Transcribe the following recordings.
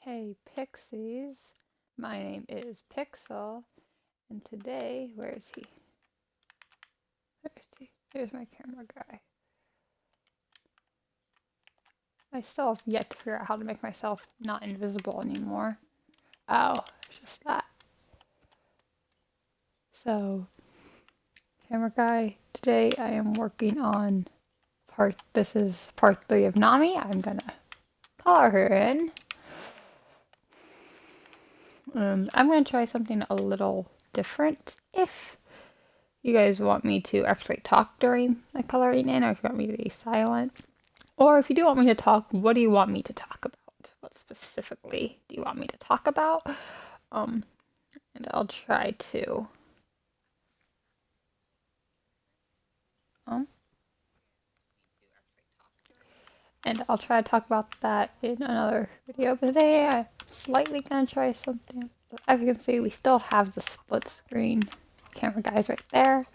Hey Pixies, my name is Pixel, and today, where is he? Where is he? Here's my camera guy. I still have yet to figure out how to make myself not invisible anymore. Oh, just that. So, camera guy, today I am working on this is part 3 of Nami. I'm gonna color her in. I'm gonna try something a little different if you guys want me to actually talk during the coloring in, or if you want me to be silent. Or if you do want me to talk, what do you want me to talk about? What specifically do you want me to talk about? Um, and I'll try to. Um, and I'll try to talk about that in another video. But today I'm slightly gonna try something. As you can see, we still have the split screen camera guys right there.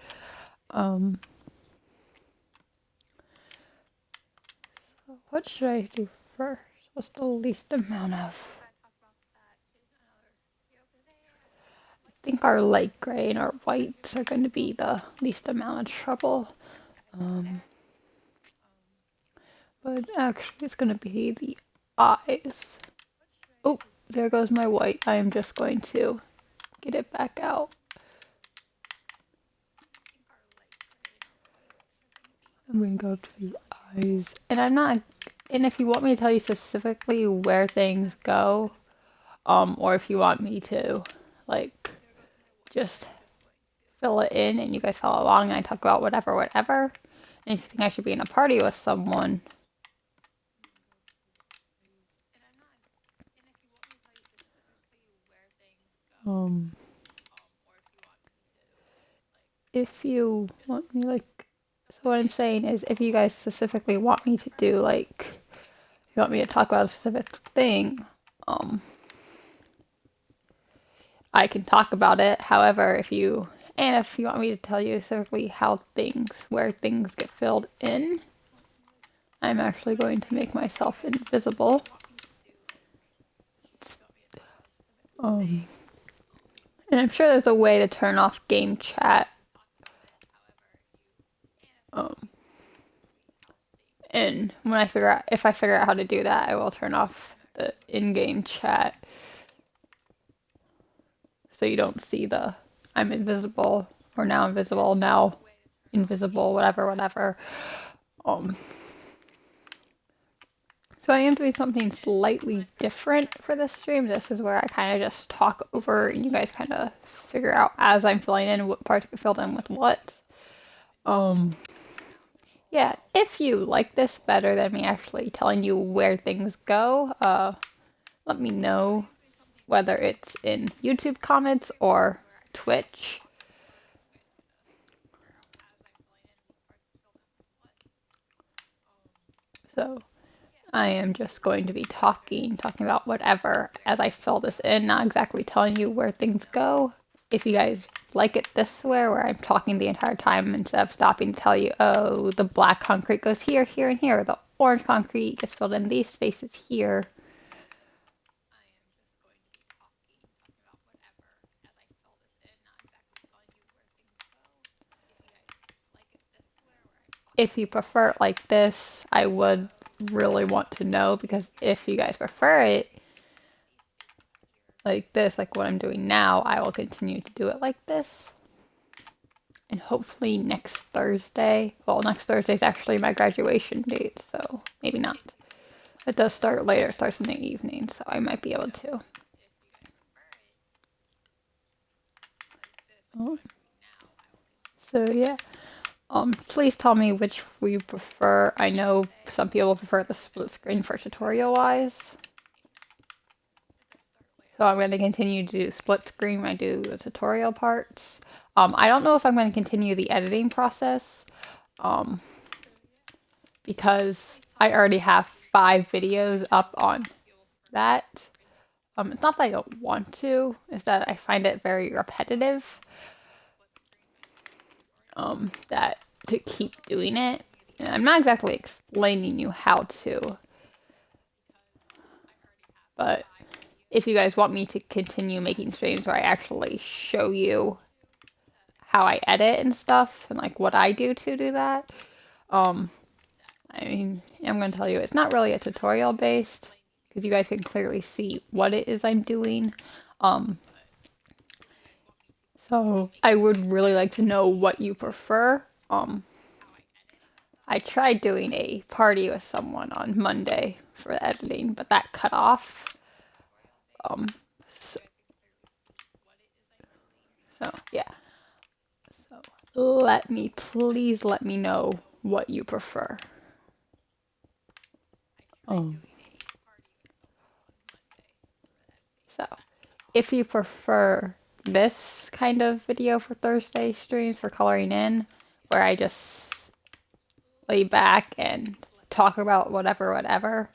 What should I do first? What's the least amount of? I think our light gray and our whites are going to be the least amount of trouble. But actually, it's going to be the eyes. Oh, there goes my white. I am just going to get it back out. I'm going to go to the eyes. And if you want me to tell you specifically where things go, or if you want me to, like, just fill it in and you guys follow along and I talk about whatever. And if you think I should be in a party with someone, if you want me, like, so what I'm saying is if you guys specifically want me to do, like, if you want me to talk about a specific thing, I can talk about it. However, if you want me to tell you specifically where things get filled in, I'm actually going to make myself invisible. And I'm sure there's a way to turn off game chat. And if I figure out how to do that, I will turn off the in-game chat. So you don't see the I'm invisible or now invisible, whatever. So I am doing something slightly different for this stream. This is where I kind of just talk over and you guys kind of figure out as I'm filling in what parts get filled in with what. Yeah, if you like this better than me actually telling you where things go, let me know whether it's in YouTube comments or Twitch. So I am just going to be talking about whatever as I fill this in, not exactly telling you where things go. If you guys like it this way, where I'm talking the entire time instead of stopping to tell you, oh, the black concrete goes here, here, and here, or the orange concrete gets filled in these spaces here. If you prefer it like this, I would really want to know, because if you guys prefer it like this, like what I'm doing now, I will continue to do it like this. And hopefully next Thursday, well, next Thursday is actually my graduation date, so maybe not. It does start later, it starts in the evening, so I might be able to. So yeah. Please tell me which you prefer. I know some people prefer the split screen for tutorial wise. So I'm going to continue to do split screen when I do the tutorial parts. I don't know if I'm going to continue the editing process, because I already have 5 videos up on that. It's not that I don't want to, it's that I find it very repetitive, that to keep doing it. And I'm not exactly explaining you how to, but if you guys want me to continue making streams where I actually show you how I edit and stuff and like what I do to do that, I mean, I'm going to tell you, it's not really a tutorial based because you guys can clearly see what it is I'm doing. So I would really like to know what you prefer. I tried doing a party with someone on Monday for editing, but that cut off. So, yeah. So please let me know what you prefer. So if you prefer this kind of video for Thursday streams for coloring in, where I just lay back and talk about whatever,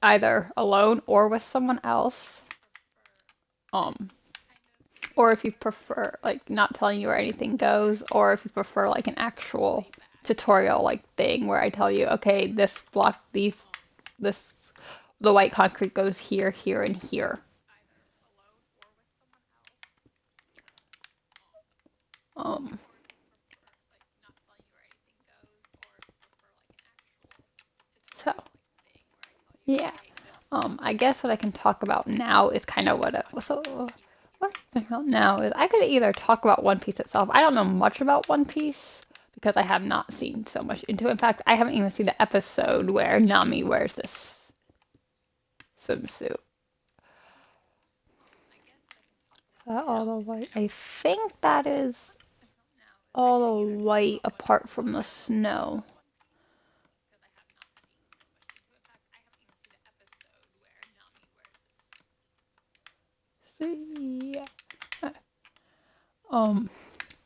either alone or with someone else, or if you prefer like not telling you where anything goes, or if you prefer like an actual tutorial like thing where I tell you, okay, this block, the white concrete goes here, here, and here. So yeah, I guess what I can talk about now is kind of what I'm thinking about now is I could either talk about One Piece itself. I don't know much about One Piece because I have not seen so much into it. In fact, I haven't even seen the episode where Nami wears this swimsuit. All the white. I think that is all the white apart from the snow. Yeah.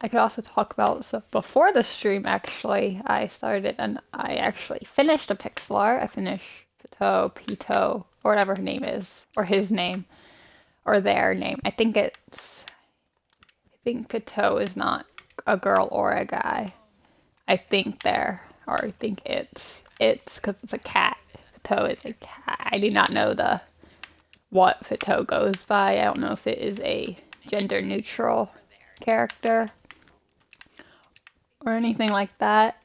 I could also talk about, so before the stream actually, I started and I actually finished a pixel art. I finished Pito, or whatever her name is, or his name, or their name. I think Pito is not a girl or a guy. I think it's because it's a cat. Pito is a cat. I do not know what Pito goes by. I don't know if it is a gender neutral character or anything like that.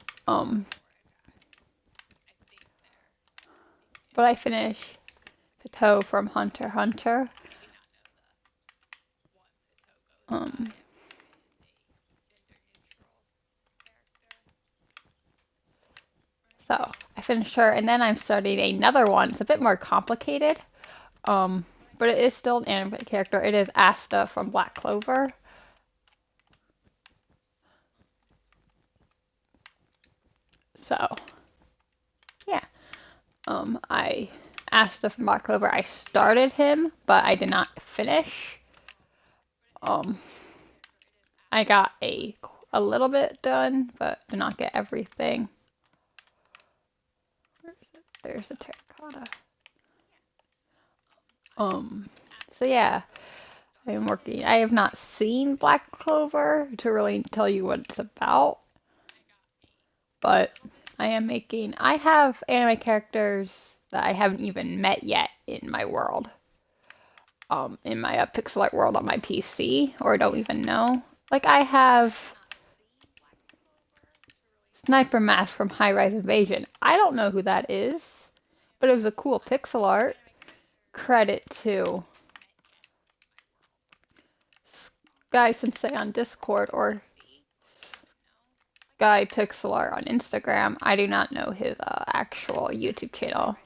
But I finished Pito from Hunter x Hunter. So I finished her, and then I'm starting another one. It's a bit more complicated, but it is still an anime character. It is Asta from Black Clover. So yeah, I Asta from Black Clover. I started him, but I did not finish. I got a little bit done, but did not get everything. There's a terracotta. So yeah, I'm working. I have not seen Black Clover to really tell you what it's about, but I am making. I have anime characters that I haven't even met yet in my world. In my pixel art world on my PC, or don't even know. Like I have Sniper Mask from High Rise Invasion. I don't know who that is, but it was a cool pixel art. Credit to Sky Sensei on Discord or Sky Pixel Art on Instagram. I do not know his actual YouTube channel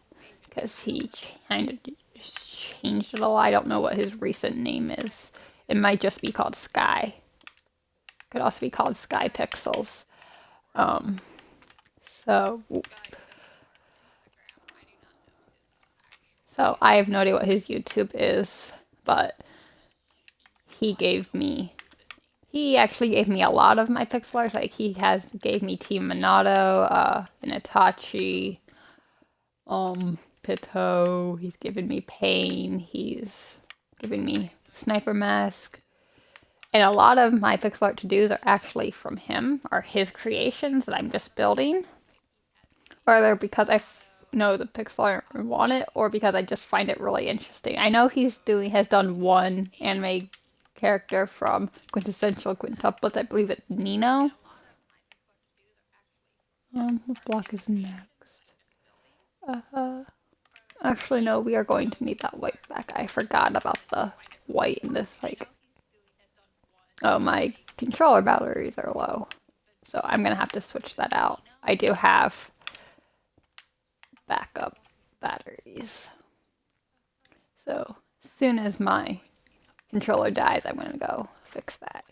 because he kind of changed it a lot. I don't know what his recent name is. It might just be called Sky. Could also be called Sky Pixels. So I have no idea what his YouTube is, but he actually gave me a lot of my pixel art. Like gave me Team Minato, and Itachi, Pito. He's given me Pain. He's given me Sniper Mask. And a lot of my pixel art to-dos are actually from him, or his creations that I'm just building. Or they're because know the pixel art and want it, or because I just find it really interesting. I know has done one anime character from Quintessential Quintuplets. I believe it's Nino. What block is next? Actually, no, we are going to need that white back. I forgot about the white in this, like, oh, my controller batteries are low. So I'm gonna have to switch that out. I do have backup batteries. So as soon as my controller dies, I'm gonna go fix that.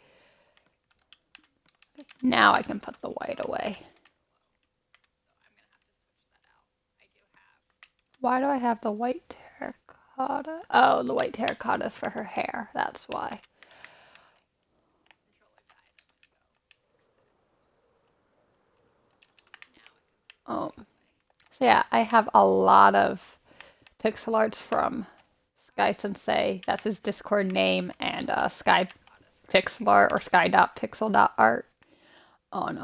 Now I can put the white away. Why do I have the white terracotta? Oh, the white terracotta is for her hair. That's why. So yeah, I have a lot of pixel arts from Sky Sensei. That's his Discord name, and Sky Pixel Art or Sky.pixel.art on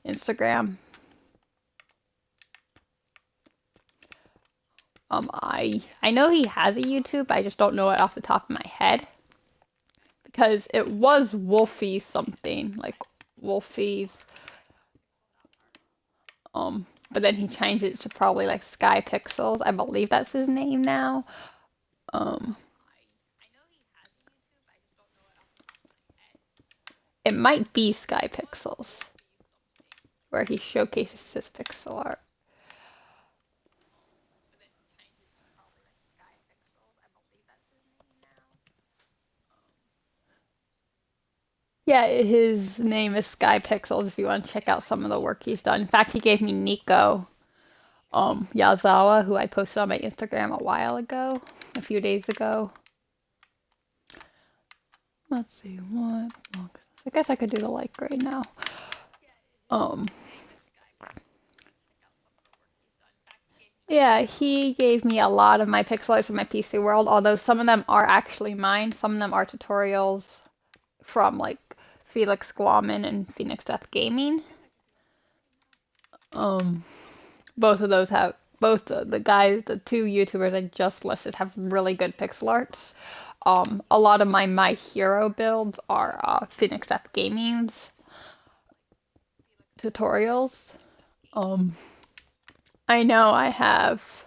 Instagram. I know he has a YouTube, I just don't know it off the top of my head. Because it was Wolfie something, like Wolfie's but then he changed it to probably like Sky Pixels. I believe that's his name now. It might be Sky Pixels, where he showcases his pixel art. Yeah, his name is Sky Pixels if you want to check out some of the work he's done. In fact, he gave me Nico Yazawa, who I posted on my Instagram a while ago, a few days ago. Let's see, what? I guess I could do the light gray now. Yeah, he gave me a lot of my pixel arts in my PC world, although some of them are actually mine. Some of them are tutorials from like Felix Guaman and Phoenix Death Gaming. Both of those have the guys, the two YouTubers I just listed have really good pixel arts. A lot of my hero builds are Phoenix Death Gaming's tutorials. I know I have.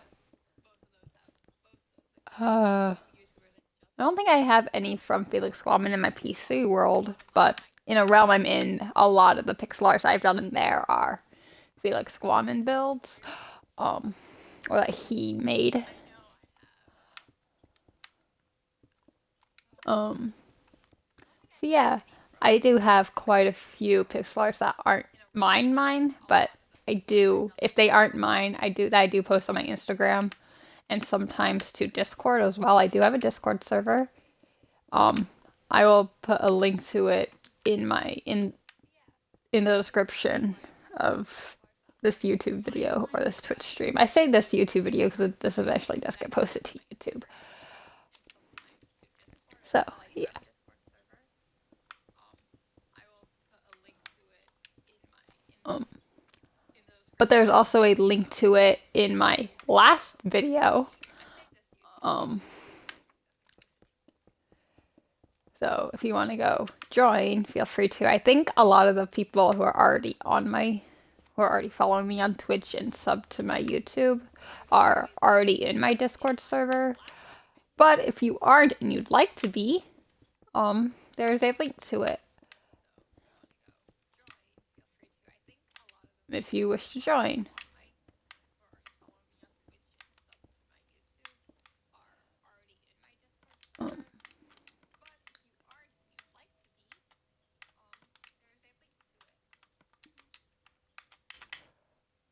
I don't think I have any from Felix Guaman in my PC world, but in a realm I'm in, a lot of the pixel arts I've done in there are Felix Guaman builds, or that he made. So yeah, I do have quite a few pixel arts that aren't mine, but I do, if they aren't mine, I do post on my Instagram and sometimes to Discord as well. I do have a Discord server. I will put a link to it in the description of this YouTube video or this Twitch stream. I say this YouTube video because this eventually does get posted to YouTube. So, yeah. But there's also a link to it in my last video. So if you want to go join, feel free to. I think a lot of the people who are already following me on Twitch and sub to my YouTube are already in my Discord server. But if you aren't and you'd like to be, there's a link to it. If you wish to join.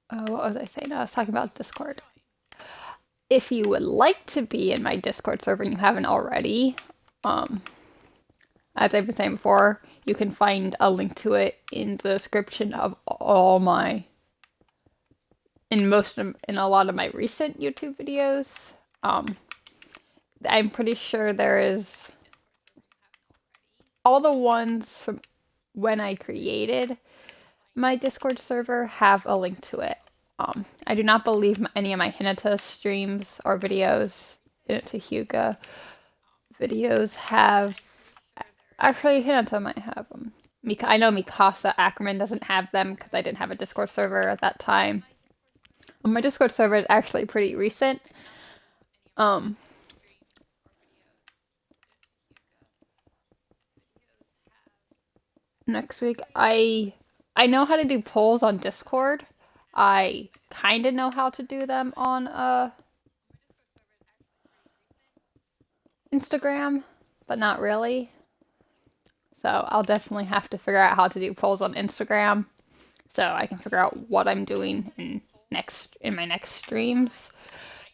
What was I saying? I was talking about Discord. If you would like to be in my Discord server and you haven't already, as I've been saying before, you can find a link to it in the description of all my in a lot of my recent YouTube videos. I'm pretty sure there is all the ones from when I created my Discord server have a link to it. I do not believe any of my Hinata streams or videos, Hinata Hyuga videos have. Actually, Hinata might have them. I know Mikasa Ackerman doesn't have them because I didn't have a Discord server at that time. My Discord server is actually pretty recent. Next week, I know how to do polls on Discord. I kind of know how to do them on Instagram, but not really. So I'll definitely have to figure out how to do polls on Instagram, so I can figure out what I'm doing in my next streams,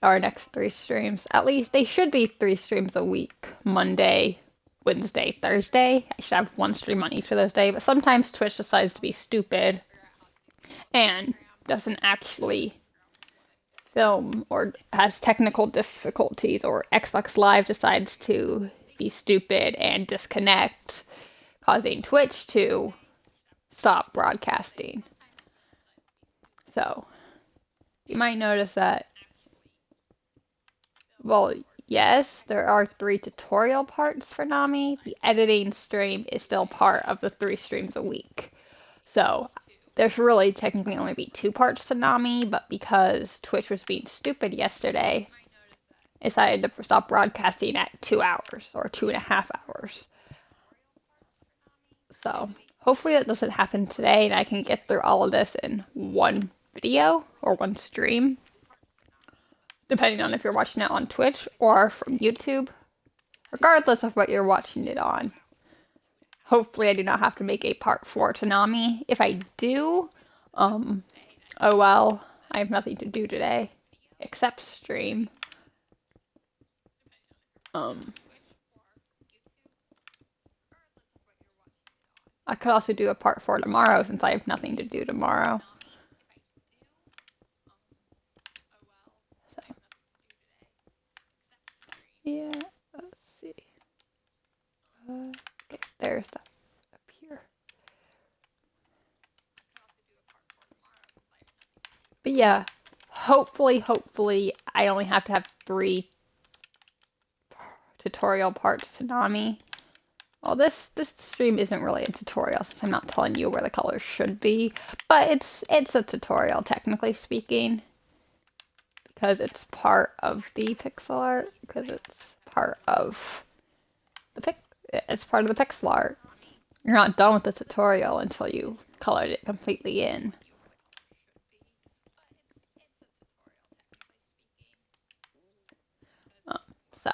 or next 3 streams. At least they should be 3 streams a week: Monday, Wednesday, Thursday. I should have 1 stream on each of those days. But sometimes Twitch decides to be stupid and doesn't actually film, or has technical difficulties, or Xbox Live decides to be stupid and disconnect, causing Twitch to stop broadcasting. So you might notice that, well, yes, there are 3 tutorial parts for Nami. The editing stream is still part of the 3 streams a week. So there should really technically only be 2 parts to Nami, but because Twitch was being stupid yesterday, I decided to stop broadcasting at 2 hours or 2.5 hours. So hopefully that doesn't happen today and I can get through all of this in 1 video or 1 stream, depending on if you're watching it on Twitch or from YouTube, regardless of what you're watching it on. Hopefully I do not have to make a part 4 to Nami. If I do, oh well, I have nothing to do today except stream. I could also do a part 4 tomorrow since I have nothing to do tomorrow. So, yeah, let's see. Okay, there's that up here. But yeah, hopefully, I only have to have 3 tutorial parts to Nami. Well, this stream isn't really a tutorial since I'm not telling you where the colors should be, but it's a tutorial technically speaking, because it's part of the pixel art, because it's part of the pixel art. You're not done with the tutorial until you colored it completely in. So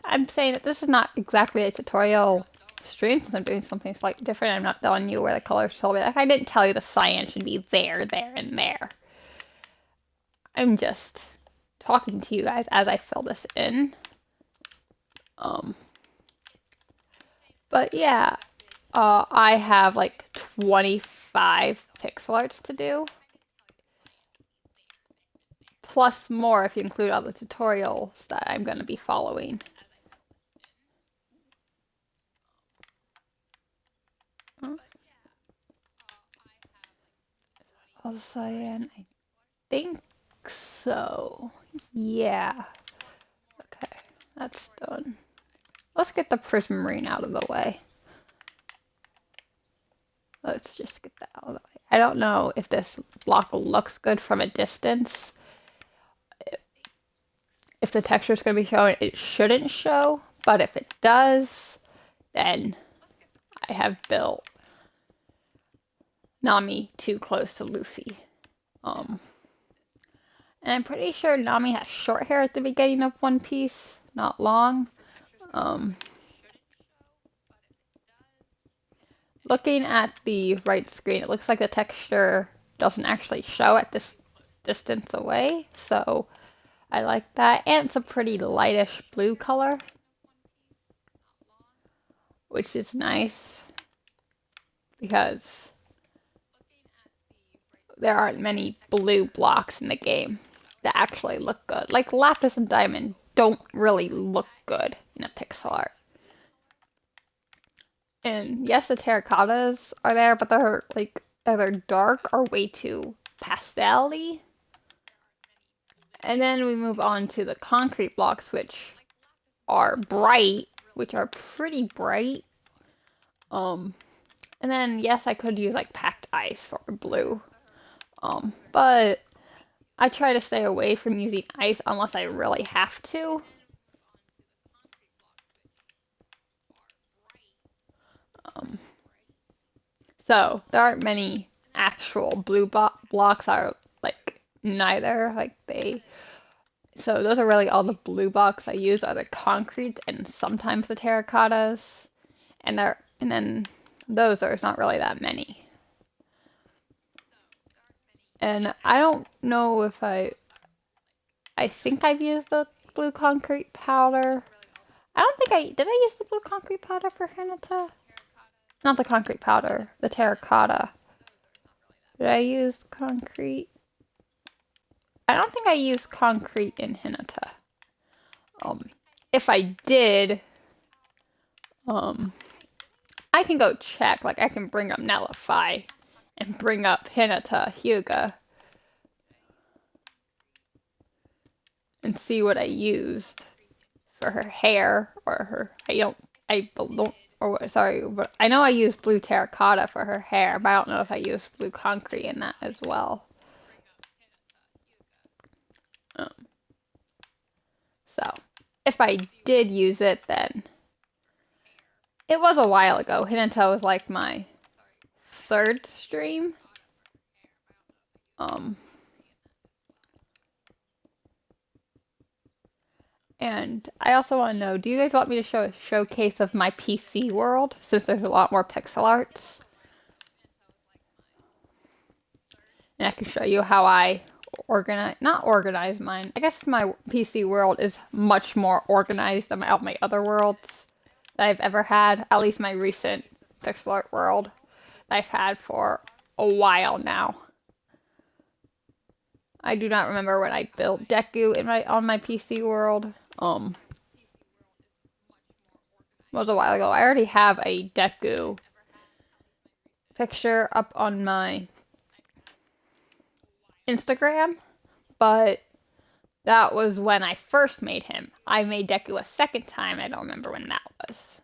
I'm saying that this is not exactly a tutorial stream since I'm doing something slightly different. I'm not telling you where the colors should be. Like, I didn't tell you the cyan should be there, and there. I'm just talking to you guys as I fill this in. But yeah, I have like 25 pixel arts to do. Plus more if you include all the tutorials that I'm going to be following. All cyan, I think so. Yeah. Okay, that's done. Let's get the prismarine out of the way. Let's just get that out of the way. I don't know if this block looks good from a distance. If the texture is going to be showing, it shouldn't show. But if it does, then I have built Nami too close to Luffy. And I'm pretty sure Nami has short hair at the beginning of One Piece, not long. Looking at the right screen, it looks like the texture doesn't actually show at this distance away, so I like that. And it's a pretty lightish blue color, which is nice because there aren't many blue blocks in the game that actually look good. Like Lapis and Diamond don't really look good in a pixel art. And yes, the terracottas are there, but they're like either dark or way too pastel-y. And then we move on to the concrete blocks, which are bright, which are pretty bright. And then yes, I could use like packed ice for blue. But I try to stay away from using ice unless I really have to. So there aren't many actual blue blocks are like neither. Like they. So those are really all the blue blocks I use are the concrete and sometimes the terracottas, and then those there's not really that many. And I don't know if I think I've used the blue concrete powder. I don't think did I use the blue concrete powder for Hinata? Not the concrete powder, the terracotta. Did I use concrete? I don't think I used concrete in Hinata. If I did, I can go check. Like I can bring up Nelify and bring up Hinata Hyuga and see what I used for her hair or her. I don't. Or sorry, but I know I used blue terracotta for her hair, but I don't know if I used blue concrete in that as well. So, if I did use it, then it was a while ago. Hinata was like my third stream. And I also want to know, do you guys want me to show a showcase of my PC world, since there's a lot more pixel arts? And I can show you how I not organize mine. I guess my PC world is much more organized than all my other worlds that I've ever had. At least my recent pixel art world that I've had for a while now. I do not remember when I built Deku on my PC world. Was a while ago. I already have a Deku picture up on my Instagram, but that was when I first made him. I made Deku a second time. I don't remember when that was.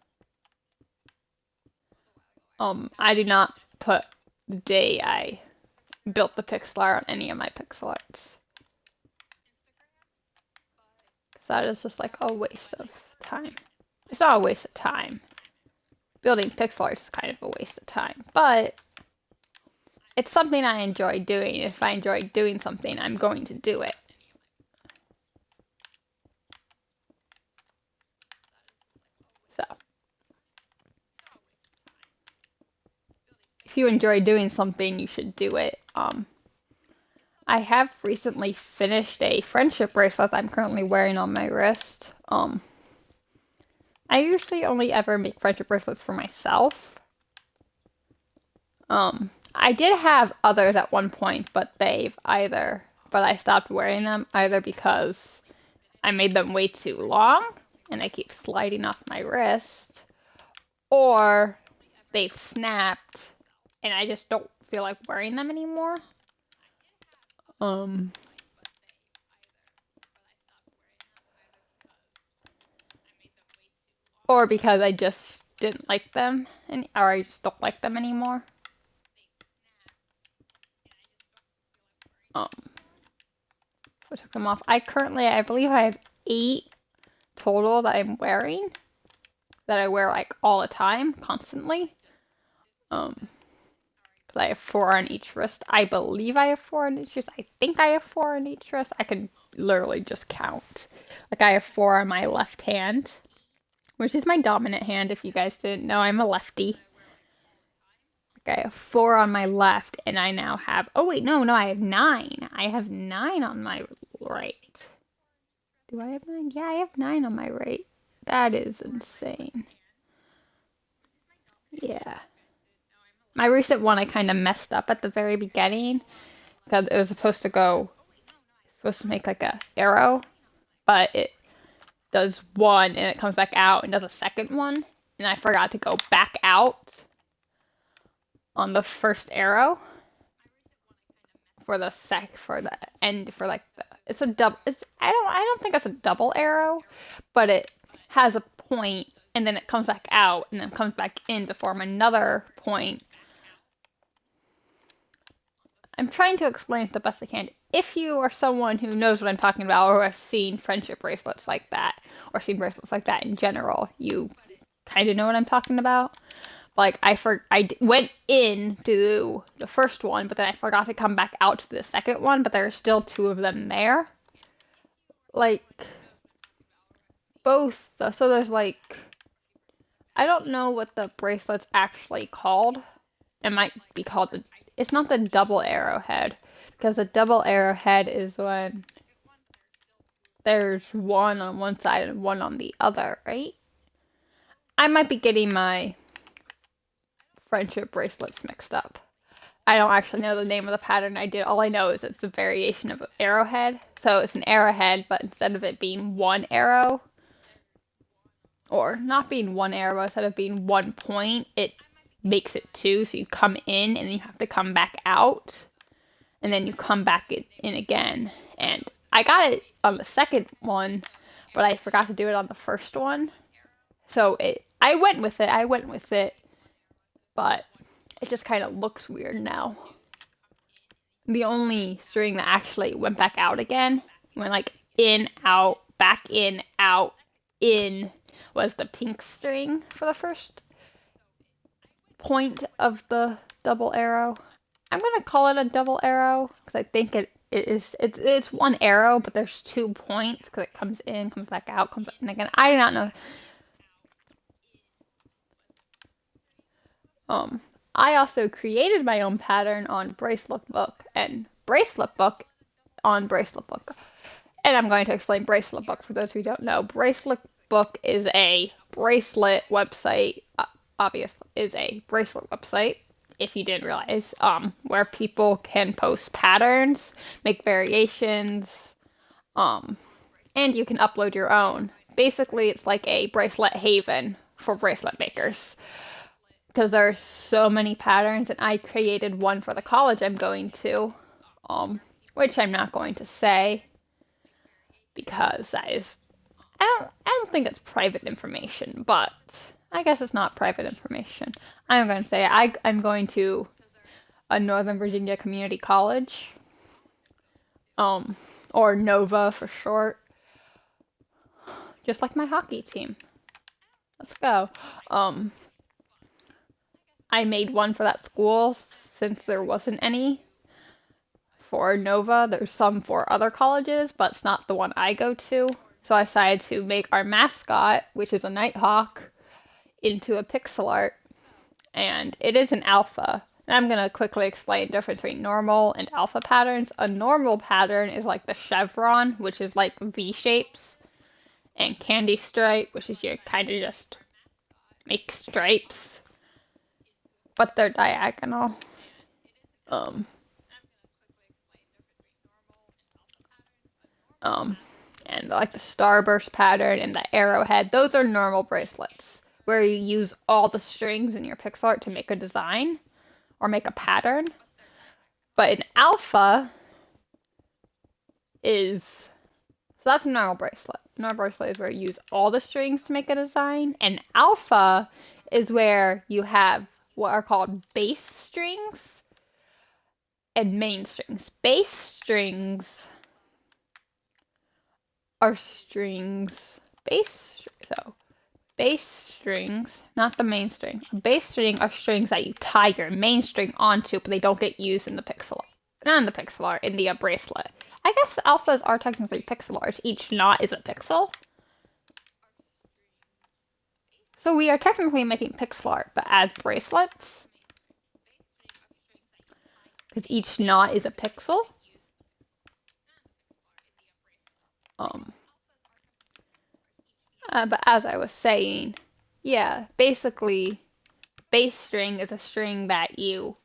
I did not put the day I built the pixel art on any of my pixel arts. Because that is just like a waste of time. It's not a waste of time. Building pixel art is kind of a waste of time, but it's something I enjoy doing. If I enjoy doing something, I'm going to do it. So, if you enjoy doing something, you should do it. I have recently finished a friendship bracelet I'm currently wearing on my wrist. I usually only ever make friendship bracelets for myself. I did have others at one point, but I stopped wearing them either because I made them way too long and they keep sliding off my wrist, or they've snapped and I just don't feel like wearing them anymore. Or because I just didn't like them, or I just don't like them anymore. I took them off. I believe I have 8 total that I'm wearing, that I wear like all the time, constantly. Because I have 4 on each wrist. I believe I have 4 on each wrist. I think I have 4 on each wrist. I could literally just count. Like I have 4 on my left hand, which is my dominant hand. If you guys didn't know, I'm a lefty. Like I have 4 on my left, and I now have. Oh wait, no, I have 9. I have 9 on my right. Do I have 9? Yeah, I have 9 on my right. That is insane. Yeah. My recent one, I kind of messed up at the very beginning because it was supposed to make like a arrow, but it does one and it comes back out and does a second one, and and I forgot to go back out on the first arrow for the end for like it's a double. I don't think it's a double arrow, but it has a point and then it comes back out and then comes back in to form another point. I'm trying to explain it the best I can. If you are someone who knows what I'm talking about or has seen friendship bracelets like that or seen bracelets like that in general, you kind of know what I'm talking about. Like, I went in to the first one, but then I forgot to come back out to the second one, but there are still two of them there. Like, so there's like, I don't know what the bracelet's actually called. It might be called it's not the double arrowhead, because the double arrowhead is when there's one on one side and one on the other, right? I might be getting my friendship bracelets mixed up. I don't actually know the name of the pattern I did. All I know is it's a variation of an arrowhead. So it's an arrowhead, but instead of it being one arrow, or not being one arrow, instead of being one point, it makes it two. So you come in and then you have to come back out. And then you come back in again. And I got it on the second one, but I forgot to do it on the first one. So I went with it, but it just kind of looks weird now. The only string that actually went back out again, went like in, out, back in, out, in, was the pink string for the first point of the double arrow. I'm gonna call it a double arrow because I think it's one arrow, but there's 2 points because it comes in, comes back out, comes in again. I do not know. I also created my own pattern on Bracelet Book and Bracelet Book on Bracelet Book. And I'm going to explain Bracelet Book for those who don't know. Bracelet Book is a bracelet website. Obviously, is a bracelet website. If you didn't realize, where people can post patterns, make variations, and you can upload your own. Basically, it's like a bracelet haven for bracelet makers. Because there's so many patterns, and I created one for the college I'm going to, which I'm not going to say, because that is, I don't think it's private information, but I guess it's not private information. I'm going to say I'm going to a Northern Virginia community college, or NOVA for short, just like my hockey team. Let's go. I made one for that school since there wasn't any for Nova. There's some for other colleges, but it's not the one I go to. So I decided to make our mascot, which is a nighthawk, into a pixel art. And it is an alpha. And I'm going to quickly explain the difference between normal and alpha patterns. A normal pattern is like the chevron, which is like V shapes, and candy stripe, which is you kind of just make stripes, but they're diagonal. And like the starburst pattern and the arrowhead, those are normal bracelets, where you use all the strings in your pixel art to make a design or make a pattern. But an alpha so that's a normal bracelet. Normal bracelet is where you use all the strings to make a design. And alpha is where you have what are called base strings and main strings. Base strings are strings. Base strings, not the main string. A base string are strings that you tie your main string onto, but they don't get used in the pixel art. Not in the pixel art, in the bracelet. I guess alphas are technically pixel arts. Each knot is a pixel. So we are technically making pixel art, but as bracelets. Because each knot is a pixel. But as I was saying, yeah, basically, base string is a string that you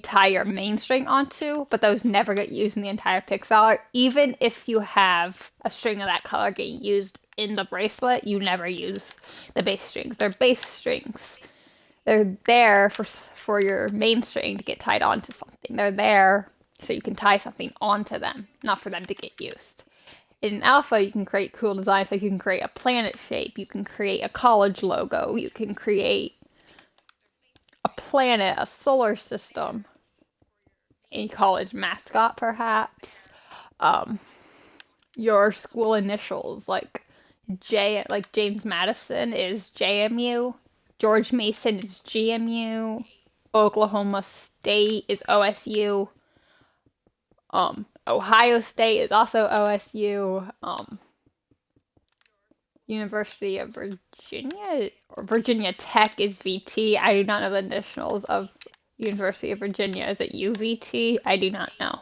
tie your main string onto, but those never get used in the entire pixel art, even if you have a string of that color getting used in the bracelet, you never use the bass strings. They're bass strings. They're there for your main string to get tied onto something. They're there so you can tie something onto them, not for them to get used. In alpha, you can create cool designs, like you can create a planet shape, you can create a college logo, you can create a planet, a solar system, a college mascot, perhaps. Your school initials, like like James Madison is JMU, George Mason is GMU, Oklahoma State is OSU. Ohio State is also OSU. University of Virginia or Virginia Tech is VT. I do not know the initials of University of Virginia. Is it UVT? I do not know.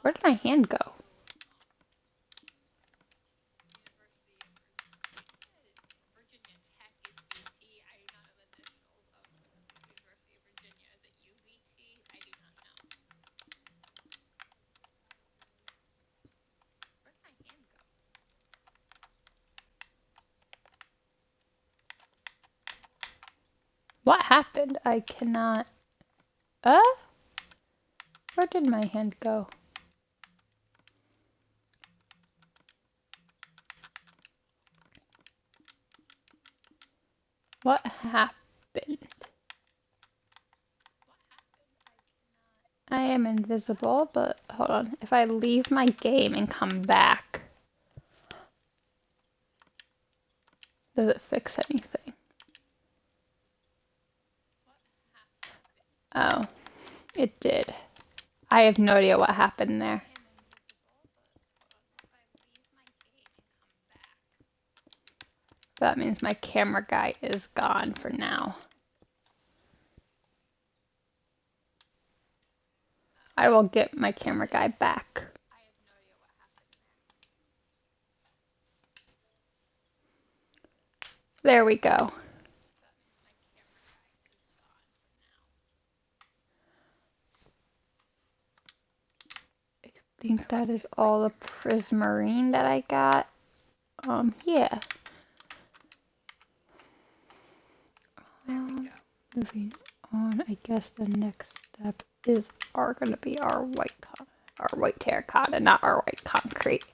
Where did my hand go? What happened? I cannot... Where did my hand go? What happened? I am invisible, but hold on. If I leave my game and come back, does it fix anything? Oh, it did. I have no idea what happened there. That means my camera guy is gone for now. I will get my camera guy back. There we go. I think that is all the prismarine that I got. Yeah. Moving on, I guess the next step is gonna be our white terracotta, not our white concrete.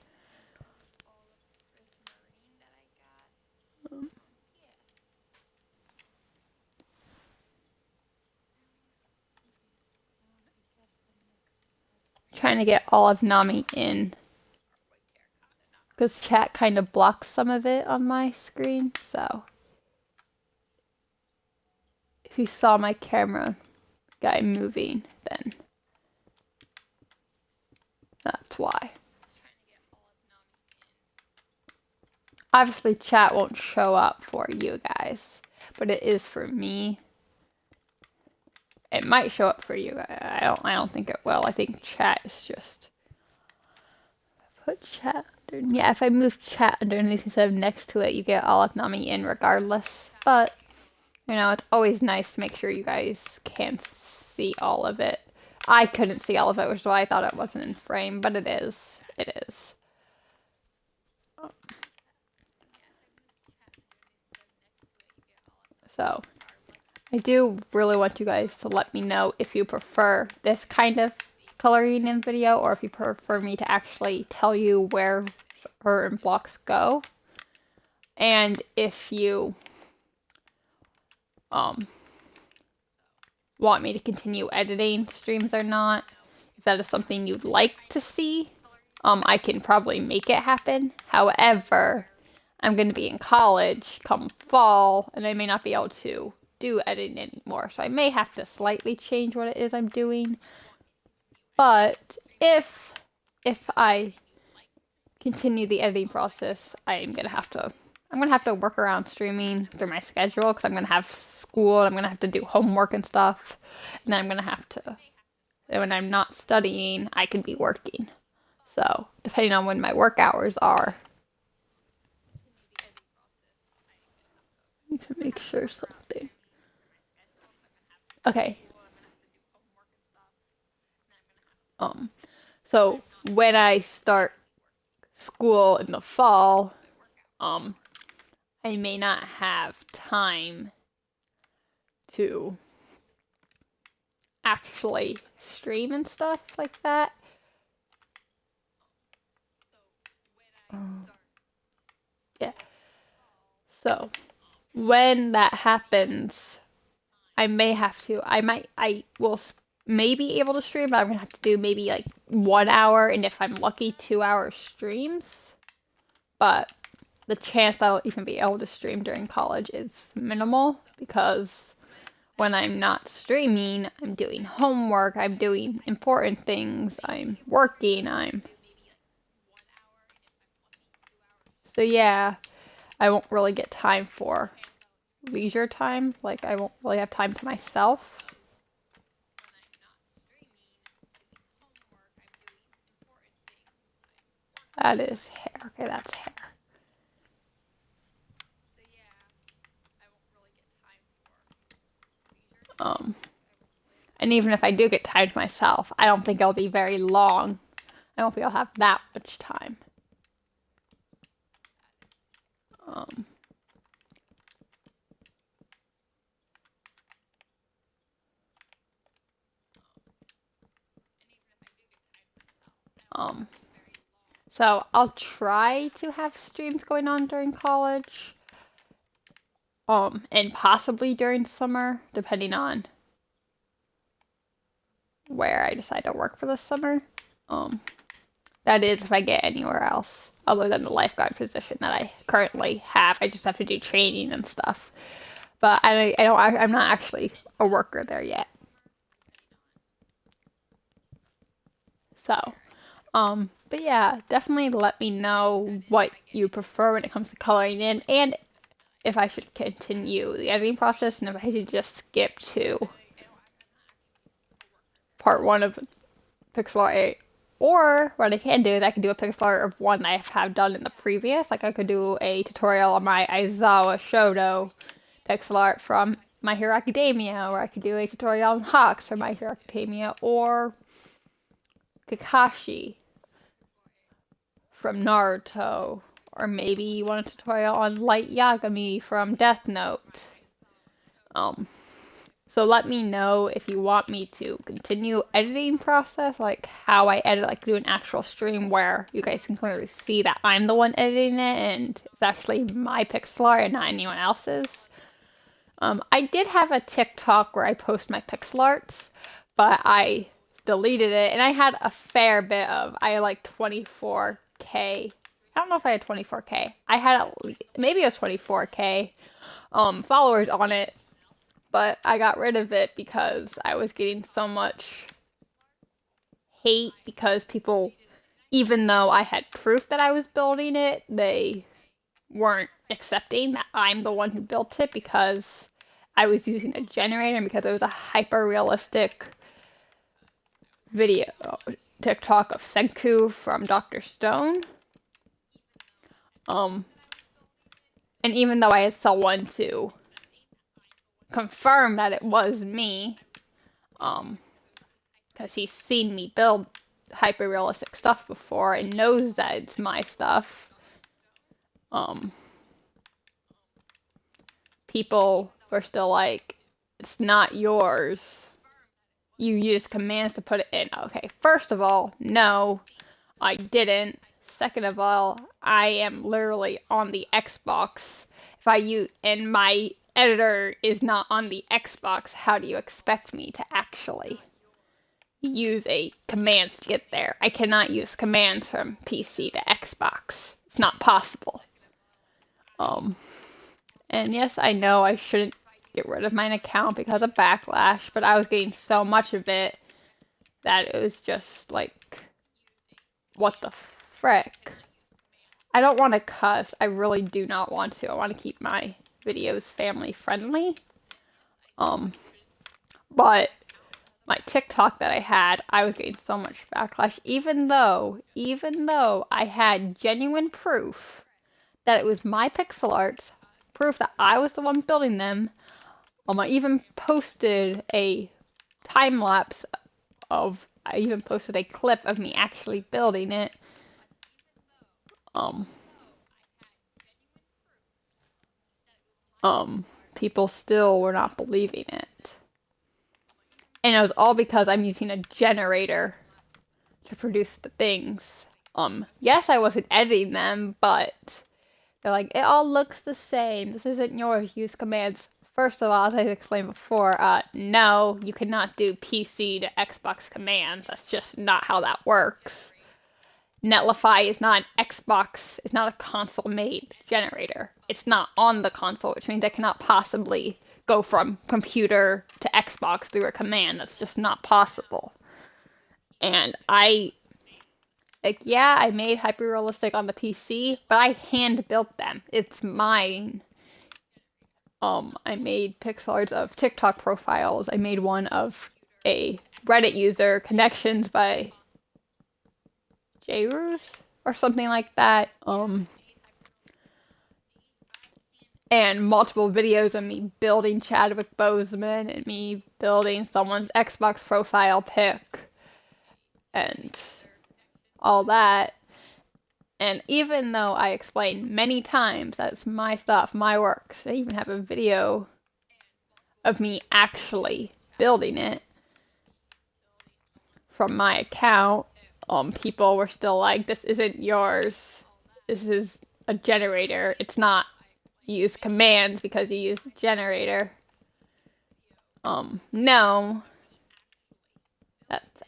Trying to get all of Nami in, because chat kind of blocks some of it on my screen, so if you saw my camera guy moving, then that's why. Obviously chat won't show up for you guys, but it is for me. It might show up for you. I don't think it will. I think chat is just put chat under. Yeah, if I move chat underneath instead of next to it, you get all of Nami in regardless. But you know, it's always nice to make sure you guys can see all of it. I couldn't see all of it, which is why I thought it wasn't in frame, but it is. It is. So, I do really want you guys to let me know if you prefer this kind of coloring in video or if you prefer me to actually tell you where certain blocks go. And if you want me to continue editing streams or not, if that is something you'd like to see, I can probably make it happen. However, I'm going to be in college come fall, and I may not be able to do editing anymore, so I may have to slightly change what it is I'm doing. But if I continue the editing process, I'm gonna have to work around streaming through my schedule, because I'm gonna have school and I'm gonna have to do homework and stuff, and then I'm gonna have to, when I'm not studying, I can be working. So depending on when my work hours are, I need to make sure something. Okay. So when I start school in the fall, I may not have time to actually stream and stuff like that. Yeah. So when that happens, I will maybe able to stream, but I'm gonna have to do maybe like 1 hour, and if I'm lucky, 2 hour streams. But the chance that I'll even be able to stream during college is minimal because when I'm not streaming, I'm doing homework, I'm doing important things, I'm working, so yeah, I won't really get time for leisure time. Like, I won't really have time to myself. That is hair. Okay, that's hair. Um, and even if I do get time to myself, I don't think it'll be very long. I don't think I'll have that much time. Um, um, so I'll try to have streams going on during college. And possibly during summer, depending on where I decide to work for this summer. Um, that is if I get anywhere else other than the lifeguard position that I currently have. I just have to do training and stuff. But I'm not actually a worker there yet. So, but yeah, definitely let me know what you prefer when it comes to coloring in, and if I should continue the editing process, and if I should just skip to part one of pixel art. Or what I can do is I can do a pixel art of one I have done in the previous. Like I could do a tutorial on my Aizawa Shoto pixel art from My Hero Academia, or I could do a tutorial on Hawks from My Hero Academia, or Kakashi from Naruto, or maybe you want a tutorial on Light Yagami from Death Note. So let me know if you want me to continue editing process, like how I edit, like do an actual stream where you guys can clearly see that I'm the one editing it and it's actually my pixel art and not anyone else's. I did have a TikTok where I post my pixel arts, but I deleted it, and I had a fair bit of, I had like 24K. I don't know if I had 24K. I had, maybe it was 24K followers on it, but I got rid of it because I was getting so much hate because people, even though I had proof that I was building it, they weren't accepting that I'm the one who built it because I was using a generator and because it was a hyper realistic video TikTok of Senku from Dr. Stone. And even though I had someone to confirm that it was me, because he's seen me build hyper realistic stuff before and knows that it's my stuff, people were still like, it's not yours. You used commands to put it in. Okay, first of all, no, I didn't. Second of all, I am literally on the Xbox. If I use, and my editor is not on the Xbox, how do you expect me to actually use a commands to get there? I cannot use commands from PC to Xbox. It's not possible. And yes, I know I shouldn't get rid of my account because of backlash, but I was getting so much of it that it was just like, what the frick? I don't want to cuss. I really do not want to. I want to keep my videos family friendly. But my TikTok that I had, I was getting so much backlash, even though I had genuine proof that it was my pixel arts, proof that I was the one building them. I even posted a time lapse of I even posted a clip of me actually building it. People still were not believing it. And it was all because I'm using a generator to produce the things. Yes, I wasn't editing them, but they're like, it all looks the same. This isn't yours. Use commands. First of all, as I explained before, no, you cannot do PC to Xbox commands. That's just not how that works. Netlify is not an Xbox, it's not a console-made generator. It's not on the console, which means I cannot possibly go from computer to Xbox through a command. That's just not possible. And I made hyper-realistic on the PC, but I hand-built them. It's mine. I made pixel arts of TikTok profiles. I made one of a Reddit user, connections by Jairus or something like that. And multiple videos of me building Chadwick Boseman and me building someone's Xbox profile pic and all that. And even though I explained many times that's my stuff, my works, I even have a video of me actually building it from my account, people were still like, this isn't yours. This is a generator. It's not. You use commands because you use a generator. No.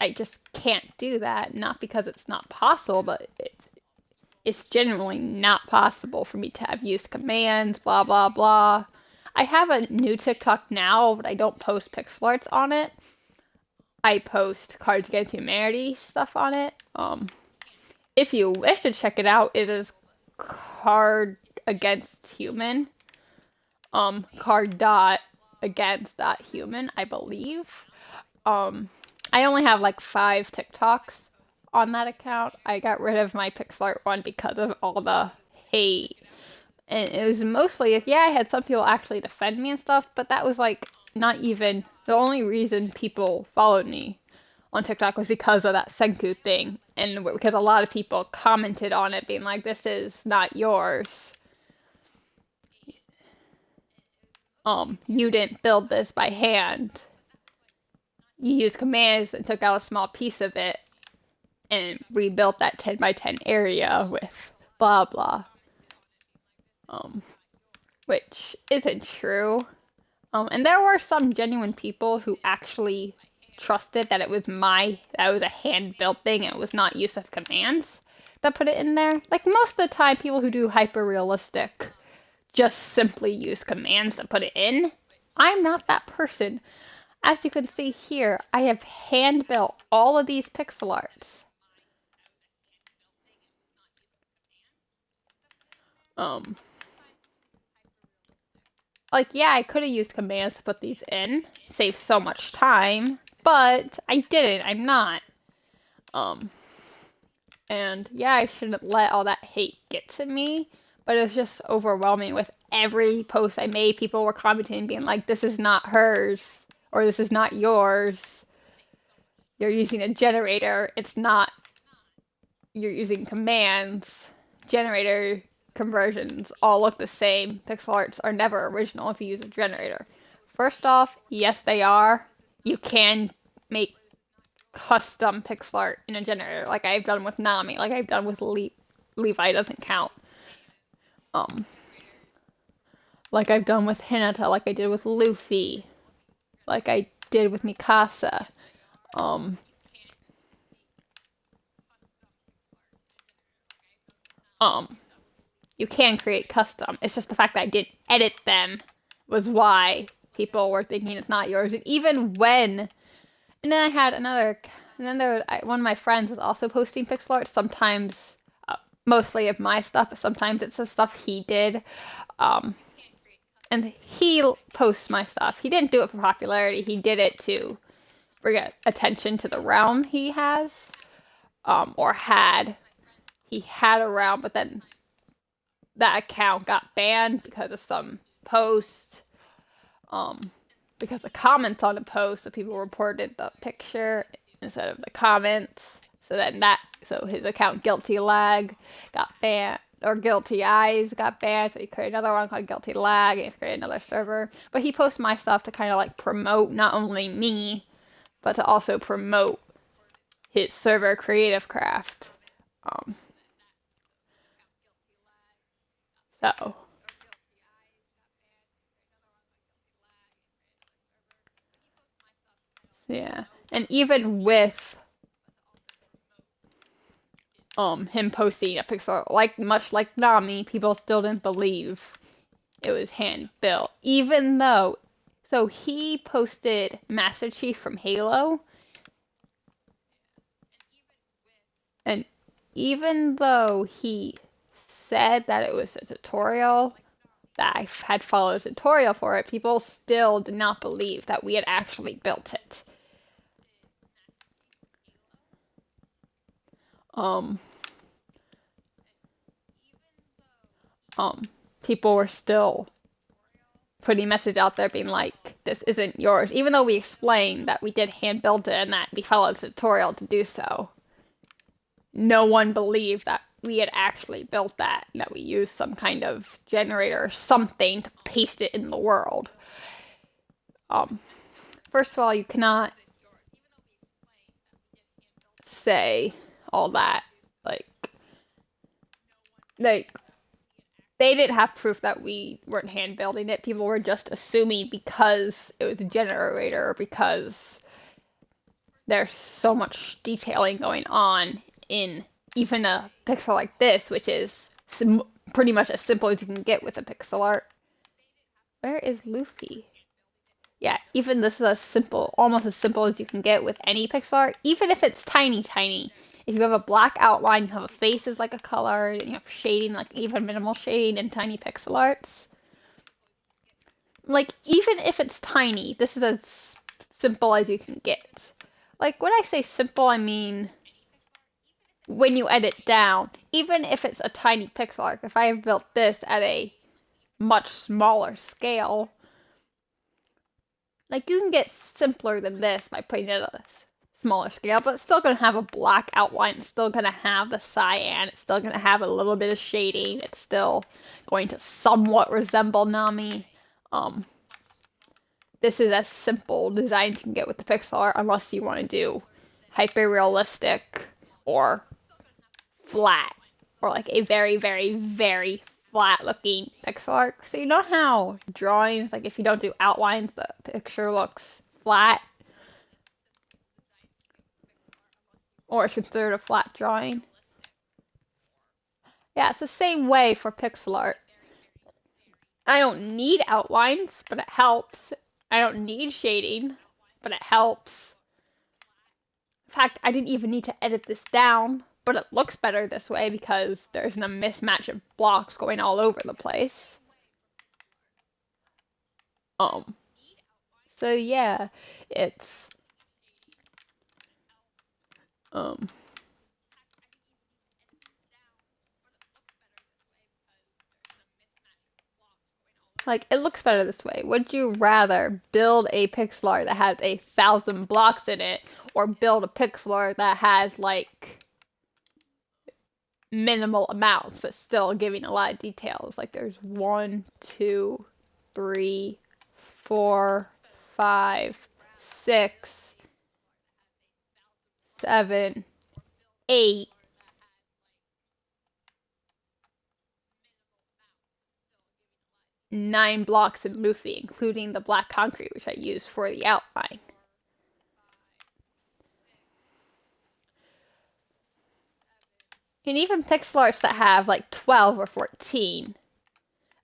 I just can't do that. Not because it's not possible, but it's genuinely not possible for me to have used commands, blah, blah, blah. I have a new TikTok now, but I don't post pixel arts on it. I post Cards Against Humanity stuff on it. If you wish to check it out, it is Card Against Human. Card.against.human, I believe. I only have like 5 TikToks on that account. I got rid of my pixel art one because of all the hate. And it was mostly, I had some people actually defend me and stuff, but that was like not even the only reason people followed me on TikTok was because of that Senku thing. And because a lot of people commented on it being like, this is not yours. You didn't build this by hand. You used commands and took out a small piece of it and rebuilt that 10 by 10 area with blah blah. Which isn't true. And there were some genuine people who actually trusted that it was a hand-built thing and it was not use of commands that put it in there. Like most of the time, people who do hyper-realistic just simply use commands to put it in. I'm not that person. As you can see here, I have hand-built all of these pixel arts. I could have used commands to put these in, save so much time, but I didn't. I'm not. And I shouldn't let all that hate get to me, but it was just overwhelming with every post I made. People were commenting being like, this is not hers, or this is not yours. You're using a generator. It's not. You're using commands. Generator conversions all look the same. Pixel arts are never original if you use a generator. First off, yes, they are. You can make custom pixel art in a generator, like I've done with Nami, like I've done with Levi doesn't count. Like I've done with Hinata, like I did with Luffy, like I did with Mikasa. You can create custom. It's just the fact that I didn't edit them was why people were thinking it's not yours. And even when, and then I had another, and then one of my friends was also posting pixel art. Sometimes, mostly of my stuff, but sometimes it's the stuff he did. And he posts my stuff. He didn't do it for popularity. He did it to bring attention to the realm he has, or had. He had a realm, but then that account got banned because of some post, because of comments on the post, so people reported the picture, instead of the comments. So his account Guilty Lag got banned, or Guilty Eyes got banned. So he created another one called Guilty Lag, and he created another server. But he posts my stuff to kind of like promote not only me, but to also promote his server Creative Craft. Um, so yeah, and even with him posting a pixel like much like Nami, people still didn't believe it was hand built, even though. So he posted Master Chief from Halo, and even though he said that it was a tutorial, that I had followed a tutorial for it, people still did not believe that we had actually built it. Um, People were still putting message out there being like, this isn't yours, even though we explained that we did hand build it and that we followed the tutorial to do so. No one believed that we had actually built that, and that we used some kind of generator or something to paste it in the world. First of all, you cannot say all that. Like they didn't have proof that we weren't hand building it. People were just assuming because it was a generator, or because there's so much detailing going on in even a pixel like this, which is pretty much as simple as you can get with a pixel art. Where is Luffy? Yeah, even this is almost as simple as you can get with any pixel art, even if it's tiny. If you have a black outline, you have a face as like a color, and you have shading, like even minimal shading in tiny pixel arts. Like, even if it's tiny, this is as simple as you can get. Like, when I say simple, I mean when you edit down, even if it's a tiny pixel art. If I have built this at a much smaller scale, like, you can get simpler than this by putting it at a smaller scale, but it's still going to have a black outline. It's still going to have the cyan. It's still going to have a little bit of shading. It's still going to somewhat resemble Nami. This is as simple design as you can get with the pixel art, unless you want to do hyper realistic or flat, or like a very, very, very flat looking pixel art. So you know how drawings, like if you don't do outlines, the picture looks flat, or it's considered a flat drawing. Yeah, it's the same way for pixel art. I don't need outlines, but it helps. I don't need shading, but it helps. In fact, I didn't even need to edit this down, but it looks better this way because there's no mismatch of blocks going all over the place. So yeah, it's like, it looks better this way. Would you rather build a pixel art that has 1,000 blocks in it, or build a pixel art that has like minimal amounts but still giving a lot of details? Like, there's 1, 2, 3, 4, 5, 6, 7, 8. Nine blocks in Luffy, including the black concrete, which I used for the outline. And even pixel arts that have like 12 or 14,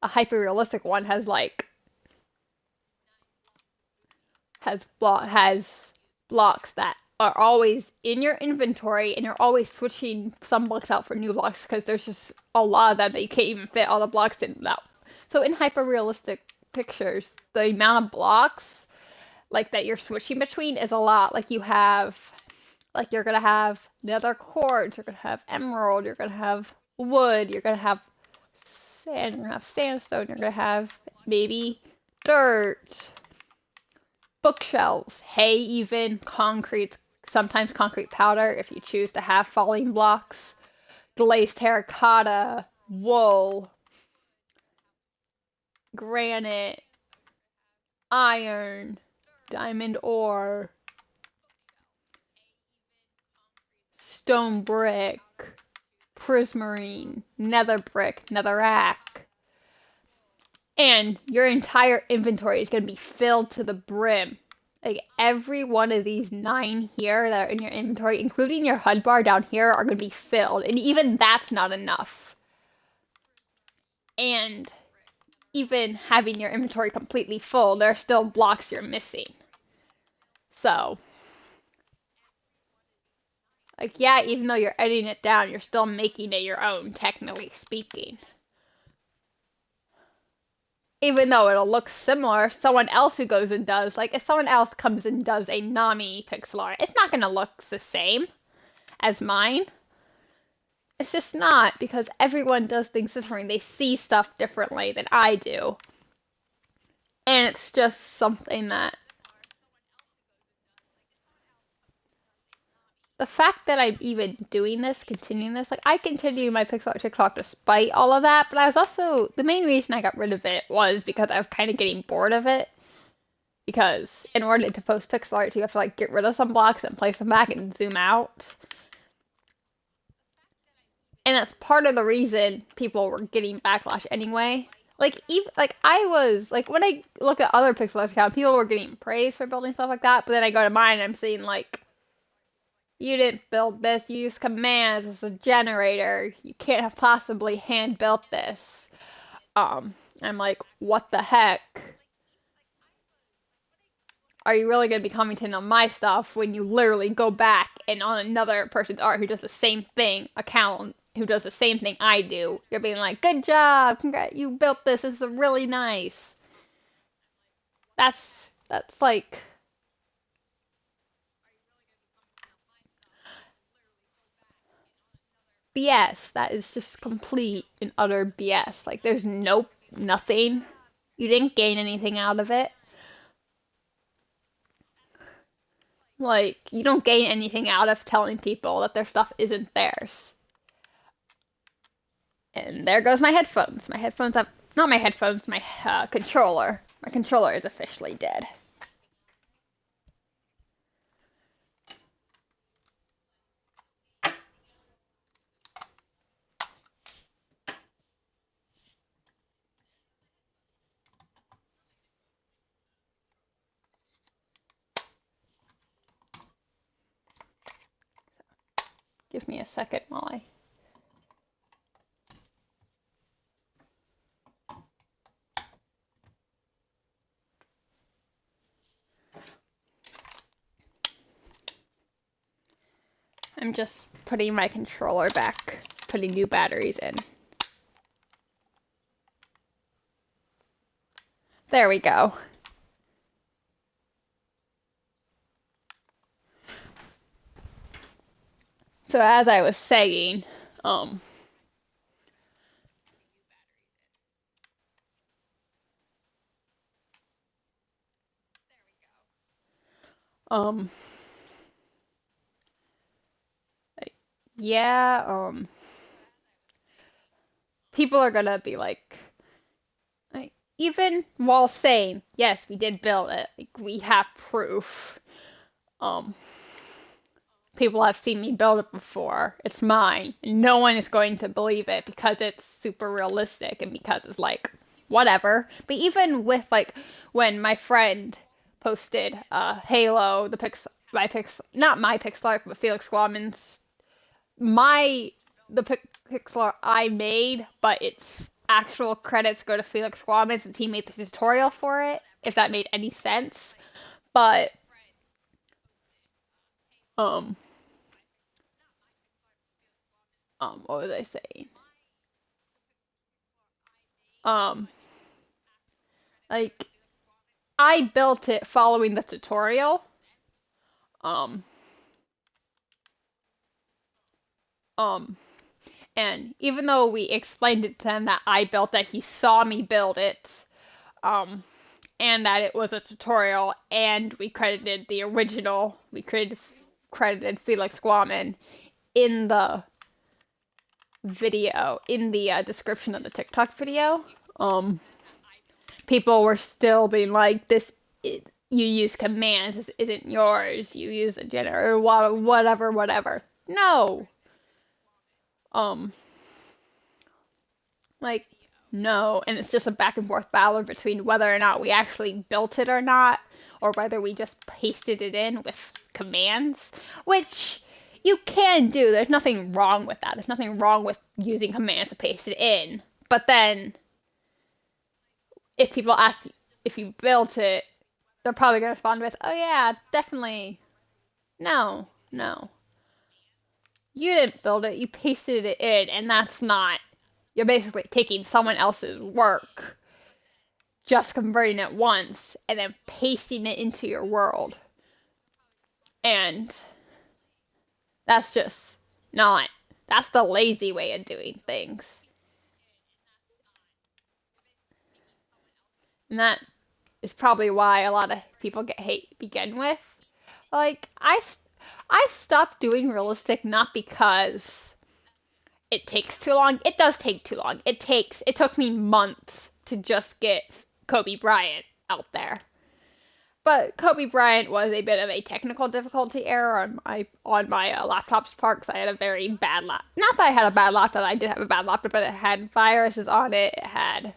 a hyper-realistic one has blocks that are always in your inventory, and you're always switching some blocks out for new blocks because there's just a lot of them that you can't even fit all the blocks in now. So in hyper-realistic pictures, the amount of blocks like that you're switching between is a lot. Like, you have, like, you're gonna have nether quartz, you're gonna have emerald, you're gonna have wood, you're gonna have sand, you're gonna have sandstone, you're gonna have maybe dirt, bookshelves, hay, even concrete, sometimes concrete powder if you choose to have falling blocks, glazed terracotta, wool, granite, iron, diamond ore, stone brick, prismarine, nether brick, netherrack. And your entire inventory is going to be filled to the brim. Like every one of these 9 here that are in your inventory, including your HUD bar down here, are going to be filled. And even that's not enough. And even having your inventory completely full, there are still blocks you're missing. So, like, yeah, even though you're editing it down, you're still making it your own, technically speaking. Even though it'll look similar, someone else who goes and does, like, if someone else comes and does a Nami pixel art, it's not gonna look the same as mine. It's just not, because everyone does things differently. They see stuff differently than I do. And it's just something that... The fact that I'm even doing this, continuing this, like, I continue my pixel art TikTok despite all of that, but I was also... The main reason I got rid of it was because I was kind of getting bored of it. Because in order to post pixel art, you have to, like, get rid of some blocks and place them back and zoom out. And that's part of the reason people were getting backlash anyway. Like, even, like, I was, like, when I look at other pixel art accounts, people were getting praised for building stuff like that, but then I go to mine and I'm seeing, like, you didn't build this, you use commands, it's a generator, you can't have possibly hand-built this. I'm like, what the heck? Are you really going to be commenting on my stuff when you literally go back and on another person's art who does the same thing, account, who does the same thing I do, you're being like, good job, congrats, you built this is really nice. That's like... BS. That is just complete and utter BS. Like, there's nothing. You didn't gain anything out of it. Like, you don't gain anything out of telling people that their stuff isn't theirs. And there goes my headphones. My headphones have... Not my headphones, my controller. My controller is officially dead. Give me a second while I... I'm just putting my controller back, putting new batteries in. There we go. So as I was saying, yeah, people are gonna be like, even while saying, yes, we did build it, like, we have proof, people have seen me build it before, it's mine, and no one is going to believe it because it's super realistic and because it's like, whatever. But even with, like, when my friend posted Halo, not my pixel art, but Felix Squamman's, the pixel art I made, but its actual credits go to Felix Squamman since he made the tutorial for it, if that made any sense. But, what was I saying? Like, I built it following the tutorial. And even though we explained it to him that I built it, he saw me build it, and that it was a tutorial, and we credited the original, we credited credited Felix Guaman in the video, in the description of the TikTok video. People were still being like, you use commands, this isn't yours, you use a generator, or whatever. No. Like, no. And it's just a back and forth battle between whether or not we actually built it or not, or whether we just pasted it in with commands, which you can do. There's nothing wrong with that. There's nothing wrong with using commands to paste it in. But then, if people ask if you built it, they're probably going to respond with, oh yeah, definitely. No. You didn't build it, you pasted it in, and that's not... You're basically taking someone else's work, just converting it once, and then pasting it into your world. And that's just not... That's the lazy way of doing things. And that is probably why a lot of people get hate to begin with. Like, I stopped doing realistic not because it takes too long. It does take too long. It took me months to just get Kobe Bryant out there. But Kobe Bryant was a bit of a technical difficulty error on my laptop's part, because I had a very bad laptop. Not that I had a bad laptop, I did have a bad laptop, but it had viruses on it. It had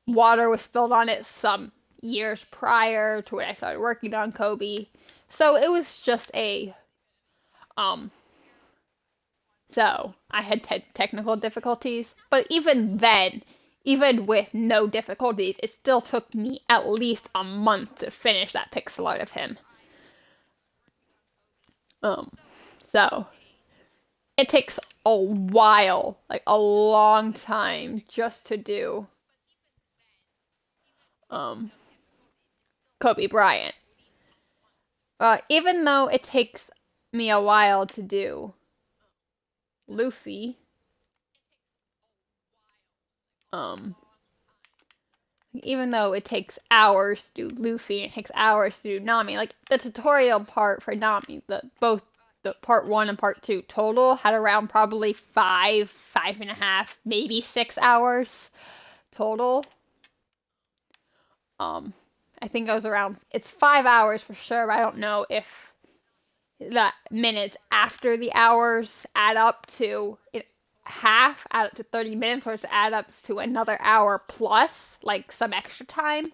water was spilled on it some years prior to when I started working on Kobe. So it was just so I had technical difficulties, but even then, even with no difficulties, it still took me at least a month to finish that pixel art of him. So it takes a while, like a long time, just to do Kobe Bryant. Even though it takes me a while to do Luffy, even though it takes hours to do Luffy and it takes hours to do Nami, like the tutorial part for Nami, both the part 1 and part 2 total had around probably 5.5, maybe 6 hours total. I think it was around, it's 5 hours for sure, but I don't know if the minutes after the hours add up to add up to 30 minutes, or it's add up to another hour plus, like some extra time.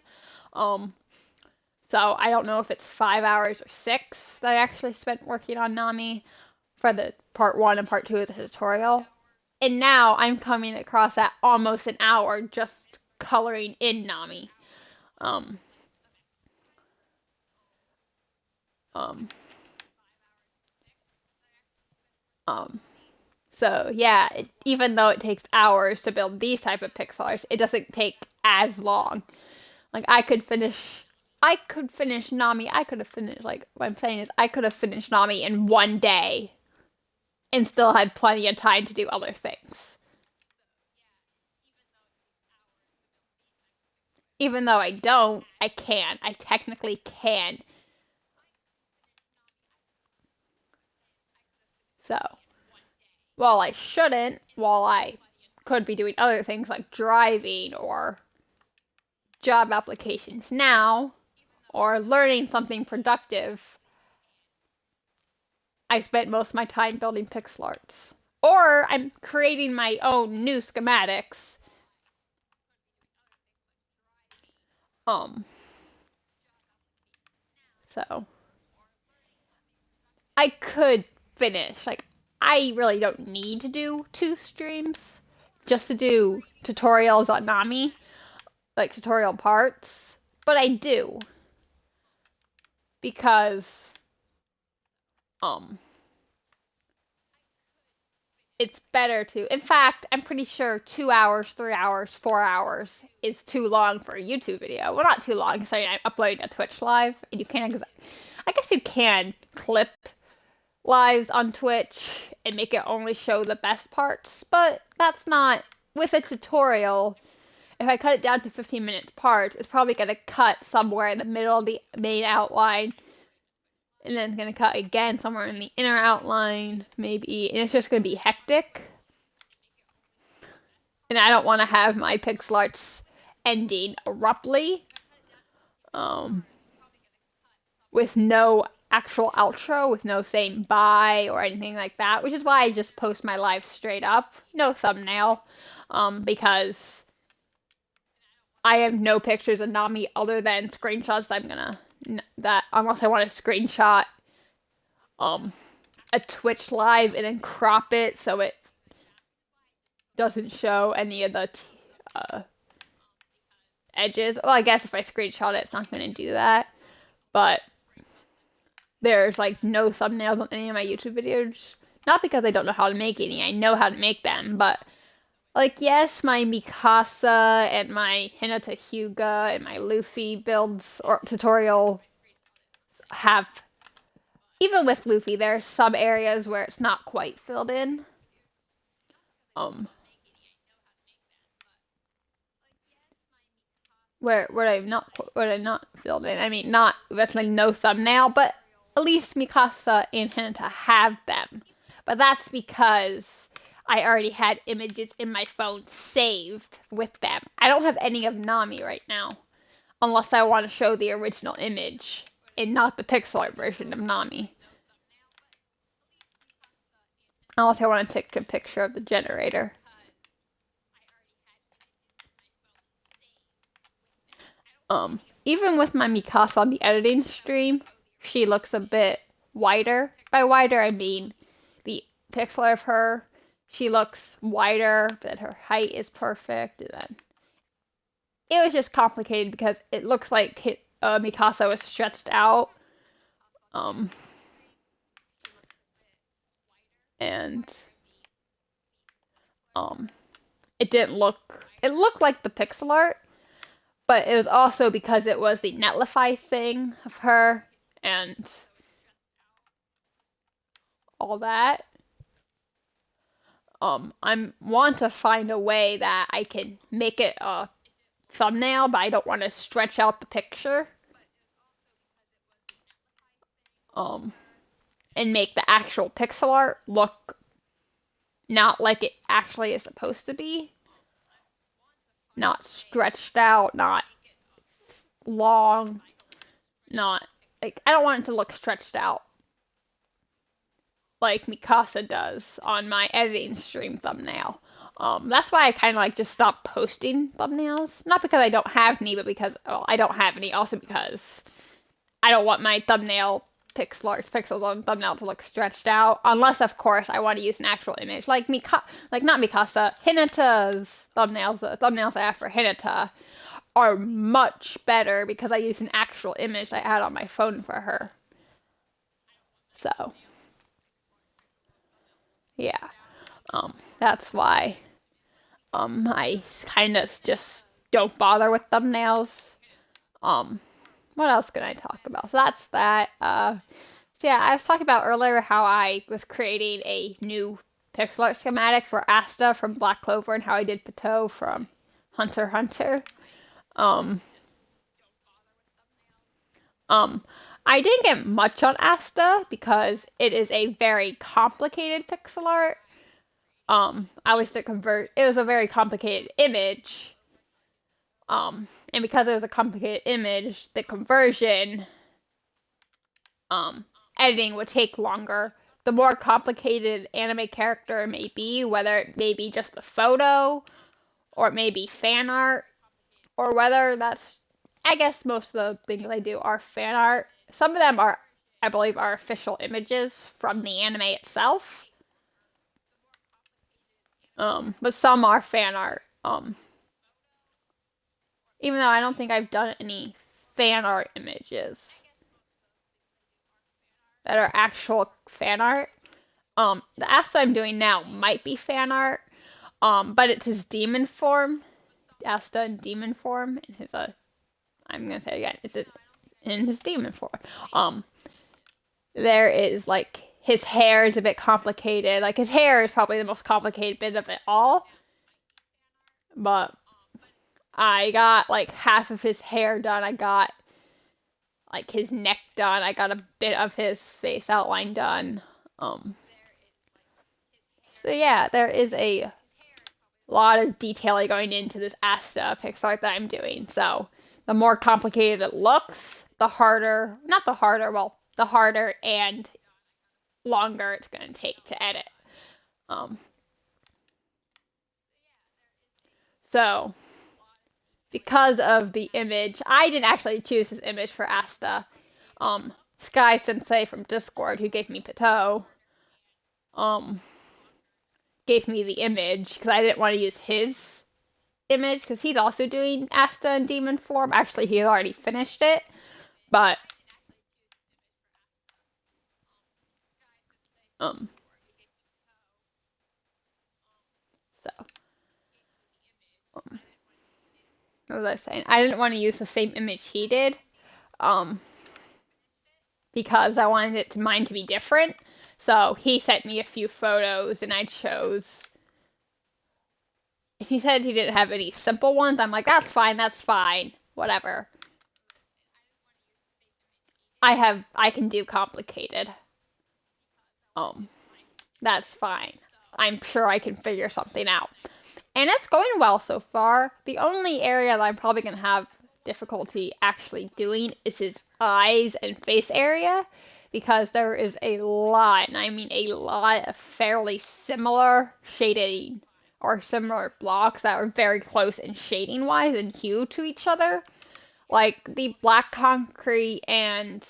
So I don't know if it's 5 hours or 6 that I actually spent working on Nami for the part 1 and part 2 of the tutorial. And now I'm coming across at almost an hour just coloring in Nami. So yeah, even though it takes hours to build these type of pixel arts, it doesn't take as long. Like I could finish Nami, like what I'm saying is I could have finished Nami in one day and still had plenty of time to do other things. Even though I don't, I can. I technically can. So, while I shouldn't, while I could be doing other things like driving or job applications now, or learning something productive, I spent most of my time building pixel arts. Or I'm creating my own new schematics. So I could finish, like, I really don't need to do 2 streams just to do tutorials on Nami, like tutorial parts, but I do, because it's better to, in fact, I'm pretty sure 2 hours, 3 hours, 4 hours is too long for a YouTube video. Well, not too long, because I'm uploading a Twitch live, and you can't, I guess you can clip lives on Twitch and make it only show the best parts, but that's not, with a tutorial, if I cut it down to 15 minutes parts, it's probably going to cut somewhere in the middle of the main outline and then it's going to cut again somewhere in the inner outline, maybe, and it's just going to be hectic. And I don't want to have my pixel arts ending abruptly, with no actual outro, with no saying bye or anything like that, which is why I just post my live straight up, no thumbnail, because I have no pictures of Nami other than screenshots that unless I want to screenshot a Twitch live and then crop it so it doesn't show any of the edges. Well, I guess if I screenshot it, it's not going to do that. But there's like no thumbnails on any of my YouTube videos. Not because I don't know how to make any. I know how to make them, but like, yes, my Mikasa and my Hinata Hyuga and my Luffy builds or tutorial have, even with Luffy, there's some areas where it's not quite filled in. Where I'm not filled in. I mean, not that's like no thumbnail, but at least Mikasa and Hinata have them. But that's because I already had images in my phone saved with them. I don't have any of Nami right now, unless I want to show the original image and not the pixel art version of Nami. Unless I want to take a picture of the generator. Even with my Mikasa on the editing stream, she looks a bit wider. By wider, I mean the pixel art of her. She looks wider, but her height is perfect. And then it was just complicated because it looks like Mikasa was stretched out. And it didn't look. It looked like the pixel art. But it was also because it was the Netlify thing of her and all that. I want to find a way that I can make it a thumbnail, but I don't want to stretch out the picture. And make the actual pixel art look not like it actually is supposed to be. Not stretched out, not long, not like I don't want it to look stretched out like Mikasa does on my editing stream thumbnail. That's why I kind of like just stopped posting thumbnails. Not because I don't have any, but because I don't have any. Also because I don't want my thumbnail pixels on thumbnail to look stretched out. Unless, of course, I want to use an actual image. Like not Mikasa, Hinata's thumbnails. The thumbnails I have for Hinata are much better because I use an actual image I had on my phone for her. So, yeah. That's why I kind of just don't bother with thumbnails. What else can I talk about? So that's that. So yeah, I was talking about earlier how I was creating a new pixel art schematic for Asta from Black Clover and how I did Pateau from Hunter x Hunter. I didn't get much on Asta because it is a very complicated pixel art. At least it was a very complicated image. And because it was a complicated image, the conversion, editing would take longer. The more complicated anime character may be, whether it may be just a photo, or it may be fan art, or whether that's, I guess most of the things I do are fan art. Some of them are, I believe, are official images from the anime itself. But some are fan art. Even though I don't think I've done any fan art images that are actual fan art. The Asta I'm doing now might be fan art, but it's his demon form. Asta in demon form, and I'm gonna say it again, it's in his demon form. There is like his hair is a bit complicated. Like his hair is probably the most complicated bit of it all, but I got like half of his hair done. I got like his neck done. I got a bit of his face outline done. Um, so yeah, there is a lot of detailing going into this Asta pixel that I'm doing. So the more complicated it looks, the harder, not the harder, well, the harder and longer it's going to take to edit. Um, so because of the image, I didn't actually choose this image for Asta. Sky Sensei from Discord, who gave me Pitou, um, gave me the image because I didn't want to use his image because he's also doing Asta in demon form. Actually, he already finished it, but um, so what was I saying? I didn't want to use the same image he did, um, because I wanted mine to be different. So he sent me a few photos, and I chose. He said he didn't have any simple ones. I'm like, that's fine, whatever. I can do complicated. Um, that's fine. I'm sure I can figure something out. And it's going well so far. The only area that I'm probably going to have difficulty actually doing is his eyes and face area, because there is a lot, and I mean a lot, of fairly similar shading or similar blocks that are very close in shading wise and hue to each other. Like the black concrete and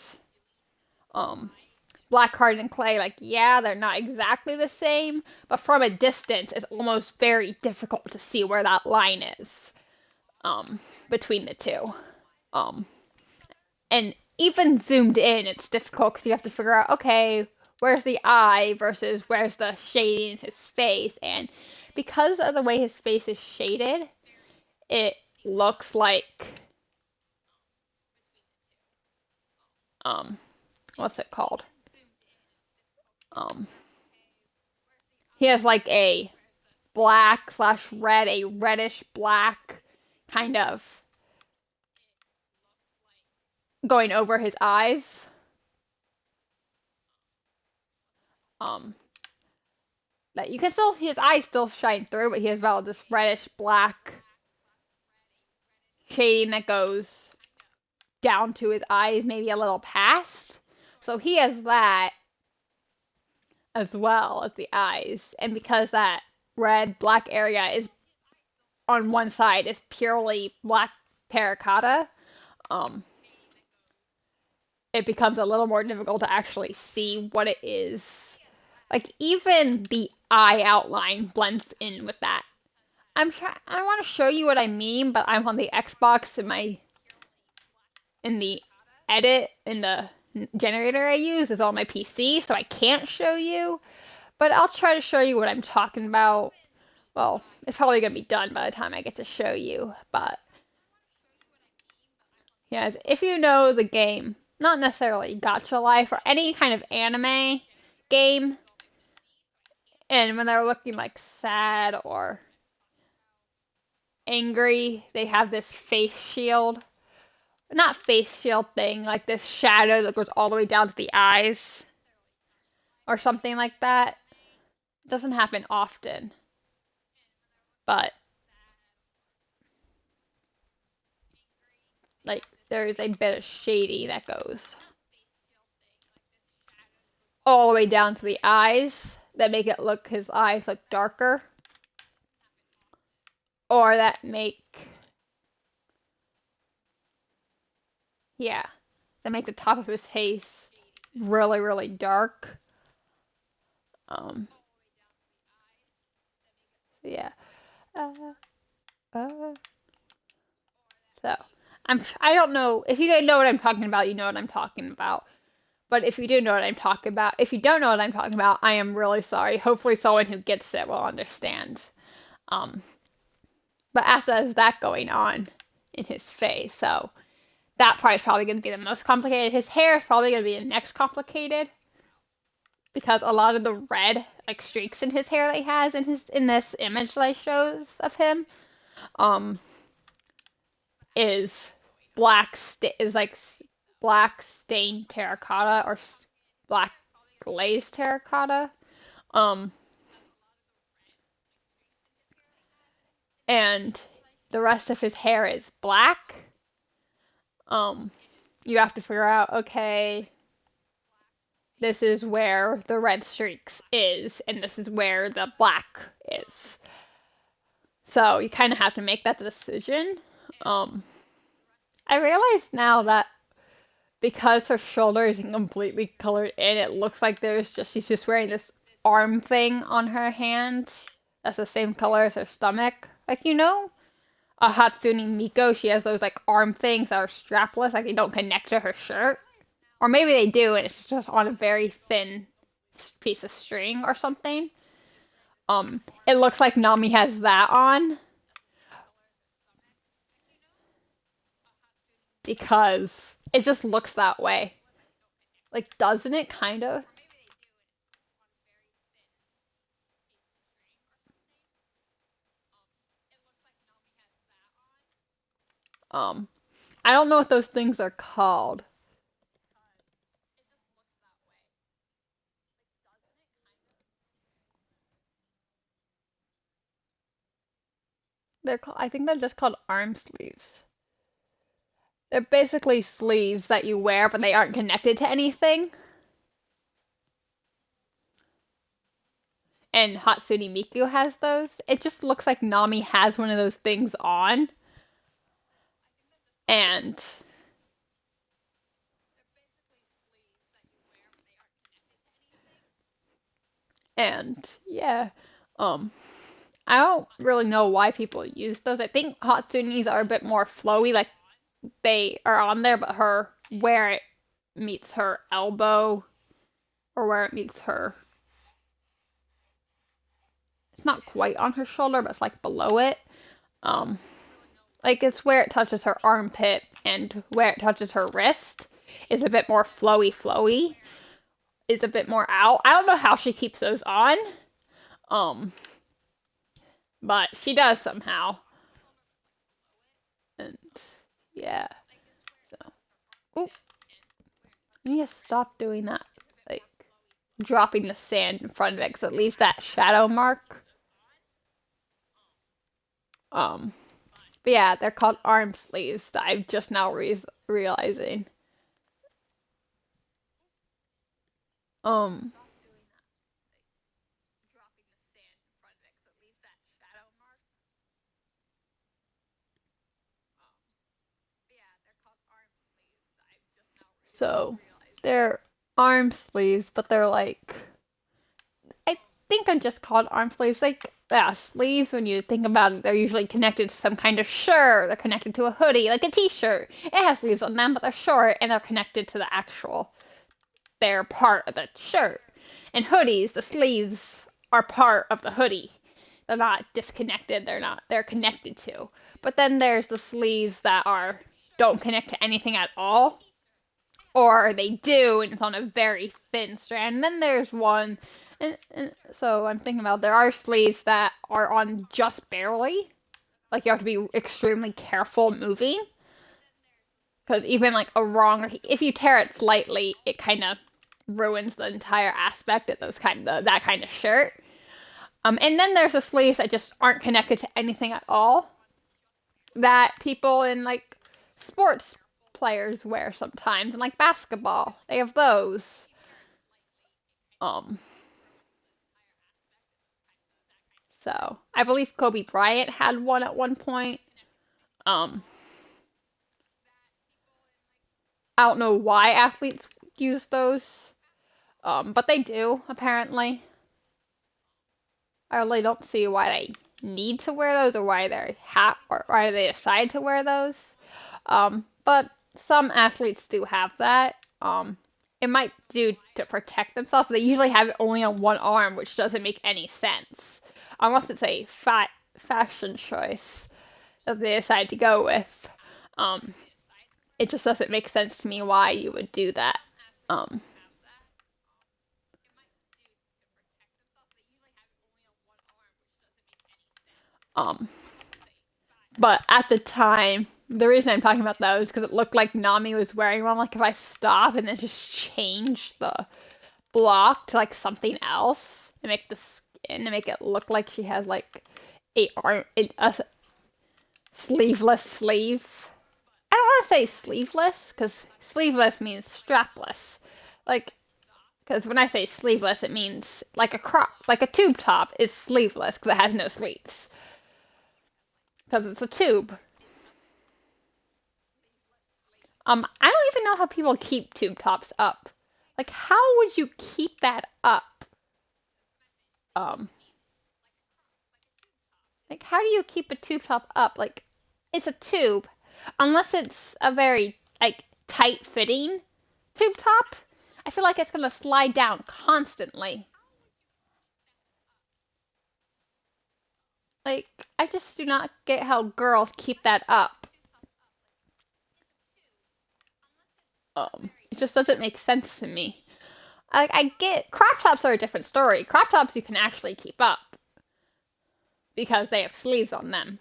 black hardened clay, like, yeah, they're not exactly the same, but from a distance, it's almost very difficult to see where that line is between the two. Um, and even zoomed in, it's difficult because you have to figure out, okay, where's the eye versus where's the shading in his face. And because of the way his face is shaded, it looks like, um, what's it called? Um, he has like a black slash red, a reddish black kind of going over his eyes. Um, that you can still, his eyes still shine through, but he has about this reddish black shading that goes down to his eyes, maybe a little past. So he has that as well as the eyes. And because that red black area is on one side is purely black terracotta, um, it becomes a little more difficult to actually see what it is. Like even the eye outline blends in with that. I want to show you what I mean, but I'm on the Xbox in the edit in the generator I use is on my PC, so I can't show you. But I'll try to show you what I'm talking about. Well, it's probably gonna be done by the time I get to show you, but yes, if you know the game, not necessarily Gacha Life or any kind of anime game, and when they're looking like sad or angry, they have this face shield. Not face shield thing, like this shadow that goes all the way down to the eyes. Or something like that. It doesn't happen often. But like there's a bit of shady that goes all the way down to the eyes that make it look his eyes look darker. Or that make that make the top of his face really, really dark. Um yeah. Uh, uh, so I don't know if you guys know what I'm talking about, you know what I'm talking about. But if you do know what I'm talking about, if you don't know what I'm talking about, I am really sorry. Hopefully someone who gets it will understand. Um, but Asa has that going on in his face, so that part is probably going to be the most complicated. His hair is probably going to be the next complicated because a lot of the red like streaks in his hair that he has in this image that I shows of him, is black black stained terracotta or black glazed terracotta. Um, and the rest of his hair is black. Um, you have to figure out, okay, this is where the red streaks is, and this is where the black is. So you kind of have to make that decision. Um, I realize now that because her shoulder isn't completely colored in, it looks like she's just wearing this arm thing on her hand that's the same color as her stomach. Like, a Hatsune Miko, she has those like arm things that are strapless, like they don't connect to her shirt. Or maybe they do, and it's just on a very thin piece of string or something. It looks like Nami has that on because it just looks that way. Like, doesn't it kind of? Um, I don't know what those things are called. I think they're just called arm sleeves. They're basically sleeves that you wear, but they aren't connected to anything. And Hatsune Miku has those. It just looks like Nami has one of those things on. And yeah. Um I don't really know why people use those. I think Hatsune's are a bit more flowy, like they are on there, but her where it meets her elbow or where it meets her, it's not quite on her shoulder, but it's like below it. Um, like it's where it touches her armpit and where it touches her wrist is a bit more flowy, is a bit more out. I don't know how she keeps those on. Um, but she does somehow. And yeah. So, oop, you need to stop doing that. Like dropping the sand in front of it because it leaves that shadow mark. Um, but yeah, they're called arm sleeves. I'm just now realizing. Um, so they're arm sleeves, but they're like, I think they're just called arm sleeves. Like, yeah, sleeves, when you think about it, they're usually connected to some kind of shirt. They're connected to a hoodie, like a t-shirt. It has sleeves on them, but they're short and they're connected to the actual, they're part of the shirt. And hoodies, the sleeves are part of the hoodie. They're not disconnected. They're connected to. But then there's the sleeves that are don't connect to anything at all, or they do and it's on a very thin strand. And then there's one, and so I'm thinking about, there are sleeves that are on just barely, like you have to be extremely careful moving, because even like a wrong, if you tear it slightly, it kind of ruins the entire aspect of that kind of shirt. And then there's the sleeves that just aren't connected to anything at all, that people in like sports players wear sometimes, and like basketball, they have those. Um, so I believe Kobe Bryant had one at one point. Um, I don't know why athletes use those, but they do apparently. I really don't see why they need to wear those or why they decide to wear those. But some athletes do have that. It might do to protect themselves, but they usually have it only on one arm, which doesn't make any sense unless it's a fashion choice that they decide to go with. Um, it just doesn't make sense to me why you would do that. Um, um, but at the time, The reason I'm talking about those is because it looked like Nami was wearing one. Like if I stop and then just change the block to like something else and make the skin and make it look like she has like a sleeveless sleeve. I don't want to say sleeveless because sleeveless means strapless. Like, because when I say sleeveless, it means like a crop, like a tube top is sleeveless because it has no sleeves because it's a tube. I don't even know how people keep tube tops up. Like, how would you keep that up? Um, like, how do you keep a tube top up? Like, it's a tube, unless it's a very like tight fitting tube top. I feel like it's gonna slide down constantly. Like, I just do not get how girls keep that up. It just doesn't make sense to me. I get crop tops are a different story. Crop tops you can actually keep up because they have sleeves on them.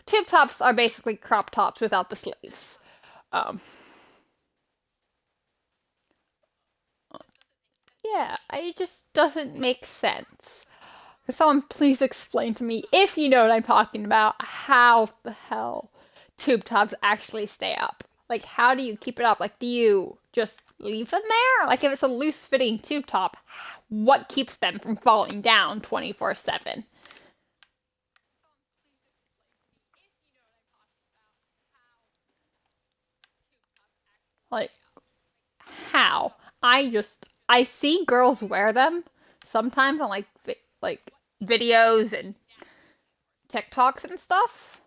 Tube tops are basically crop tops without the sleeves. Um, yeah, it just doesn't make sense. Can someone please explain to me, if you know what I'm talking about, how the hell tube tops actually stay up? Like, how do you keep it up? Like, do you just leave them there? Like, if it's a loose fitting tube top, what keeps them from falling down 24/7? Like, how? I see girls wear them sometimes on like videos and TikToks and stuff.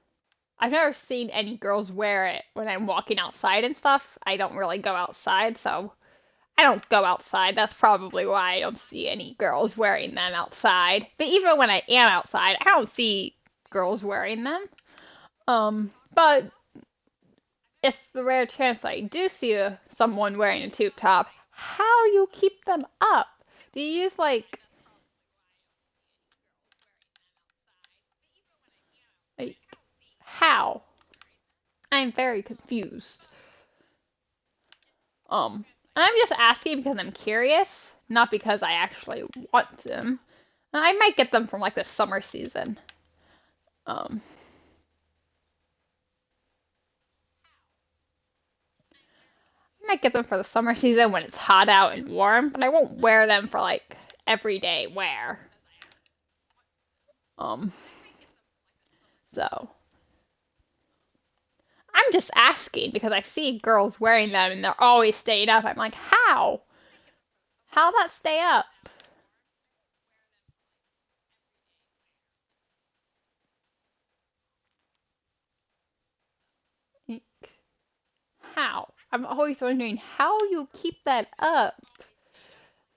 I've never seen any girls wear it when I'm walking outside and stuff. I don't really go outside, so I don't go outside. That's probably why I don't see any girls wearing them outside. But even when I am outside, I don't see girls wearing them. But if the rare chance I do see someone wearing a tube top, how you keep them up? Do you use like how? I'm very confused. And I'm just asking because I'm curious, not because I actually want them. I might get them from like the summer season. Um, I might get them for the summer season when it's hot out and warm, but I won't wear them for like everyday wear. Um, so I'm just asking because I see girls wearing them and they're always staying up. I'm like, how? How that stay up? How? I'm always wondering how you keep that up.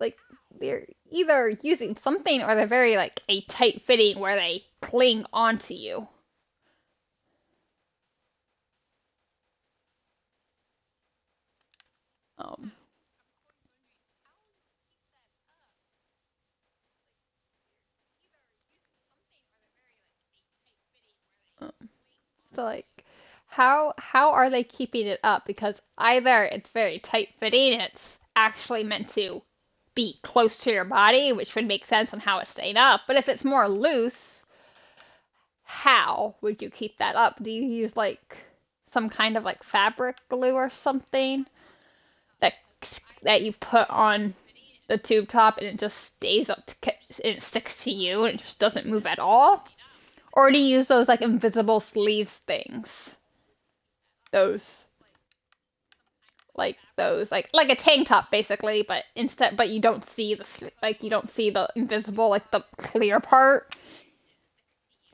Like they're either using something or they're very like a tight fitting where they cling onto you. Um, um, so like how are they keeping it up? Because either it's very tight fitting and it's actually meant to be close to your body, which would make sense on how it's staying up. But if it's more loose, how would you keep that up? Do you use like some kind of like fabric glue or something that that you put on the tube top and it just stays up and it sticks to you and it just doesn't move at all? Or do you use those like invisible sleeves things? Those like a tank top basically, but you don't see like you don't see the invisible like the clear part,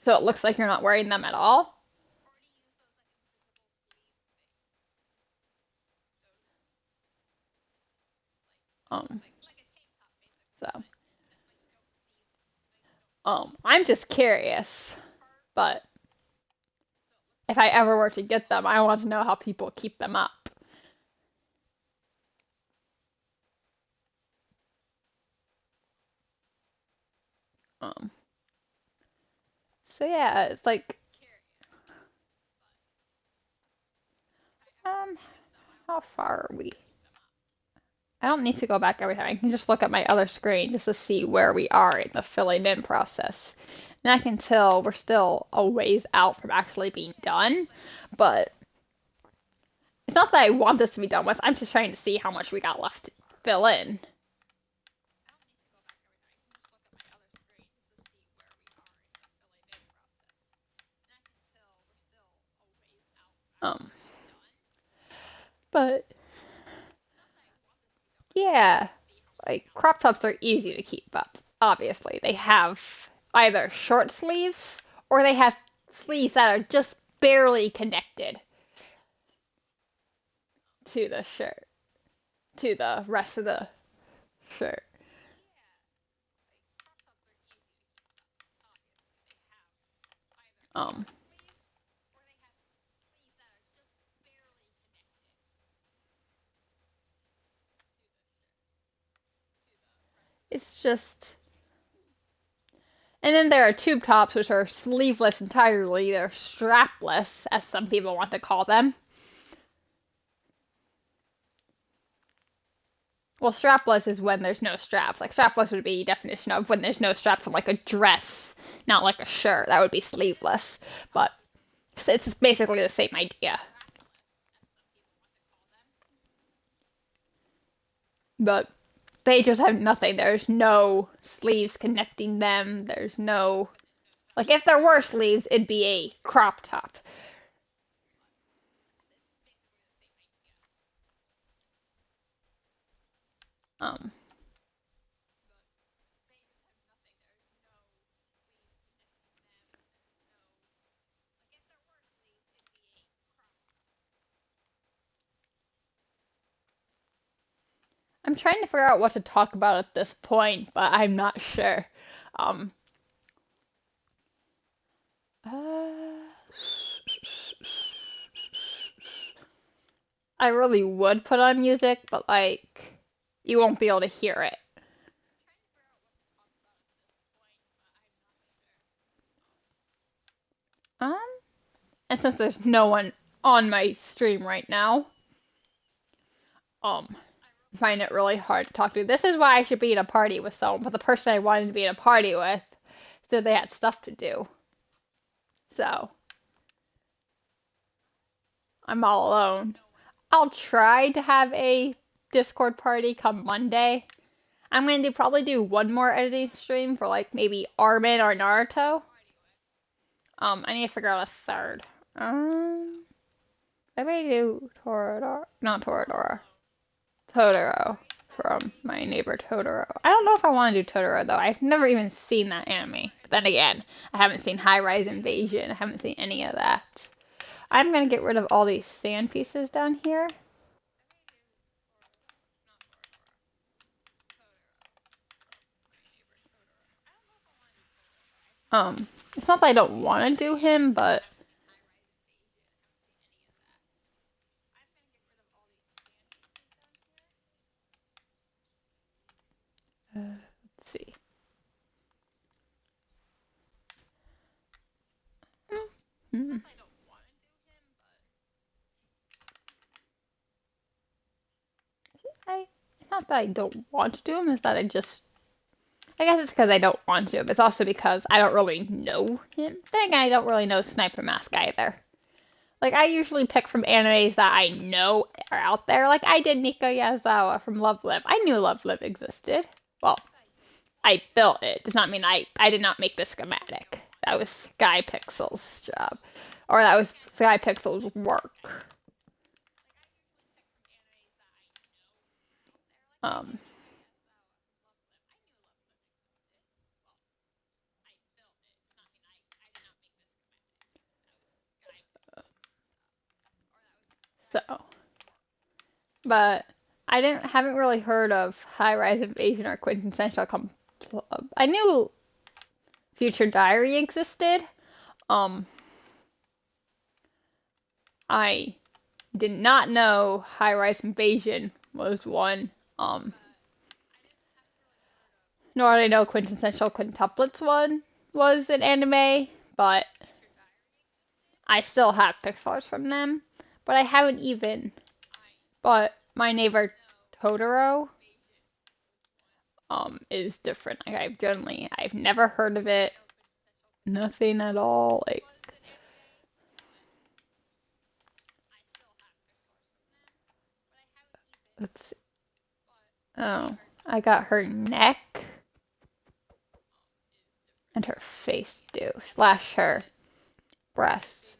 so it looks like you're not wearing them at all. Um, so I'm just curious, but if I ever were to get them, I want to know how people keep them up. Um, so yeah, it's like How far are we? I don't need to go back every time. I can just look at my other screen just to see where we are in the filling in process. And I can tell we're still a ways out from actually being done, but it's not that I want this to be done with. I'm just trying to see how much we got left to fill in. Um, but yeah, like crop tops are easy to keep up. Obviously, they have either short sleeves or they have sleeves that are just barely connected to the shirt, to the rest of the shirt. Um, it's just. And then there are tube tops, which are sleeveless entirely. They're strapless, as some people want to call them. Well, strapless is when there's no straps. Like, strapless would be definition of when there's no straps on, like, a dress, not like a shirt. That would be sleeveless. But it's basically the same idea. But they just have nothing. There's no sleeves connecting them. There's no. Like, if there were sleeves, it'd be a crop top. Um, I'm trying to figure out what to talk about at this point, but I'm not sure. Um, uh, I really would put on music, but like, you won't be able to hear it. Um, and since there's no one on my stream right now, I find it really hard to talk to. This is why I should be in a party with someone, but the person I wanted to be in a party with said they had stuff to do. So, I'm all alone. I'll try to have a Discord party come Monday. I'm going to probably do one more editing stream for like maybe Armin or Naruto. I need to figure out a third. I may do Toradora, not Toradora, Totoro from my neighbor Totoro. I don't know if I want to do Totoro though. I've never even seen that anime. But then again, I haven't seen High Rise Invasion. I haven't seen any of that. I'm gonna get rid of all these sand pieces down here. It's not that I don't want to do him, but let's see. Mm-hmm. It's not that I don't want to do him, it's that I guess it's because I don't want to, but it's also because I don't really know him. Then again, I don't really know Sniper Mask either. Like, I usually pick from animes that I know are out there. Like, I did Nico Yazawa from Love Live. I knew Love Live existed. Well, I built it. Does not mean I did not make the schematic. That was Sky Pixel's job. Or that was Sky Pixel's work. Um, so, but I haven't really heard of High Rise Invasion or Quintessential Club. I knew Future Diary existed. I did not know High Rise Invasion was one. Nor did I know Quintessential Quintuplets one was an anime, but I still have pixels from them. But I haven't even But My Neighbor Totoro is different. Like I've never heard of it. Nothing at all. Like let's see. Oh, I got her neck and her face do slash her breasts.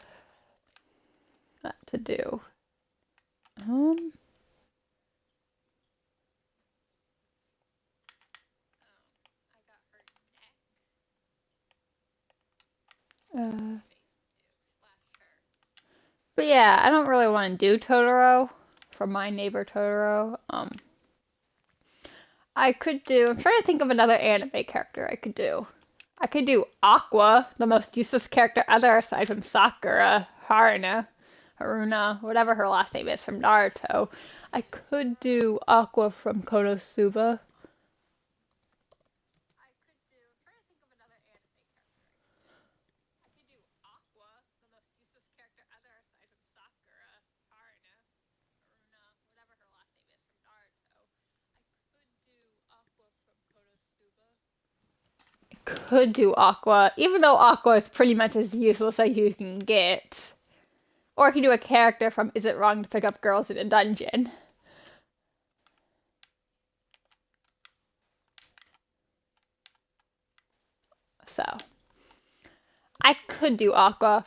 That to do. Um. Uh, but yeah, I don't really want to do Totoro from My Neighbor Totoro. I could do. I'm trying to think of another anime character I could do. I could do Aqua, the most useless character ever aside from Sakura, Haruna, whatever her last name is from Naruto. I could do Aqua from Konosuba. Could do Aqua, even though Aqua is pretty much as useless as you can get. Or I could do a character from Is It Wrong to Pick Up Girls in a Dungeon? So, I could do Aqua.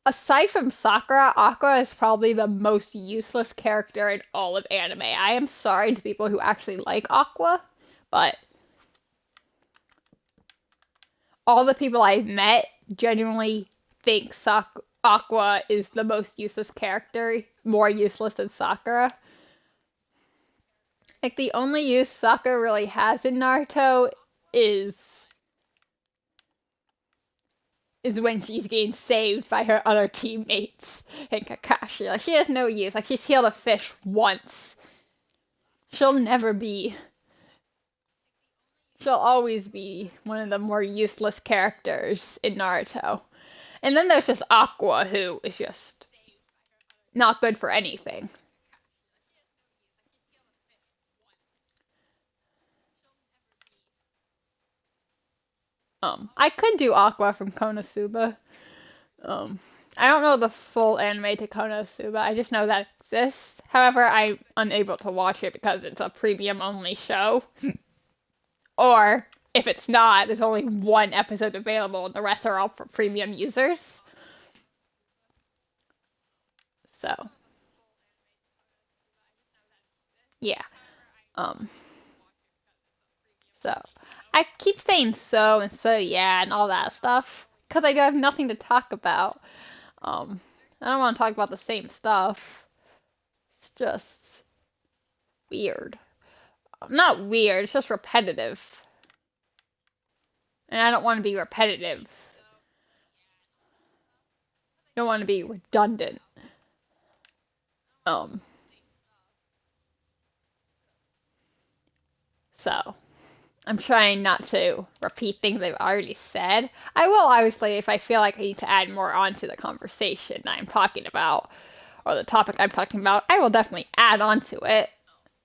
Aside from Sakura, Aqua is probably the most useless character in all of anime. I am sorry to people who actually like Aqua, but all the people I've met genuinely think Aqua is the most useless character, more useless than Sakura. Like, the only use Sakura really has in Naruto is when she's getting saved by her other teammates in Kakashi. Like, she has no use. Like, she's healed a fish once. She'll never be. She'll always be one of the more useless characters in Naruto. And then there's just Aqua, who is just not good for anything. I could do Aqua from Konosuba. I don't know the full anime to Konosuba. I just know that exists. However, I'm unable to watch it because it's a premium only show. Or if it's not, there's only one episode available and the rest are all for premium users. So, yeah. Um so I keep saying so and so yeah and all that stuff because I do have nothing to talk about. I don't want to talk about the same stuff. It's just weird. Not weird, it's just repetitive. And I don't want to be repetitive. I don't want to be redundant. So I'm trying not to repeat things I've already said. I will obviously if I feel like I need to add more onto the conversation I'm talking about or the topic I'm talking about, I will definitely add on to it.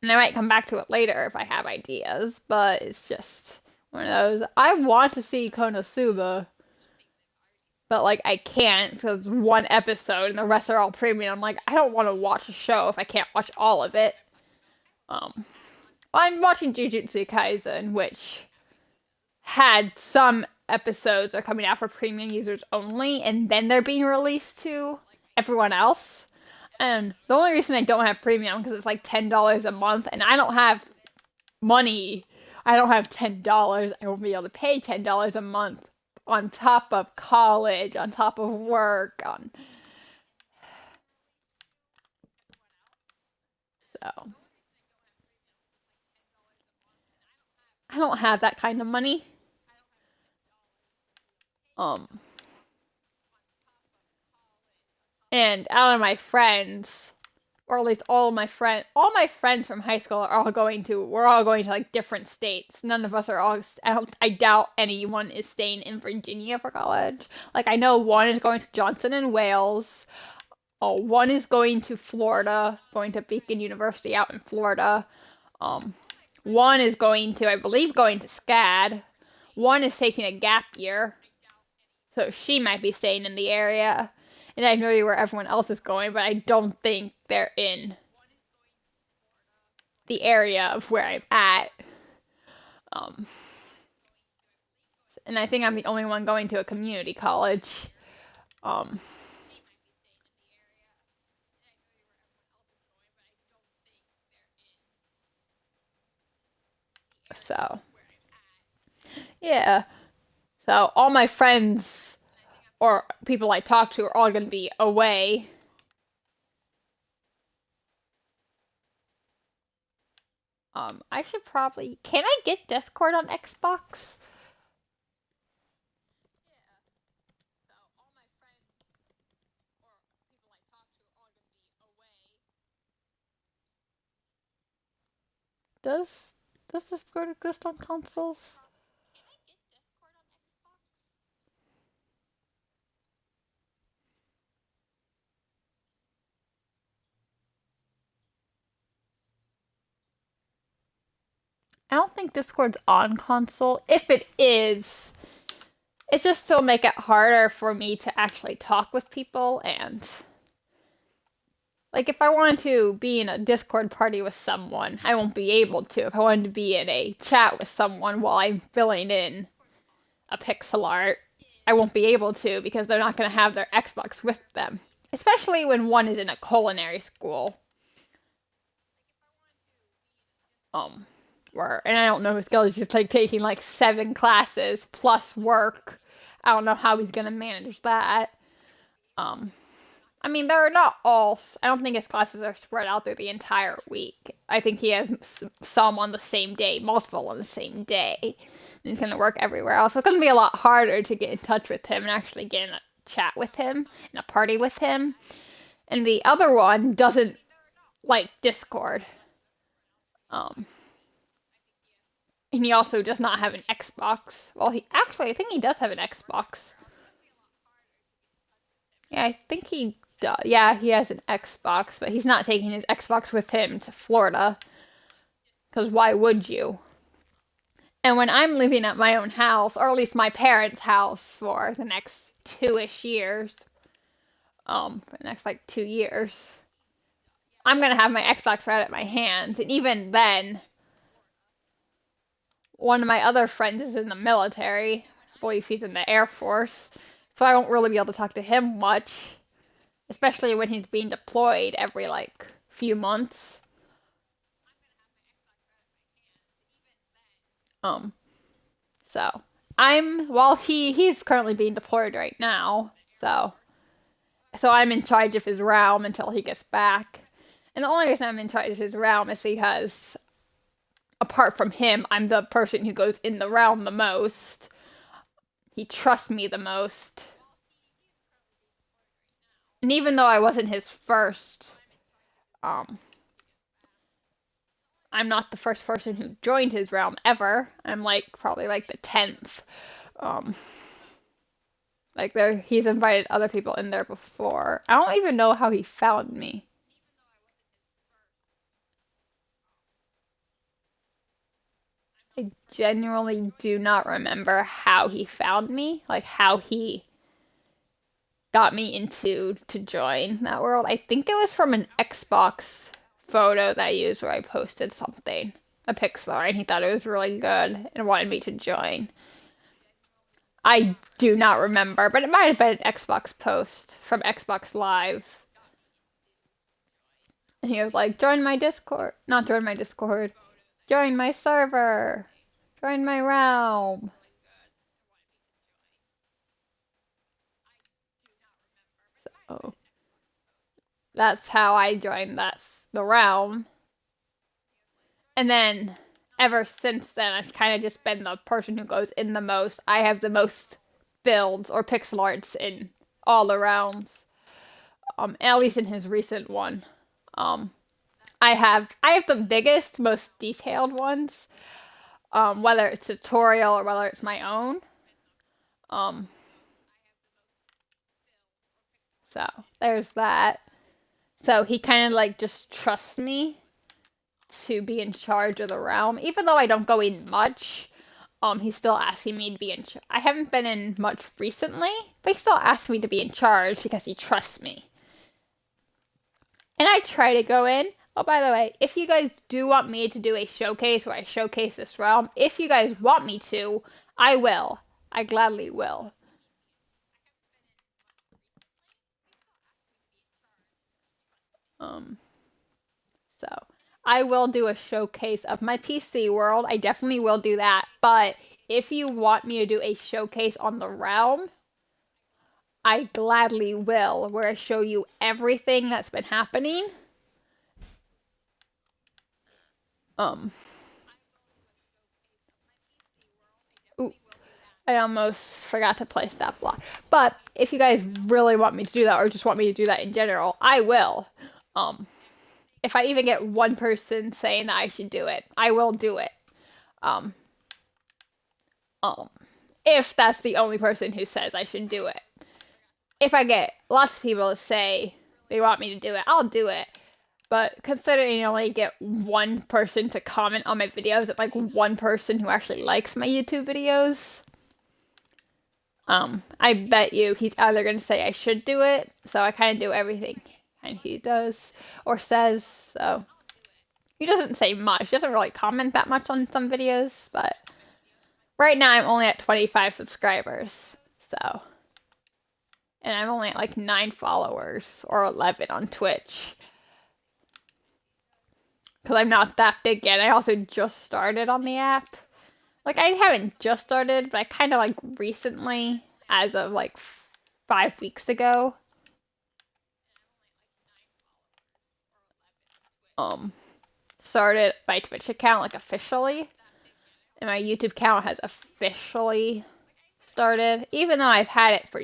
And I might come back to it later if I have ideas, but it's just one of those. I want to see Konosuba, but like I can't because it's one episode and the rest are all premium. I'm like, I don't want to watch a show if I can't watch all of it. Um, I'm watching Jujutsu Kaisen, which had some episodes are coming out for premium users only, and then they're being released to everyone else. And the only reason I don't have premium because it's like $10 a month, and I don't have money. I don't have $10. I won't be able to pay $10 a month on top of college, on top of work, on so I don't have that kind of money. Um, and out of my friends, or at least all my friends from high school we're all going to like different states. None of us are all, I doubt anyone is staying in Virginia for college. Like I know one is going to Johnson and Wales. Oh, one is going to Florida, going to Beacon University out in Florida. Um, One is going to, I believe, going to SCAD. One is taking a gap year, so she might be staying in the area. And I know where everyone else is going, but I don't think they're in the area of where I'm at. Um, and I think I'm the only one going to a community college. Um, so yeah, so all my friends or people I talk to are all going to be away. I should probably. Can I get Discord on Xbox? Does does Discord exist on consoles? I don't think Discord's on console. If it is, it's just still make it harder for me to actually talk with people. And like if I wanted to be in a Discord party with someone, I won't be able to. If I wanted to be in a chat with someone while I'm filling in a pixel art, I won't be able to because they're not going to have their Xbox with them. Especially when one is in a culinary school. Um, where, and I don't know if Skelly's just like taking like 7 classes plus work. I don't know how he's gonna manage that. Um, I mean, they're not all. I don't think his classes are spread out through the entire week. I think he has some on the same day, multiple on the same day. And he's gonna work everywhere else. So it's gonna be a lot harder to get in touch with him and actually get in a chat with him, in a party with him. And the other one doesn't like Discord. Um, and he also does not have an Xbox. Well, he actually, I think he does have an Xbox. Yeah, I think he does. Yeah, he has an Xbox, but he's not taking his Xbox with him to Florida. Because why would you? And when I'm living at my own house, or at least my parents' house for the next 2-ish years, for the next like 2 years, I'm gonna have my Xbox right at my hands. And even then, one of my other friends is in the military. I believe he's in the Air Force. So I won't really be able to talk to him much. Especially when he's being deployed every like few months. Um so while he's currently being deployed right now, so I'm in charge of his realm until he gets back. And the only reason I'm in charge of his realm is because apart from him, I'm the person who goes in the realm the most. He trusts me the most. And even though I wasn't his first, um, I'm not the first person who joined his realm ever. I'm like probably like the 10th. Um, like he's invited other people in there before. I don't even know how he found me. I genuinely do not remember how he found me, like how he got me into to join that world. I think it was from an Xbox photo that I used where I posted something, a pixel, and he thought it was really good and wanted me to join. I do not remember, but it might have been an Xbox post from Xbox Live. And he was like, join my Discord. Not join my Discord. Join my server. Join my realm. So that's how I joined the realm. And then ever since then, I've kind of just been the person who goes in the most. I have the most builds or pixel arts in all the realms. At least in his recent one. Um, I have the biggest, most detailed ones. Whether it's tutorial or whether it's my own. Um, so there's that. So he kind of like just trusts me to be in charge of the realm, even though I don't go in much. He's still asking me to be in charge. I haven't been in much recently, but he still asks me to be in charge because he trusts me. And I try to go in. Oh, by the way, if you guys do want me to do a showcase where I showcase this realm, if you guys want me to, I will. I gladly will. So I will do a showcase of my PC world. I definitely will do that. But if you want me to do a showcase on the realm, I gladly will, where I show you everything that's been happening. Um. Ooh, I almost forgot to place that block. But if you guys really want me to do that, or just want me to do that in general, I will. If I even get one person saying that I should do it, I will do it. Um, um, if that's the only person who says I should do it. If I get lots of people to say they want me to do it, I'll do it. But considering I only get one person to comment on my videos, it's like one person who actually likes my YouTube videos. I bet you he's either gonna say I should do it, so I kind of do everything, and he does or says. So he doesn't say much. He doesn't really comment that much on some videos, but right now I'm only at 25 subscribers, so. And I'm only at like 9 followers or 11 on Twitch. Because I'm not that big yet. I also just started on the app. Like, I haven't just started, but I kind of like recently, as of like 5 weeks ago, started my Twitch account like officially. And my YouTube account has officially started, even though I've had it for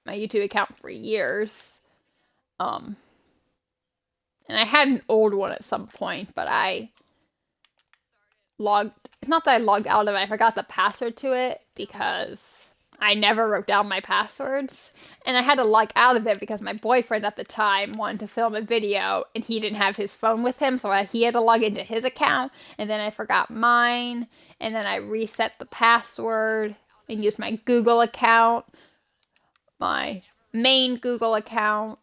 my YouTube account for years. And I had an old one at some point, but I logged. It's not that I logged out of it. I forgot the password to it because I never wrote down my passwords. And I had to log out of it because my boyfriend at the time wanted to film a video and he didn't have his phone with him. So he had to log into his account. And then I forgot mine. And then I reset the password and used my Google account, my main Google account.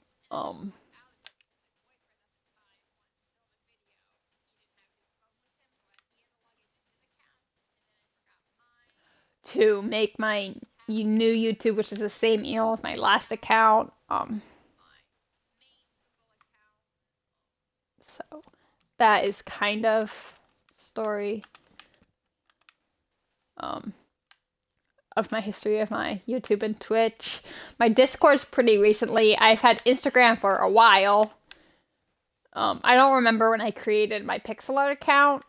To make my new YouTube, which is the same email with my last account. So that is kind of story of my history of my YouTube and Twitch. My Discord's pretty recently. I've had Instagram for a while. I don't remember when I created my pixel art account,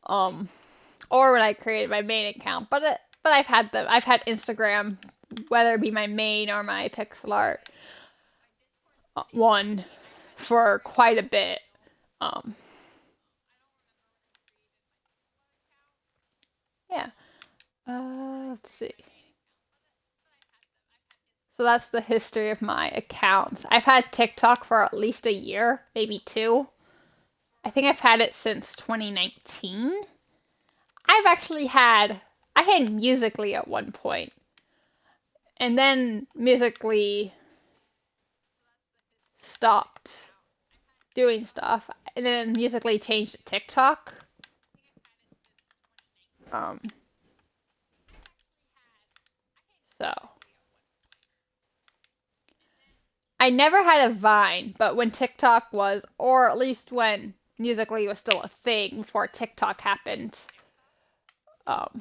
or when I created my main account, but I've had Instagram, whether it be my main or my pixel art one, for quite a bit. Yeah. Let's see. So that's the history of my accounts. I've had TikTok for at least a year, maybe 2. I think I've had it since 2019. I had Musically at one point. And then Musically stopped doing stuff. And then Musically changed to TikTok. So I never had a Vine, but when TikTok was, or at least when Musically was still a thing before TikTok happened, what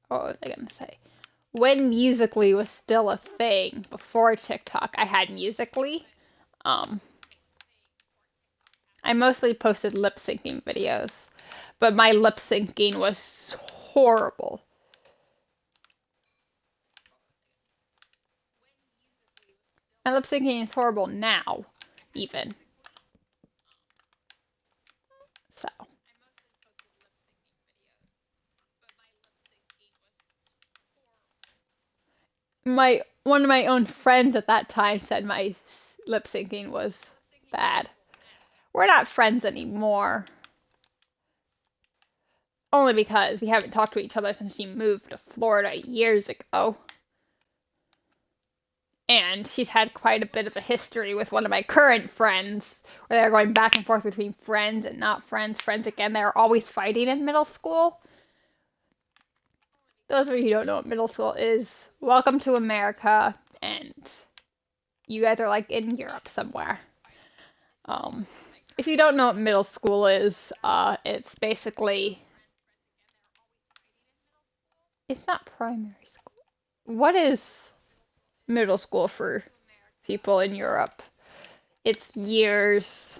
was I gonna say? When Musically was still a thing before TikTok, I had Musically. I mostly posted lip syncing videos, but my lip syncing was horrible. My lip syncing is horrible now, even. So. my one of my own friends at that time said my lip syncing was bad. We're not friends anymore. Only because we haven't talked to each other since she moved to Florida years ago. And she's had quite a bit of a history with one of my current friends, where they're going back and forth between friends and not friends, friends again. They're always fighting in middle school. Those of you who don't know what middle school is, welcome to America, and you guys are like in Europe somewhere. If you don't know what middle school is, it's basically, it's not primary school. What is middle school for people in Europe? It's years.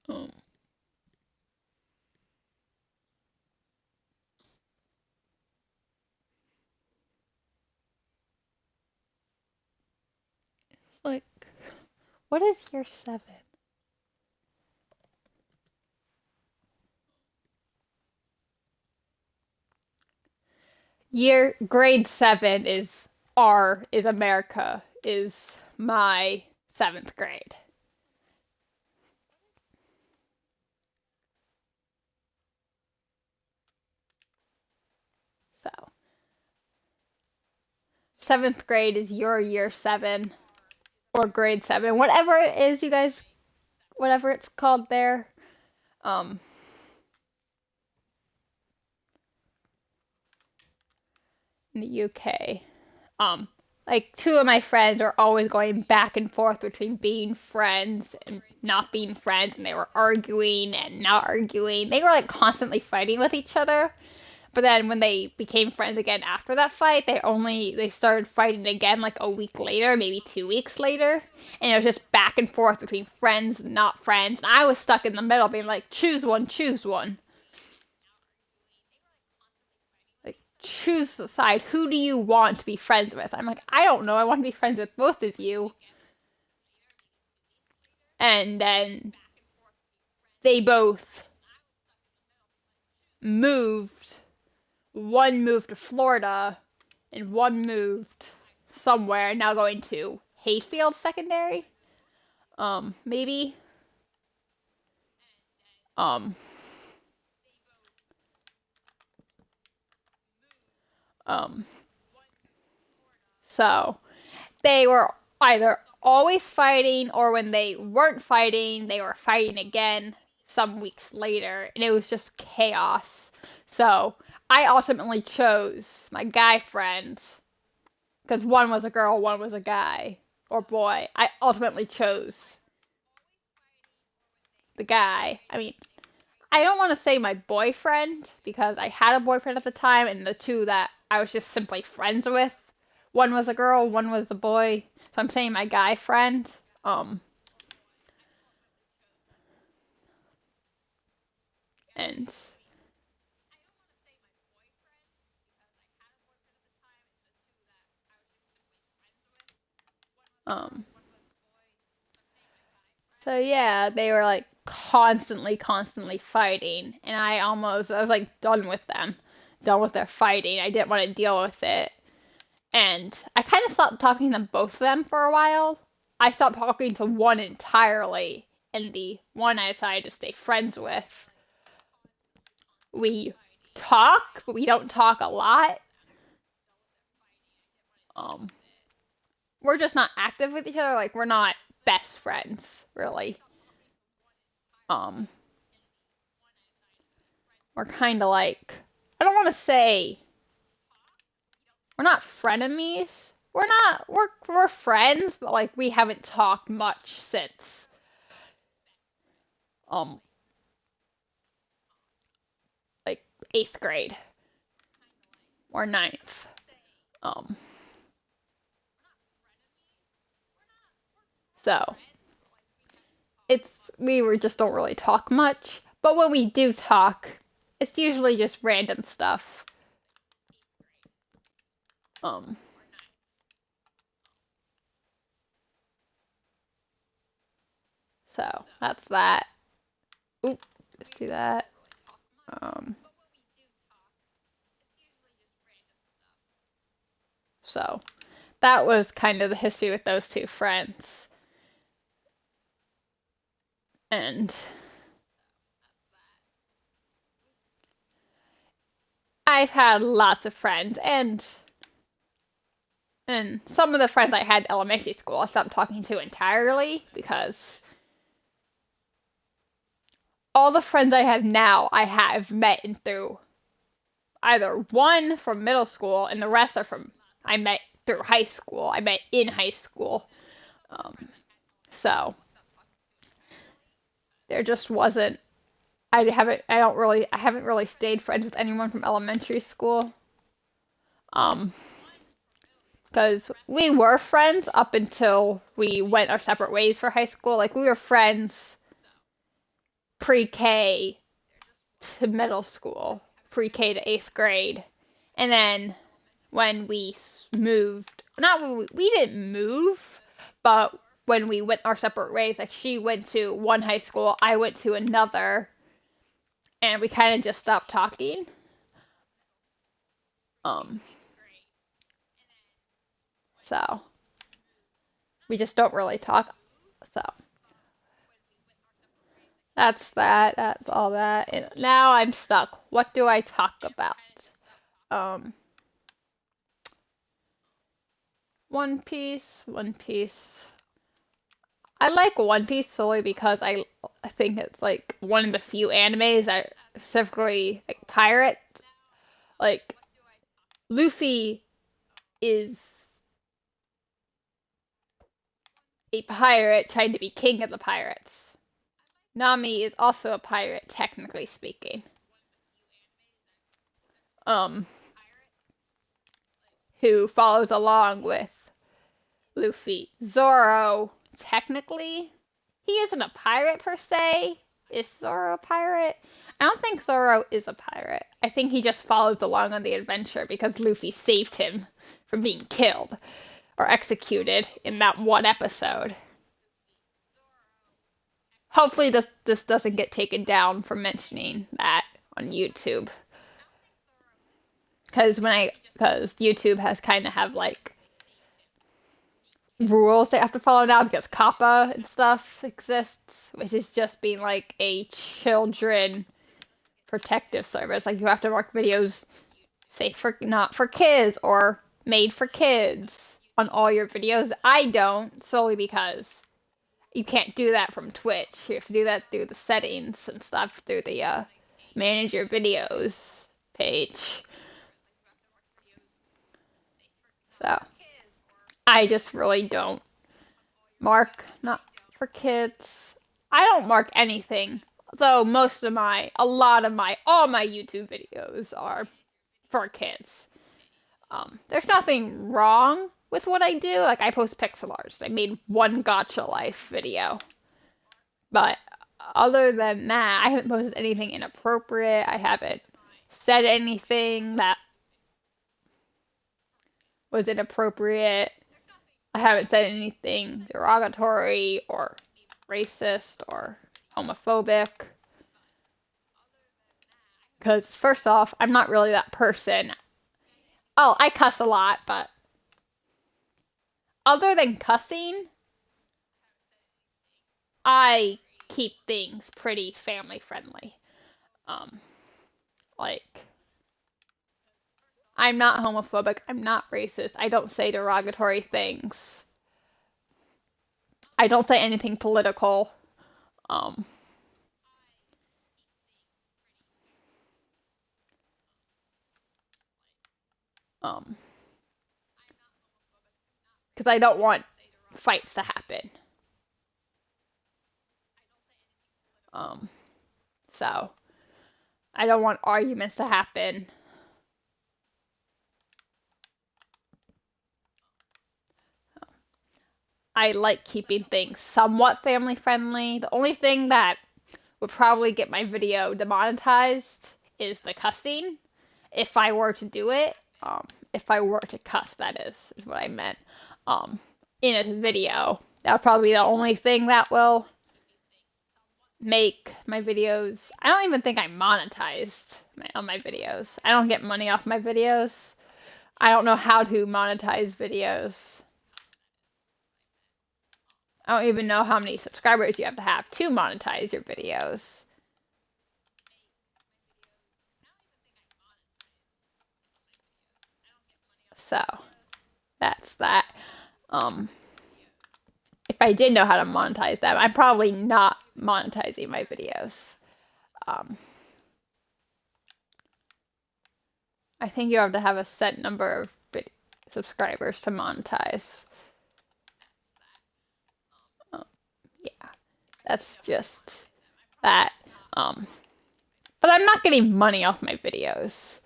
Um, it's like, what is year 7? Grade 7 is America, is my 7th grade. So 7th grade is your year 7 or grade 7, whatever it is, you guys, whatever it's called there. Um, in the UK. Like 2 of my friends are always going back and forth between being friends and not being friends, and they were arguing and not arguing. They were like constantly fighting with each other. But then when they became friends again after that fight, they started fighting again like a week later, maybe 2 weeks later. And it was just back and forth between friends and not friends. And I was stuck in the middle being like, choose one, choose one. Like, choose the side. Who do you want to be friends with? I'm like, I don't know. I want to be friends with both of you. And then they both moved. One moved to Florida, and one moved somewhere, now going to Hayfield Secondary. Maybe. Um, um, so they were either always fighting, or when they weren't fighting, they were fighting again some weeks later, and it was just chaos. So I ultimately chose my guy friend, because one was a girl, one was a guy or boy. I ultimately chose the guy. I mean, I don't want to say my boyfriend, because I had a boyfriend at the time, and the 2 that I was just simply friends with, one was a girl, one was a boy. So I'm saying my guy friend. And um, so yeah, they were like constantly fighting, and I was like done with them, done with their fighting. I didn't want to deal with it, and I kind of stopped talking to both of them for a while. I stopped talking to one entirely, and the one I decided to stay friends with, we talk, but we don't talk a lot. Um, we're just not active with each other. Like, we're not best friends, really. Um, we're kind of like, I don't want to say we're not frenemies. We're friends, but like we haven't talked much since um like 8th grade or ninth. Um, so we were just don't really talk much, but when we do talk, It's usually just random stuff. So that's that. Oop, let's do that. So that was kind of the history with those two friends. And I've had lots of friends, and some of the friends I had in elementary school I stopped talking to entirely because all the friends I have now I have met in through either one from middle school and the rest are from I met through high school. I met in high school. So there just wasn't I haven't really stayed friends with anyone from elementary school. Because we were friends up until we went our separate ways for high school. Like, we were friends pre-K to middle school, pre-K to 8th grade. And then when we moved, not when we didn't move, but when we went our separate ways, like, she went to one high school, I went to another, and we kind of just stopped talking. So we just don't really talk. So that's that. That's all that. And now I'm stuck. What do I talk about? Um, One Piece. One Piece. I like One Piece solely because I think it's like one of the few animes that specifically like pirate. Like, Luffy is a pirate trying to be king of the pirates. Nami is also a pirate, technically speaking. Who follows along with Luffy. Zoro, technically, he isn't a pirate per se. Is Zoro a pirate? I don't think Zoro is a pirate. I think he just follows along on the adventure because Luffy saved him from being killed or executed in that one episode. Hopefully this doesn't get taken down for mentioning that on YouTube. Because YouTube has kind of have like rules they have to follow now because Kappa and stuff exists, which is just being like a children protective service. Like, you have to mark videos safe for not for kids or made for kids on all your videos. I don't, solely because you can't do that from Twitch. You have to do that through the settings and stuff through the manage your videos page. So I just really don't mark not for kids. I don't mark anything. Though all my YouTube videos are for kids. There's nothing wrong with what I do. Like, I post pixel art. I made one Gacha Life video. But other than that, I haven't posted anything inappropriate. I haven't said anything that was inappropriate. I haven't said anything derogatory or racist or homophobic. Because, first off, I'm not really that person. Oh, I cuss a lot, but other than cussing, I keep things pretty family friendly. Like, I'm not homophobic, I'm not racist, I don't say derogatory things. I don't say anything political. Because I don't want fights to happen. So I don't want arguments to happen. I like keeping things somewhat family friendly. The only thing that would probably get my video demonetized is the cussing. If I were to do it, if I were to cuss, that is what I meant. Um, in a video, that would probably be the only thing that will make my videos. I don't even think I'm monetized on my videos. I don't get money off my videos. I don't know how to monetize videos. I don't even know how many subscribers you have to monetize your videos. So, that's that. If I did know how to monetize them, I'm probably not monetizing my videos. I think you have to have a set number of subscribers to monetize. Yeah, that's just that. But I'm not getting money off my videos.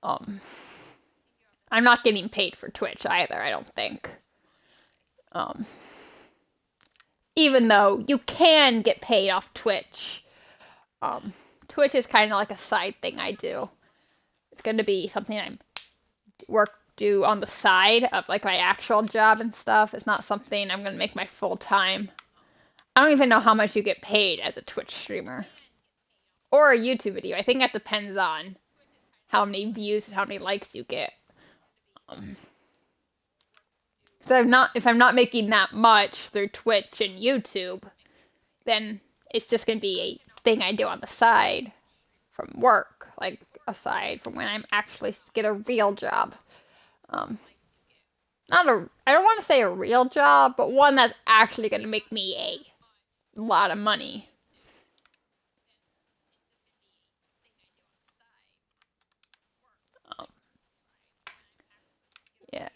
I'm not getting paid for Twitch either, I don't think. Even though you can get paid off Twitch. Twitch is kind of like a side thing I do. It's going to be something I do on the side of like my actual job and stuff. It's not something I'm going to make my full time. I don't even know how much you get paid as a Twitch streamer or a YouTube video. I think that depends on how many views and how many likes you get. If I'm not making that much through Twitch and YouTube, then it's just going to be a thing I do on the side from work, like aside from when I'm actually get a real job. I don't want to say a real job, but one that's actually going to make me a lot of money. Yeah.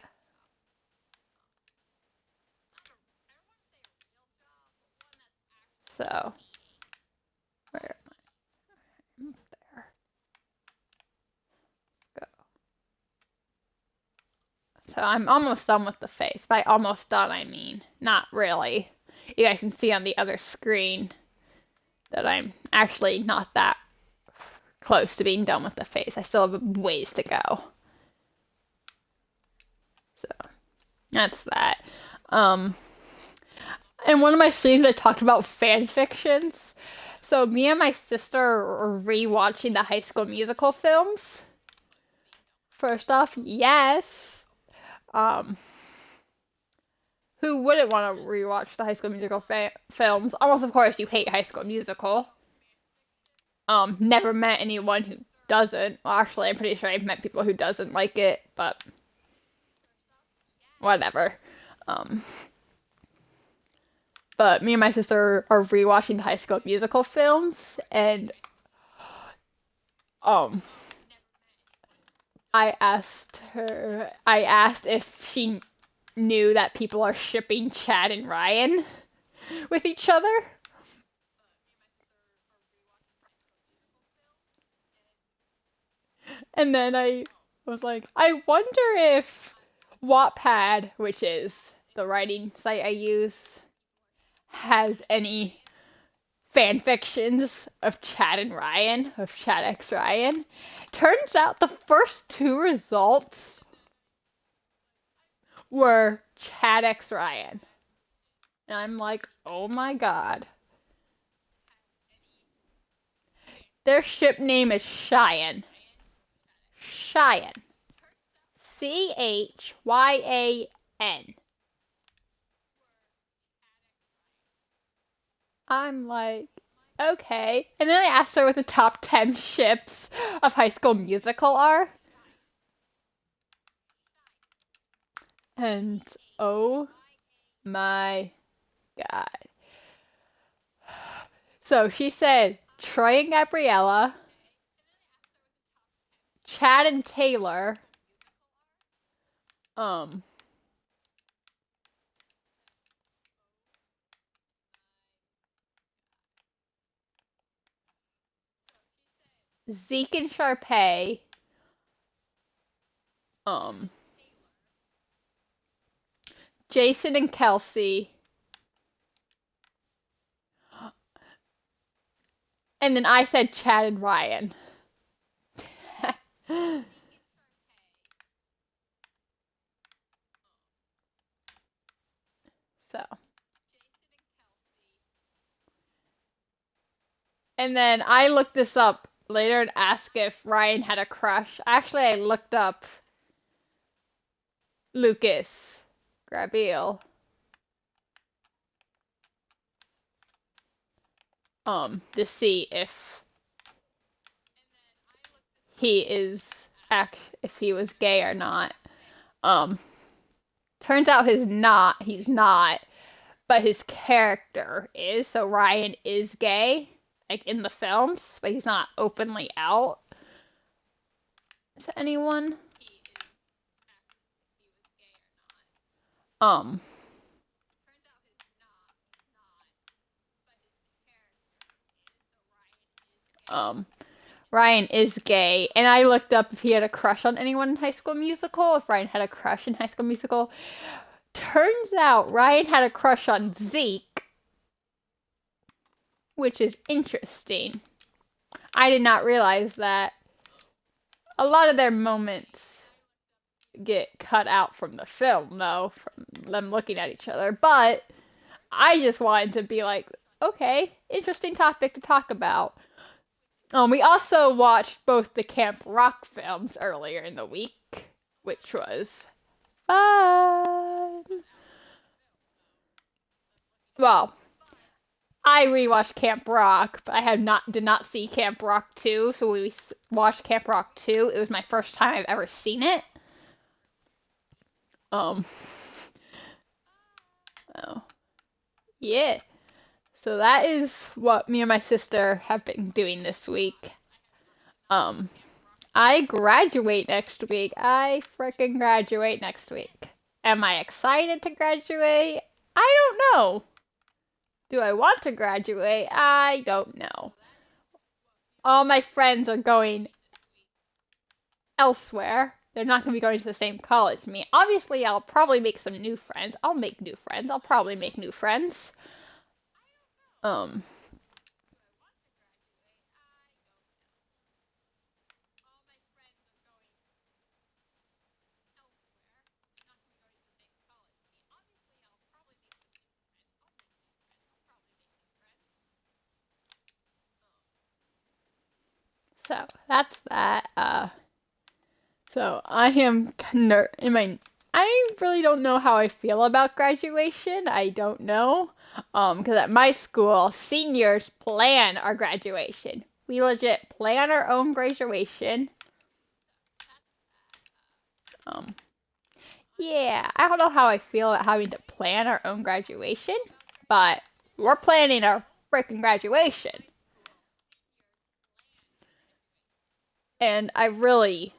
So, where am I? There. Let's go. So I'm almost done with the face. By almost done, I mean not really. You guys can see on the other screen that I'm actually not that close to being done with the face. I still have a ways to go. So that's that. In one of my streams, I talked about fan fictions. So me and my sister are rewatching the High School Musical films. First off, yes. Who wouldn't want to rewatch the High School Musical films? Unless, of course, you hate High School Musical. Never met anyone who doesn't. Well, actually, I'm pretty sure I've met people who doesn't like it, but whatever. But me and my sister are rewatching the High School Musical films, and I asked if she knew that people are shipping Chad and Ryan with each other. And then I was like, I wonder if Wattpad, which is the writing site I use, has any fan fictions of Chad and Ryan, of Chad X Ryan. Turns out the first two results were Chad X Ryan. And I'm like, oh my god. Their ship name is Cheyenne. Cheyenne. Chyan. I'm like, okay. And then I asked her what the top 10 ships of High School Musical are. And oh my god. So she said Troy and Gabriella, Chad and Taylor, Zeke and Sharpay, Jason and Kelsey, And then I said Chad and Ryan. So. And then I looked this up later and asked if Ryan had a crush. Actually, I looked up Lucas Grabeel. To see if he is if he was gay or not. Um, turns out he's not, but his character is. So Ryan is gay, like in the films, but he's not openly out to anyone. Um, Ryan is gay, and I looked up if he had a crush on anyone in High School Musical, if Ryan had a crush in High School Musical. Turns out Ryan had a crush on Zeke, which is interesting. I did not realize that. A lot of their moments get cut out from the film, though, from them looking at each other, but I just wanted to be like, okay, interesting topic to talk about. We also watched both the Camp Rock films earlier in the week, which was fun. Well, I rewatched Camp Rock, but I did not see Camp Rock 2, so we watched Camp Rock 2. It was my first time I've ever seen it. Oh. Yeah. So that is what me and my sister have been doing this week. I graduate next week. I freaking graduate next week. Am I excited to graduate? I don't know. Do I want to graduate? I don't know. All my friends are going elsewhere. They're not going to be going to the same college as me. Obviously, I'll probably make some new friends. I'll make new friends. I'll probably make new friends. So that's that. So I am I really don't know how I feel about graduation. I don't know. Because at my school, seniors plan our graduation. We legit plan our own graduation. Yeah, I don't know how I feel about having to plan our own graduation, but we're planning our freaking graduation. And I really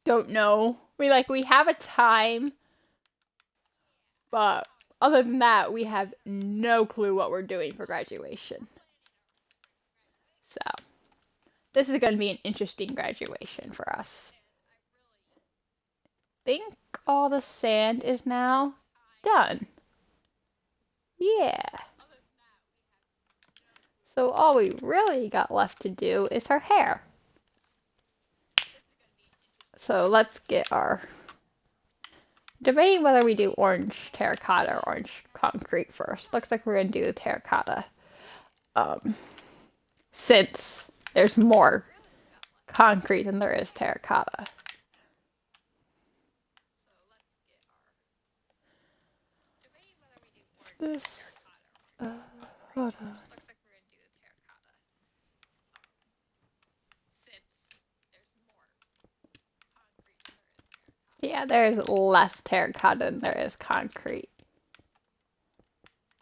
don't know. We have a time, but other than that, we have no clue what we're doing for graduation. So, this is going to be an interesting graduation for us. I think all the sand is now done. Yeah. So all we really got left to do is her hair. So let's get our... Debating whether we do orange terracotta or orange concrete first. Looks like we're going to do terracotta. Since there's more concrete than there is terracotta. Is this... hold on. Yeah, there's less terracotta than there is concrete.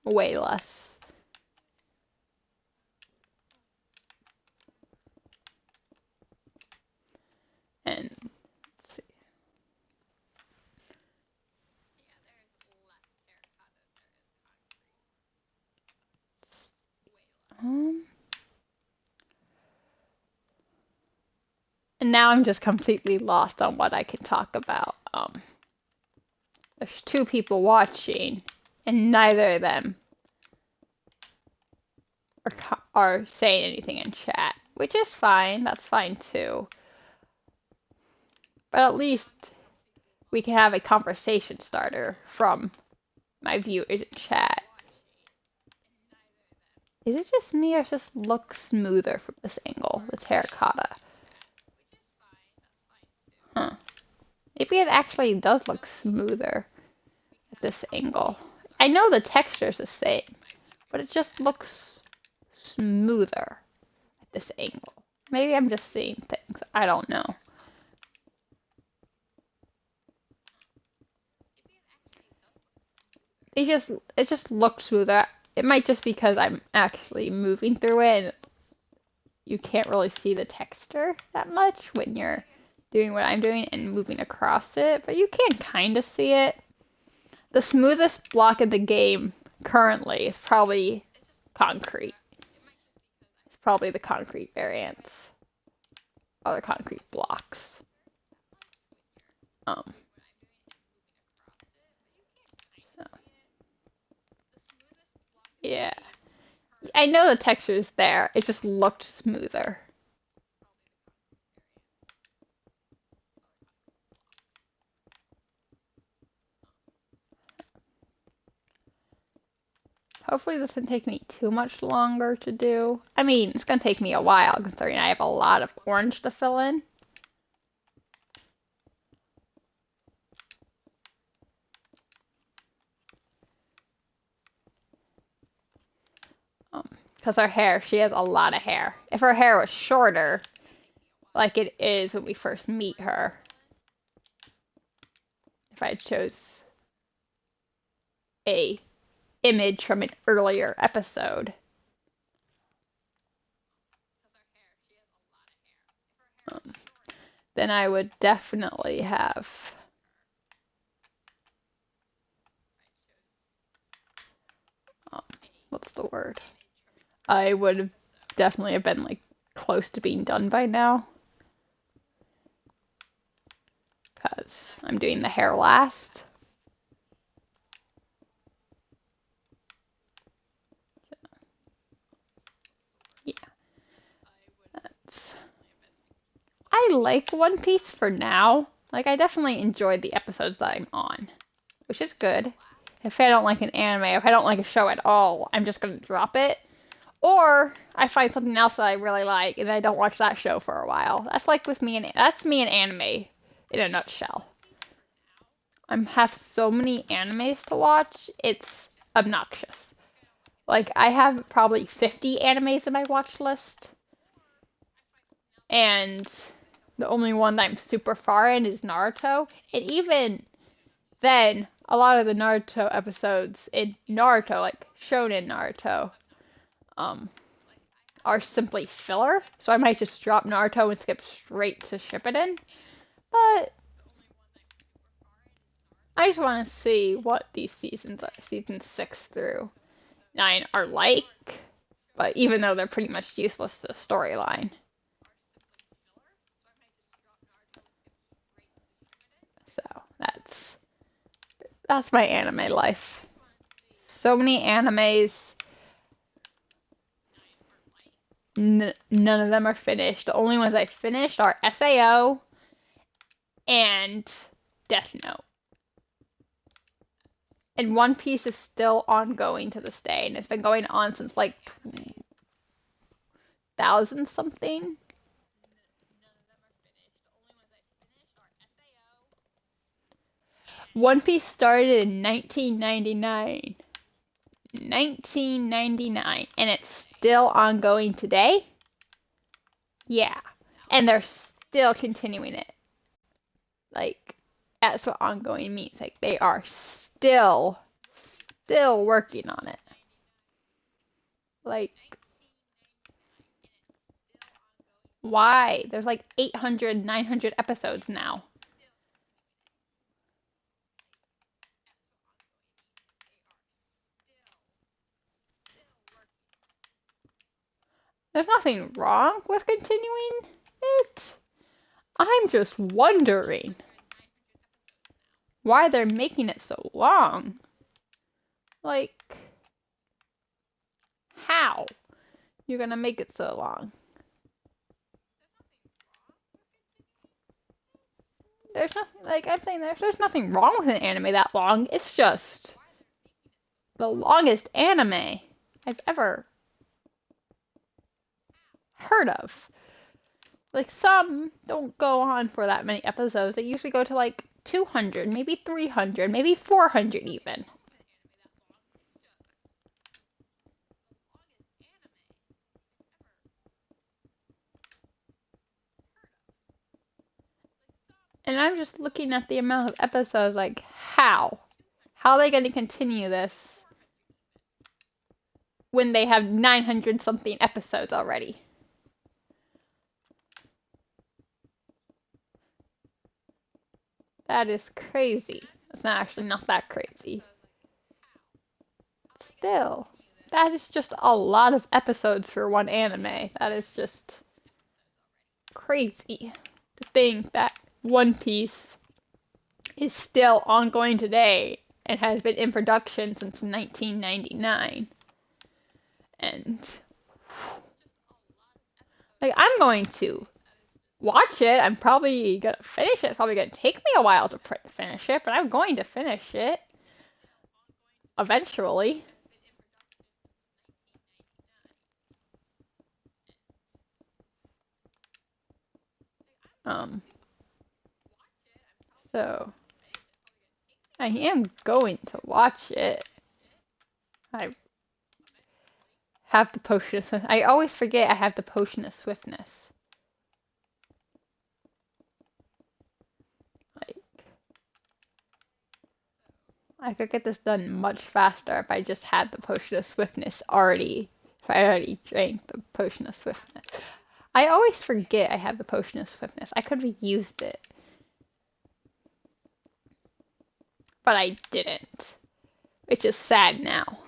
Way less. And let's see. And now I'm just completely lost on what I can talk about. There's two people watching, and neither of them are saying anything in chat, which is fine. That's fine too. But at least we can have a conversation starter from my viewers in chat. Is it just me or does this look smoother from this angle, this terracotta? Huh. Maybe it actually does look smoother at this angle. I know the texture's the same, but it just looks smoother at this angle. Maybe I'm just seeing things. I don't know. It just looks smoother. It might just because I'm actually moving through it and you can't really see the texture that much when you're doing what I'm doing and moving across it, but you can kind of see it. The smoothest block in the game currently is probably concrete. It's probably the concrete variants. Other concrete blocks. So. Yeah. I know the texture's there. It just looked smoother. Hopefully this doesn't take me too much longer to do. I mean, it's going to take me a while considering I have a lot of orange to fill in. Because her hair, she has a lot of hair. If her hair was shorter, like it is when we first meet her, if I chose a image from an earlier episode, then I would definitely have what's the word? I would definitely have been like close to being done by now. Because I'm doing the hair last. Yeah. I like One Piece for now. Like, I definitely enjoyed the episodes that I'm on, which is good. If I don't like an anime, if I don't like a show at all, I'm just gonna drop it. Or I find something else that I really like and I don't watch that show for a while. That's like with me and that's me and anime in a nutshell. I have so many animes to watch, it's obnoxious. Like I have probably 50 animes in my watch list. And the only one that I'm super far in is Naruto. And even then, a lot of the Naruto episodes in Naruto, like Shonen Naruto, are simply filler. So I might just drop Naruto and skip straight to Shippuden. But I just want to see what these seasons are, season 6 through 9 are like. But even though they're pretty much useless to the storyline. So that's my anime life. So many animes. None of them are finished. The only ones I finished are SAO and Death Note. And One Piece is still ongoing to this day, and it's been going on since like 2000 something. One Piece started in 1999. 1999, and it's still ongoing today. Yeah, and they're still continuing it. Like, that's what ongoing means. Like, they are still working on it. Like, why? There's like 800, 900 episodes now. There's nothing wrong with continuing it. I'm just wondering why they're making it so long. Like, how? you're gonna make it so long? There's nothing, like, I'm saying there's nothing wrong with an anime that long. It's just the longest anime I've ever heard of. Like, some don't go on for that many episodes. They usually go to like 200, maybe 300, maybe 400 even. And I'm just looking at the amount of episodes, like, how? How are they going to continue this when they have 900 something episodes already? That is crazy. It's not that crazy. Still, that is just a lot of episodes for one anime. That is just crazy to think that One Piece is still ongoing today and has been in production since 1999. And like, I'm going to watch it. I'm probably gonna finish it. It's probably gonna take me a while to finish it, but I'm going to finish it eventually. So I am going to watch it. I have the potion of swiftness. I always forget I have the potion of swiftness. Like, I could get this done much faster if I just had the potion of swiftness already. If I already drank the potion of swiftness. I always forget I have the potion of swiftness. I could have used it. But I didn't. Which is sad now.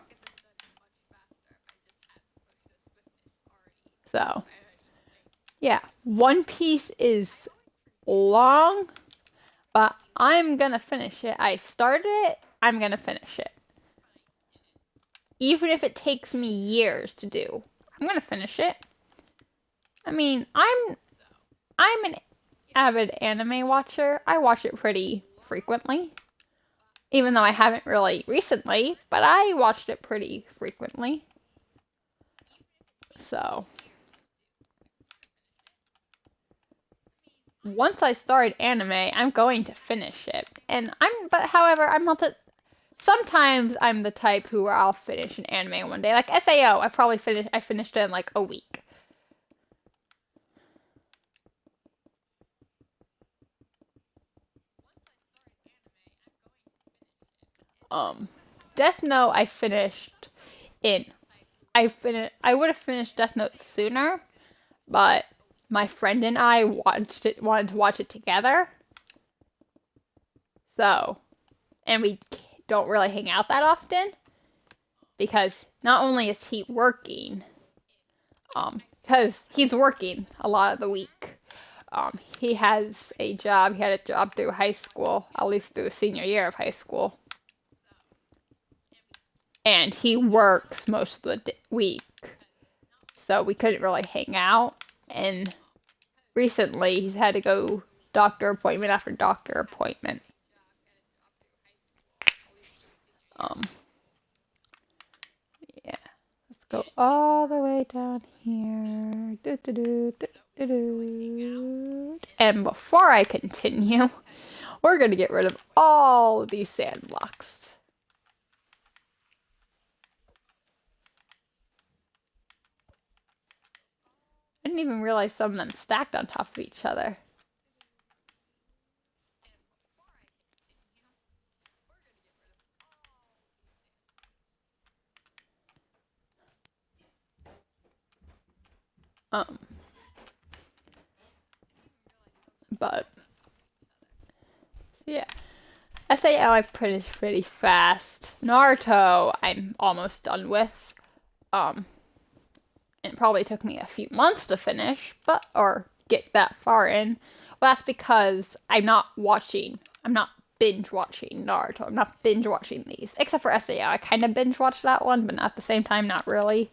So, yeah. One Piece is long, but I'm gonna finish it. I started it, I'm gonna finish it. Even if it takes me years to do, I'm gonna finish it. I mean, I'm an avid anime watcher. I watch it pretty frequently. Even though I haven't really recently, but I watched it pretty frequently. So, once I start anime, I'm going to finish it. However, I'm not the, sometimes I'm the type who I'll finish an anime one day. Like SAO, I finished it in like a week. Death Note I finished in I would have finished Death Note sooner, but my friend and I wanted to watch it together. So, and we don't really hang out that often because not only is he working, because he's working a lot of the week. He has a job. He had a job through high school, at least through the senior year of high school. And he works most of the week. So we couldn't really hang out. And recently he's had to go doctor appointment after doctor appointment. Yeah. Let's go all the way down here. And before I continue, we're going to get rid of all of these sand blocks. I didn't even realize some of them stacked on top of each other. But yeah, SAO I finished pretty fast. Naruto I'm almost done with. It probably took me a few months to finish, or get that far in. Well, that's because I'm not binge watching Naruto. I'm not binge watching these. Except for SAO. I kind of binge watched that one, but at the same time, not really.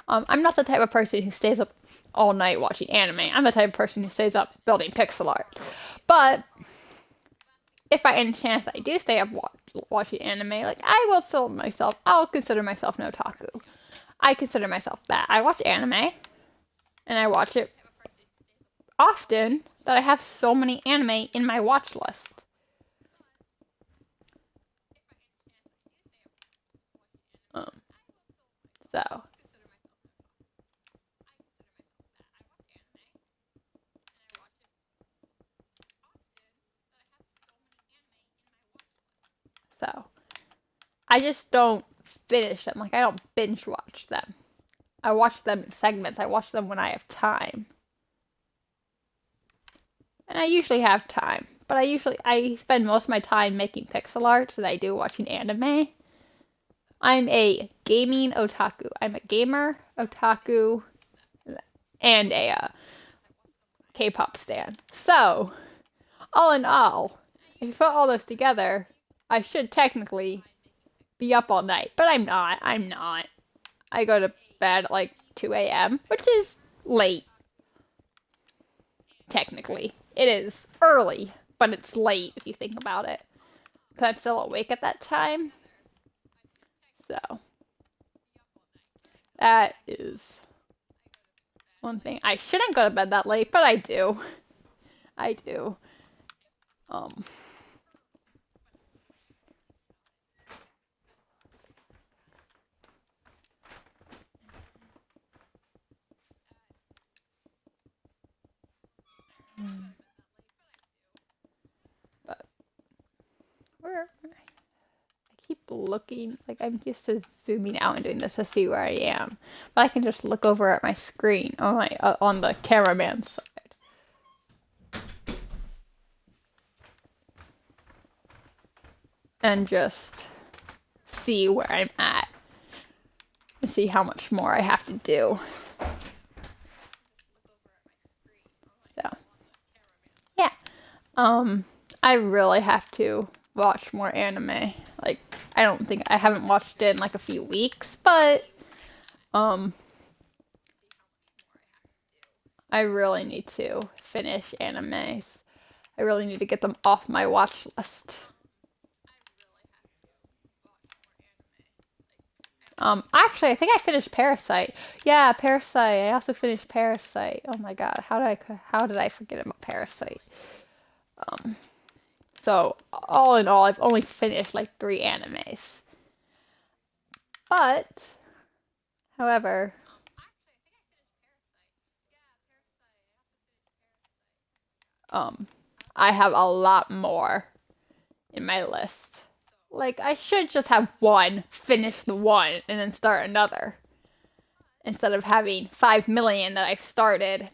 I'm not the type of person who stays up all night watching anime. I'm the type of person who stays up building pixel art. But if by any chance I do stay up watching anime, like, I will still myself, I'll consider myself an otaku. I consider myself that. I watch anime, and I watch it often that I have so many anime in my watch list. So. So. I just don't finish them. Like, I don't binge watch them. I watch them in segments. I watch them when I have time. And I usually have time. But I spend most of my time making pixel art than I do watching anime. I'm a gaming otaku. I'm a gamer, otaku, and a K-pop stan. So, all in all, if you put all those together, I should technically be up all night. But I'm not. I go to bed at like 2 a.m., which is late. Technically. It is early, but it's late if you think about it. Because I'm still awake at that time. So, that is one thing. I shouldn't go to bed that late, but I do. I do. But I keep looking, like, I'm used to zooming out and doing this to see where I am, but I can just look over at my screen on my on the cameraman's side. And just see where I'm at. And see how much more I have to do. So, yeah. I really have to watch more anime. Like, I don't think I haven't watched it in like a few weeks, but I really need to finish animes. I really need to get them off my watch list. Actually, I think I finished Parasite. Yeah, Parasite. I also finished Parasite. Oh my god, how did I forget about Parasite? So all in all, I've only finished like 3 animes. But, however, I have a lot more in my list. Like, I should just have one, finish the one, and then start another. Instead of having 5 million that I've started.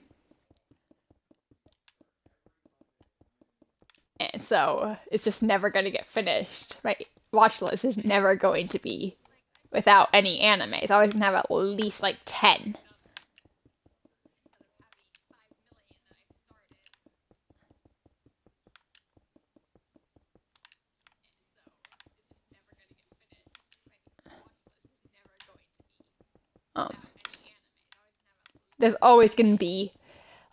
And so, it's just never going to get finished. My watch list is never going to be without any anime. It's always going to have at least, like, 10. There's always going to be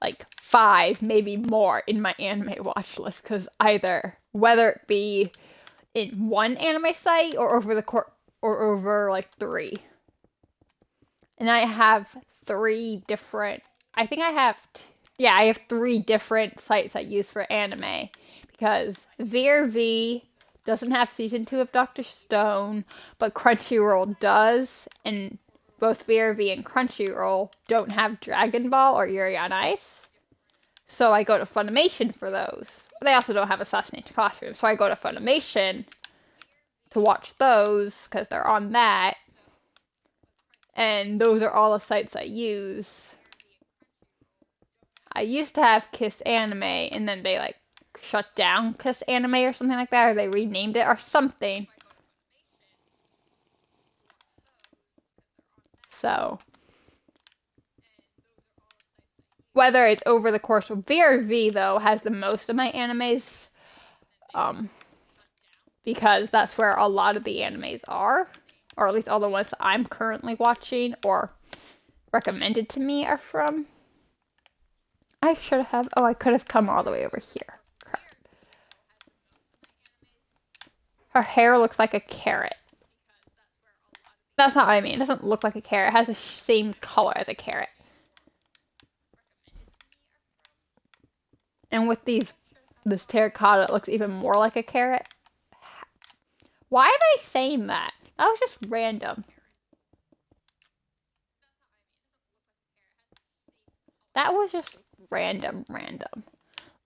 like 5, maybe more in my anime watch list, because either whether it be in one anime site or over like 3. And I have 3 different. I think I have. I have 3 different sites I use for anime, because VRV doesn't have season 2 of Doctor Stone, but Crunchyroll does, and both VRV and Crunchyroll don't have Dragon Ball or Yuri on Ice. So I go to Funimation for those. They also don't have Assassination Classroom, so I go to Funimation to watch those because they're on that. And those are all the sites I use. I used to have Kiss Anime, and then they like shut down Kiss Anime or something like that, or they renamed it or something. So, whether it's over the course of VRV, though, has the most of my animes. because that's where a lot of the animes are, or at least all the ones that I'm currently watching or recommended to me are from. I should have. Oh, I could have come all the way over here. Crap. Her hair looks like a carrot. That's not what I mean. It doesn't look like a carrot. It has the same color as a carrot. And with this terracotta, it looks even more like a carrot. Why am I saying that? That was just random. That was just random.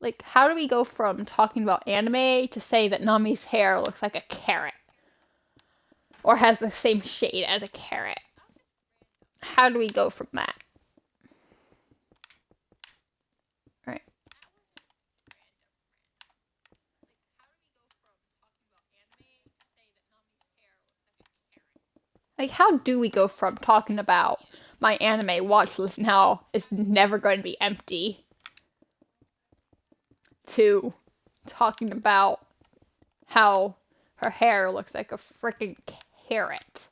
Like, how do we go from talking about anime to say that Nami's hair looks like a carrot? Or has the same shade as a carrot? How do we go from that? Right. Like, how do we go from talking about my anime watch list and how it's never going to be empty to talking about how her hair looks like a freaking carrot?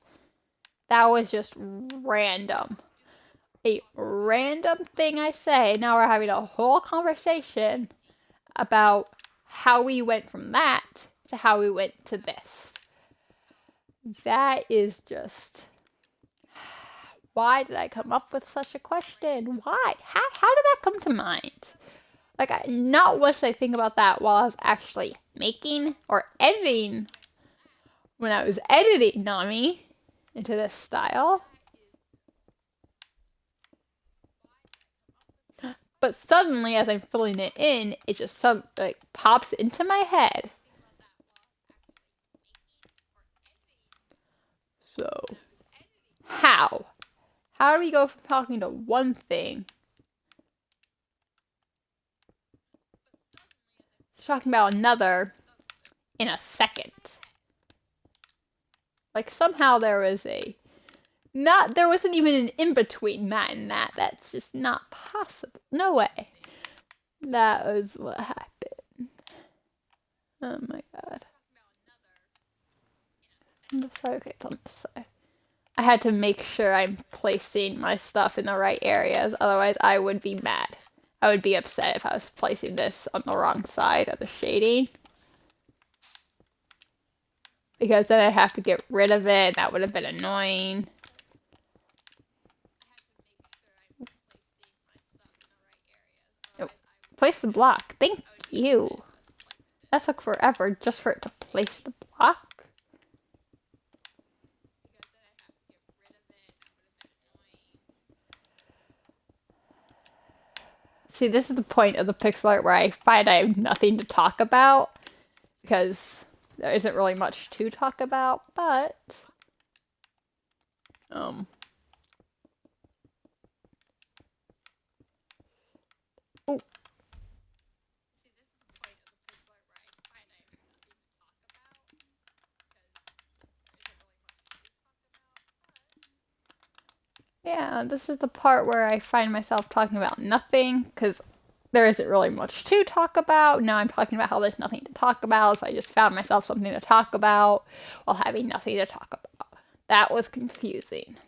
That was just random. A random thing I say. Now we're having a whole conversation about how we went from that to how we went to this. That is just... Why did I come up with such a question? Why? How did that come to mind? Like, not once did I think about that while I was actually making or editing. When I was editing Nami into this style. But suddenly, as I'm filling it in, it just like pops into my head. So, how? How do we go from talking to one thing to talking about another in a second? Like, somehow there wasn't even an in-between that and that. That's just not possible. No way. That was what happened. Oh my god. Okay, it's on this side. I had to make sure I'm placing my stuff in the right areas, otherwise I would be mad. I would be upset if I was placing this on the wrong side of the shading. Because then I'd have to get rid of it, and that would have been annoying. Oh, place the block. Thank you. That took forever just for it to place the block. See, this is the point of the pixel art where I find I have nothing to talk about. Because there isn't really much to talk about, but... Ooh. Yeah, this is the part where I find myself talking about nothing, because there isn't really much to talk about. Now I'm talking about how there's nothing to talk about, so I just found myself something to talk about while having nothing to talk about. That was confusing.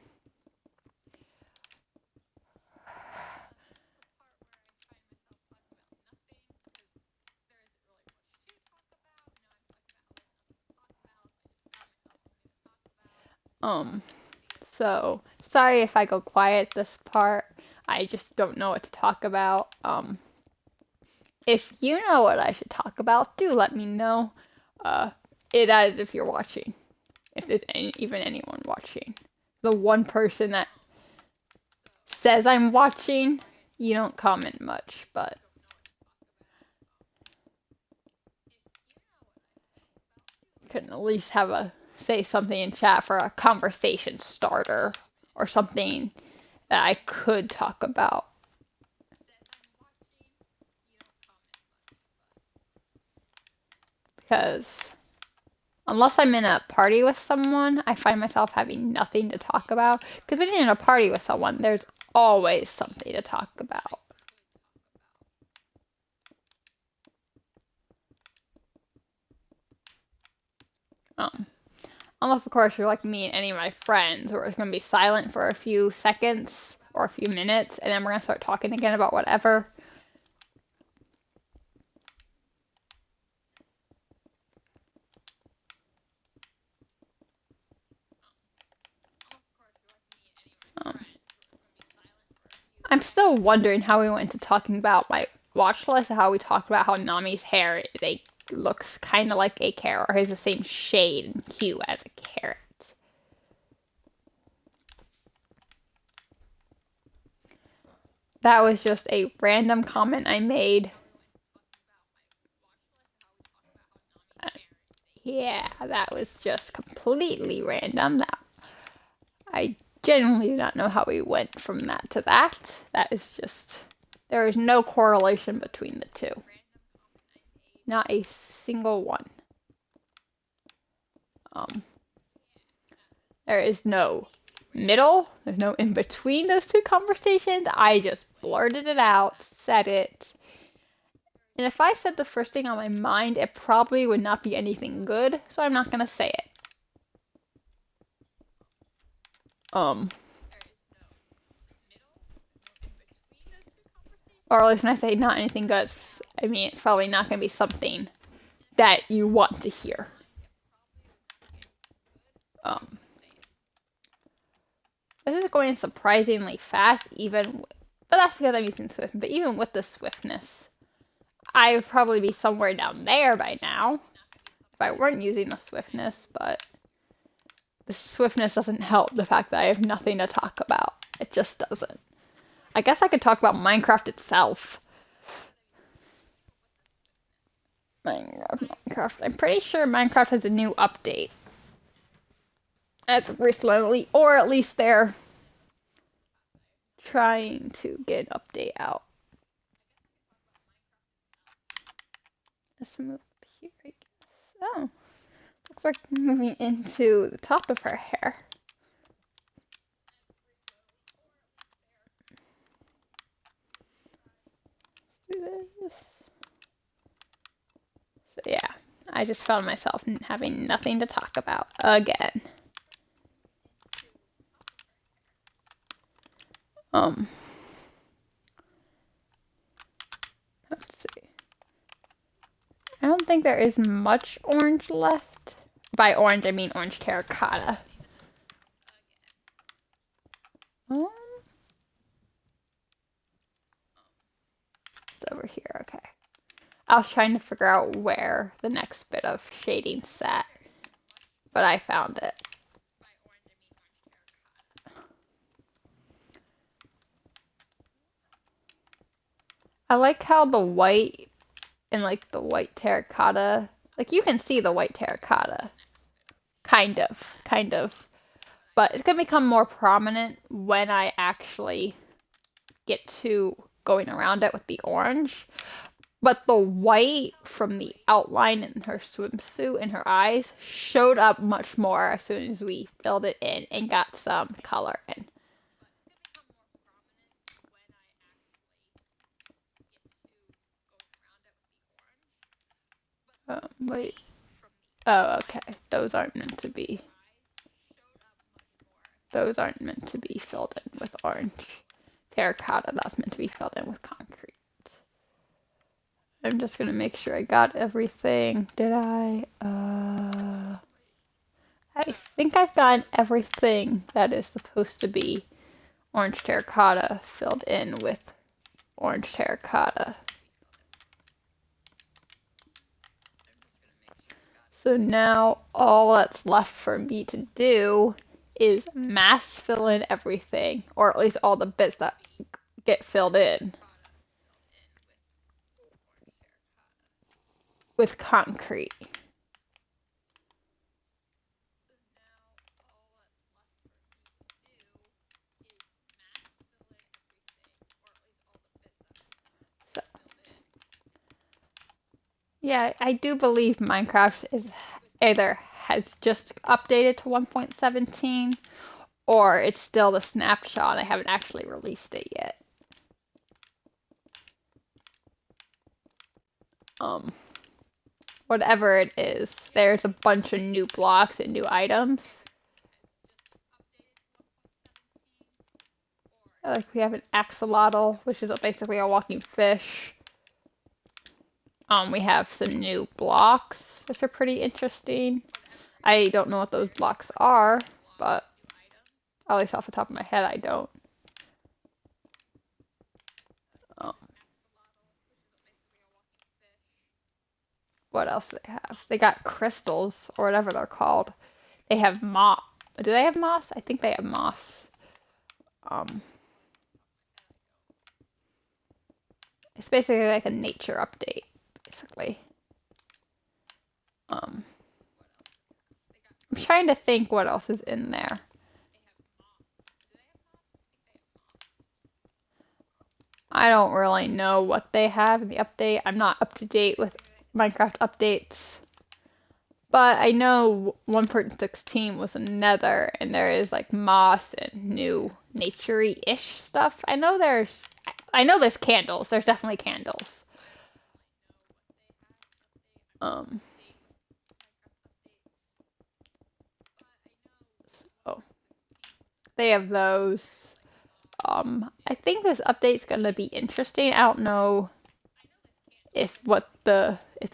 So, sorry if I go quiet this part. I just don't know what to talk about. If you know what I should talk about, do let me know. That is if you're watching. If there's even anyone watching. The one person that says I'm watching, you don't comment much, but... You couldn't at least say something in chat for a conversation starter. Or something that I could talk about. Because unless I'm in a party with someone, I find myself having nothing to talk about. Because when you're in a party with someone, there's always something to talk about. Um, Unless, of course, you're like me and any of my friends, where it's going to be silent for a few seconds or a few minutes, and then we're going to start talking again about whatever. Um, I'm still wondering how we went to talking about my watch list, how we talked about how Nami's hair looks kind of like a carrot, or has the same shade and hue as a carrot. That was just a random comment I made. Yeah, that was just completely random. I genuinely do not know how we went from that to that. That is just, there is no correlation between the two. Not a single one. There is no middle. There's no in between those two conversations. I just blurted it out, said it. And if I said the first thing on my mind, it probably would not be anything good, so I'm not gonna say it. Or at least when I say not anything good, I mean it's probably not gonna be something that you want to hear. This is going surprisingly fast, but that's because I'm using Swift. But even with the swiftness, I would probably be somewhere down there by now if I weren't using the swiftness, but the swiftness doesn't help the fact that I have nothing to talk about. It just doesn't. I guess I could talk about Minecraft itself. Minecraft. I'm pretty sure Minecraft has a new update. As recently, or at least they're trying to get an update out. Let's move up here, I guess. Oh. Looks like moving into the top of her hair. Let's do this. So yeah, I just found myself having nothing to talk about again. Let's see. I don't think there is much orange left. By orange, I mean orange terracotta. It's over here, okay. I was trying to figure out where the next bit of shading sat, but I found it. I like how the white and like the white terracotta, like you can see the white terracotta. Kind of. But it's gonna become more prominent when I actually get to going around it with the orange. But the white from the outline in her swimsuit and her eyes showed up much more as soon as we filled it in and got some color in. Wait. Oh, okay. Those aren't meant to be. Those aren't meant to be filled in with orange. Terracotta, that's meant to be filled in with concrete. I'm just gonna make sure I got everything. Did I? I think I've gotten everything that is supposed to be orange terracotta filled in with orange terracotta. So now all that's left for me to do is mass fill in everything, or at least all the bits that get filled in with concrete. So, yeah, I do believe Minecraft is either has just updated to 1.17 or it's still the snapshot. I haven't actually released it yet. whatever it is, there's a bunch of new blocks and new items. Like we have an axolotl, which is basically a walking fish. We have some new blocks, which are pretty interesting. I don't know what those blocks are, but at least off the top of my head, I don't. What else do they have? They got crystals, or whatever they're called. They have moss. Do they have moss? I think they have moss. It's basically like a nature update, basically. I'm trying to think what else is in there. I don't really know what they have in the update. I'm not up to date with Minecraft updates. But I know 1.16 was a nether, and there is like moss and new naturey-ish stuff. I know there's candles. There's definitely candles. So they have those. I think this update's gonna be interesting. I don't know if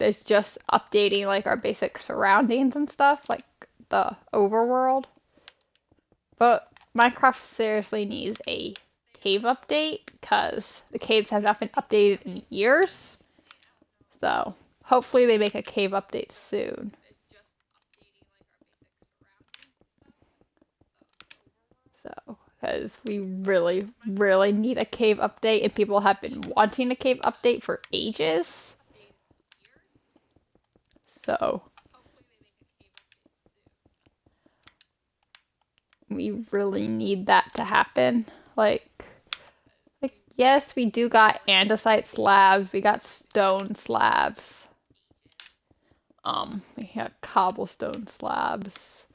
it's just updating like our basic surroundings and stuff, like the overworld. But Minecraft seriously needs a cave update because the caves have not been updated in years. So hopefully they make a cave update soon. So, because we really, really need a cave update, and people have been wanting a cave update for ages. So, we really need that to happen. Like yes, we do got andesite slabs, we got stone slabs. We got cobblestone slabs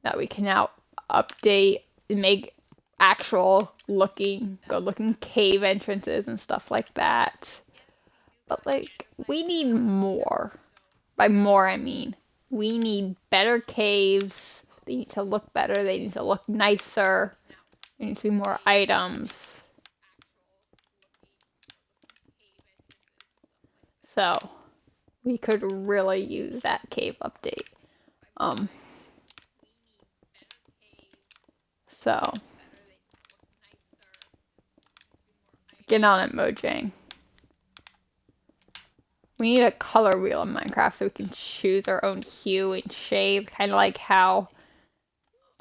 that we can now update and make actual good looking cave entrances and stuff like that. But like, we need more. By more, I mean, we need better caves. They need to look better. They need to look nicer. There needs to be more items. So, we could really use that cave update. So, get on it, Mojang. We need a color wheel in Minecraft so we can choose our own hue and shade, kind of like how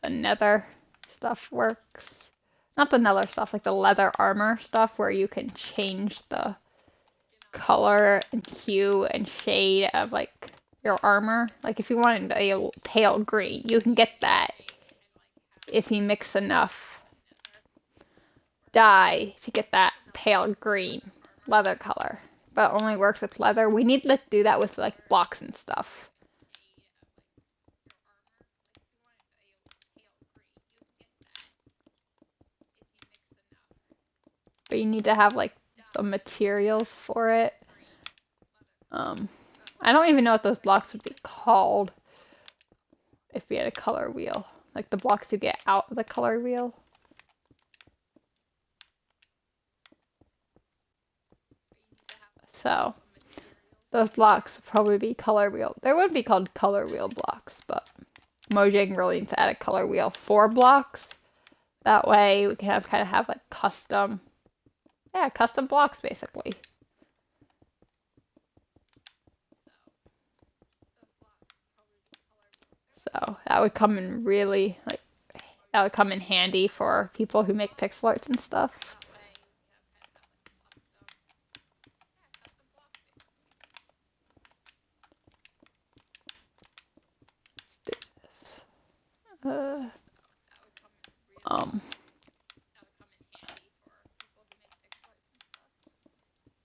the nether stuff works. Not the nether stuff, like the leather armor stuff, where you can change the color and hue and shade of like your armor. Like if you wanted a pale green, you can get that if you mix enough dye to get that pale green leather color. But it only works with leather. We need to do that with like blocks and stuff. But you need to have like the materials for it. I don't even know what those blocks would be called if we had a color wheel. Like the blocks you get out of the color wheel. So, those blocks would probably be color wheel. They would be called color wheel blocks, but Mojang really needs to add a color wheel for blocks. That way we can kind of have like custom blocks basically. So that would come in that would come in handy for people who make pixel arts and stuff.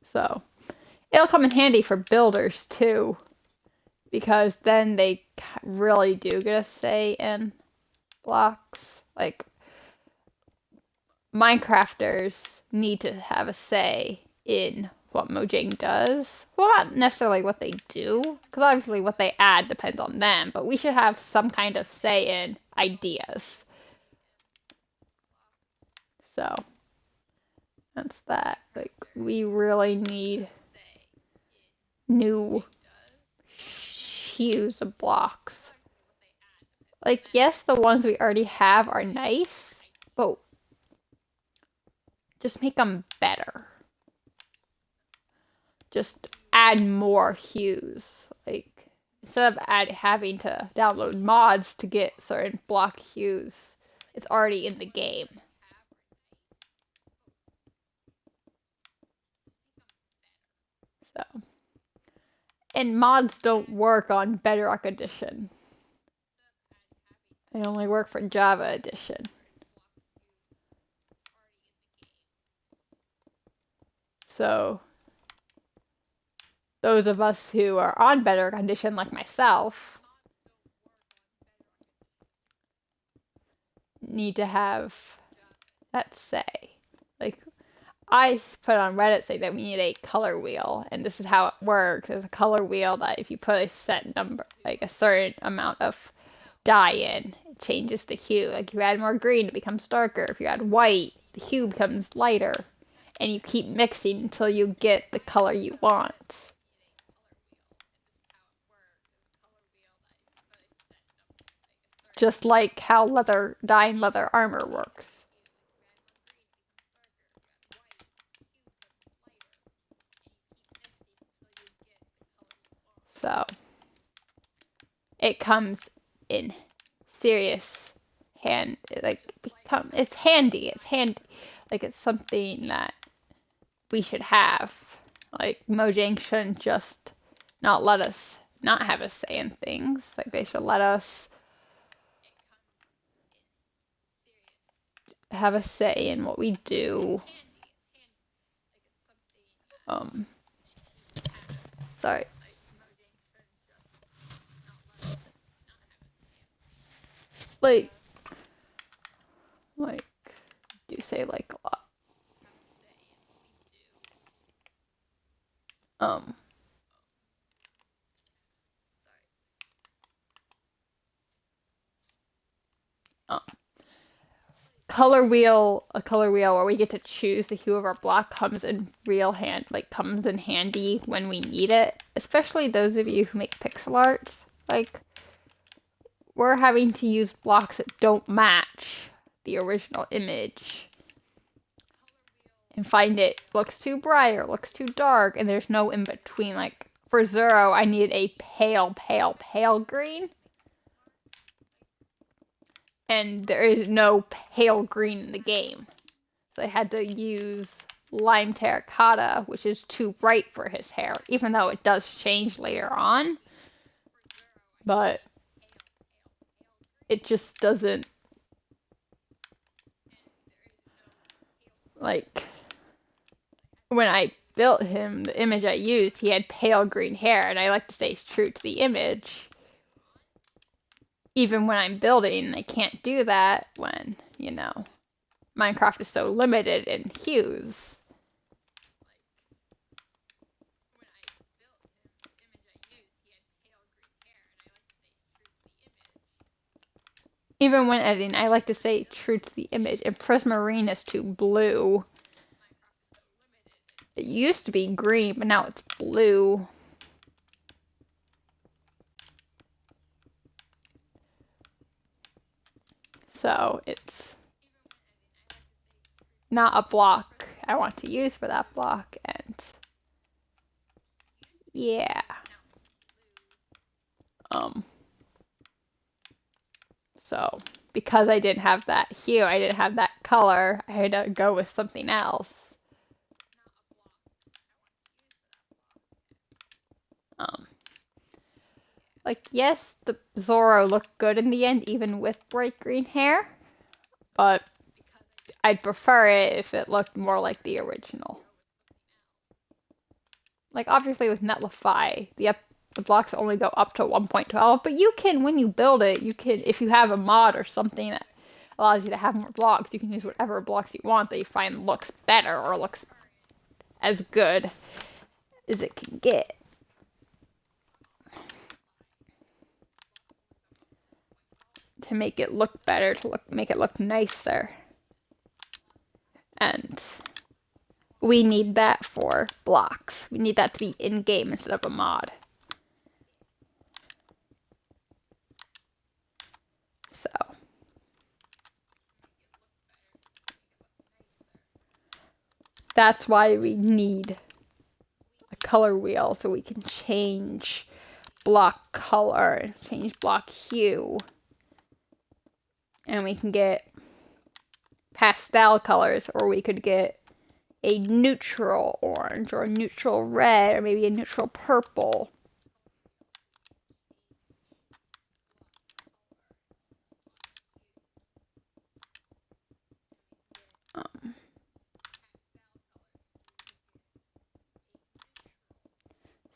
So it'll come in handy for builders too, because then they really do get a say in blocks. Like Minecrafters need to have a say in what Mojang does. Well, not necessarily what they do, because obviously what they add depends on them, but we should have some kind of say in ideas. So, that's that. Like, we really need new hues of blocks. Like, yes, the ones we already have are nice, but just make them better. Just add more hues. Like, instead of having to download mods to get certain block hues, it's already in the game. So, and mods don't work on Bedrock Edition. They only work for Java Edition. So, those of us who are on Bedrock Edition, like myself, need to have that say. Like, I put on Reddit saying that we need a color wheel, and this is how it works. There's a color wheel that if you put a set number, like a certain amount of dye in, it changes the hue. Like, if you add more green, it becomes darker. If you add white, the hue becomes lighter. And you keep mixing until you get the color you want. Just like how dyeing leather armor works. So, it comes in serious it's handy. It's handy. Like, it's something that we should have. Like, Mojang shouldn't just not let us not have a say in things. Like, they should let us have a say in what we do. Sorry. Like, do you say like a lot? A color wheel where we get to choose the hue of our block comes in comes in handy when we need it. Especially those of you who make pixel arts. Like, we're having to use blocks that don't match the original image. And find it looks too bright or looks too dark, and there's no in between. Like, for Zero, I needed a pale, pale, pale green. And there is no pale green in the game. So I had to use lime terracotta, which is too bright for his hair, even though it does change later on. But it just doesn't, like, when I built him, the image I used, he had pale green hair, and I like to stay true to the image. Even when I'm building, I can't do that when, Minecraft is so limited in hues. Even when editing, I like to stay true to the image, and Prismarine is too blue. It used to be green, but now it's blue. So it's not a block I want to use for that block, and yeah. So because I didn't have that hue, I didn't have that color, I had to go with something else. Like, yes, the Zorro looked good in the end, even with bright green hair, but I'd prefer it if it looked more like the original. Like, obviously with Netlify, the blocks only go up to 1.12, but you can, when you build it, if you have a mod or something that allows you to have more blocks, you can use whatever blocks you want that you find looks better or looks as good. as it can get. To make it look better, to make it look nicer. And we need that for blocks. We need that to be in-game instead of a mod. So that's why we need a color wheel, so we can change block color, change block hue, and we can get pastel colors, or we could get a neutral orange or a neutral red or maybe a neutral purple.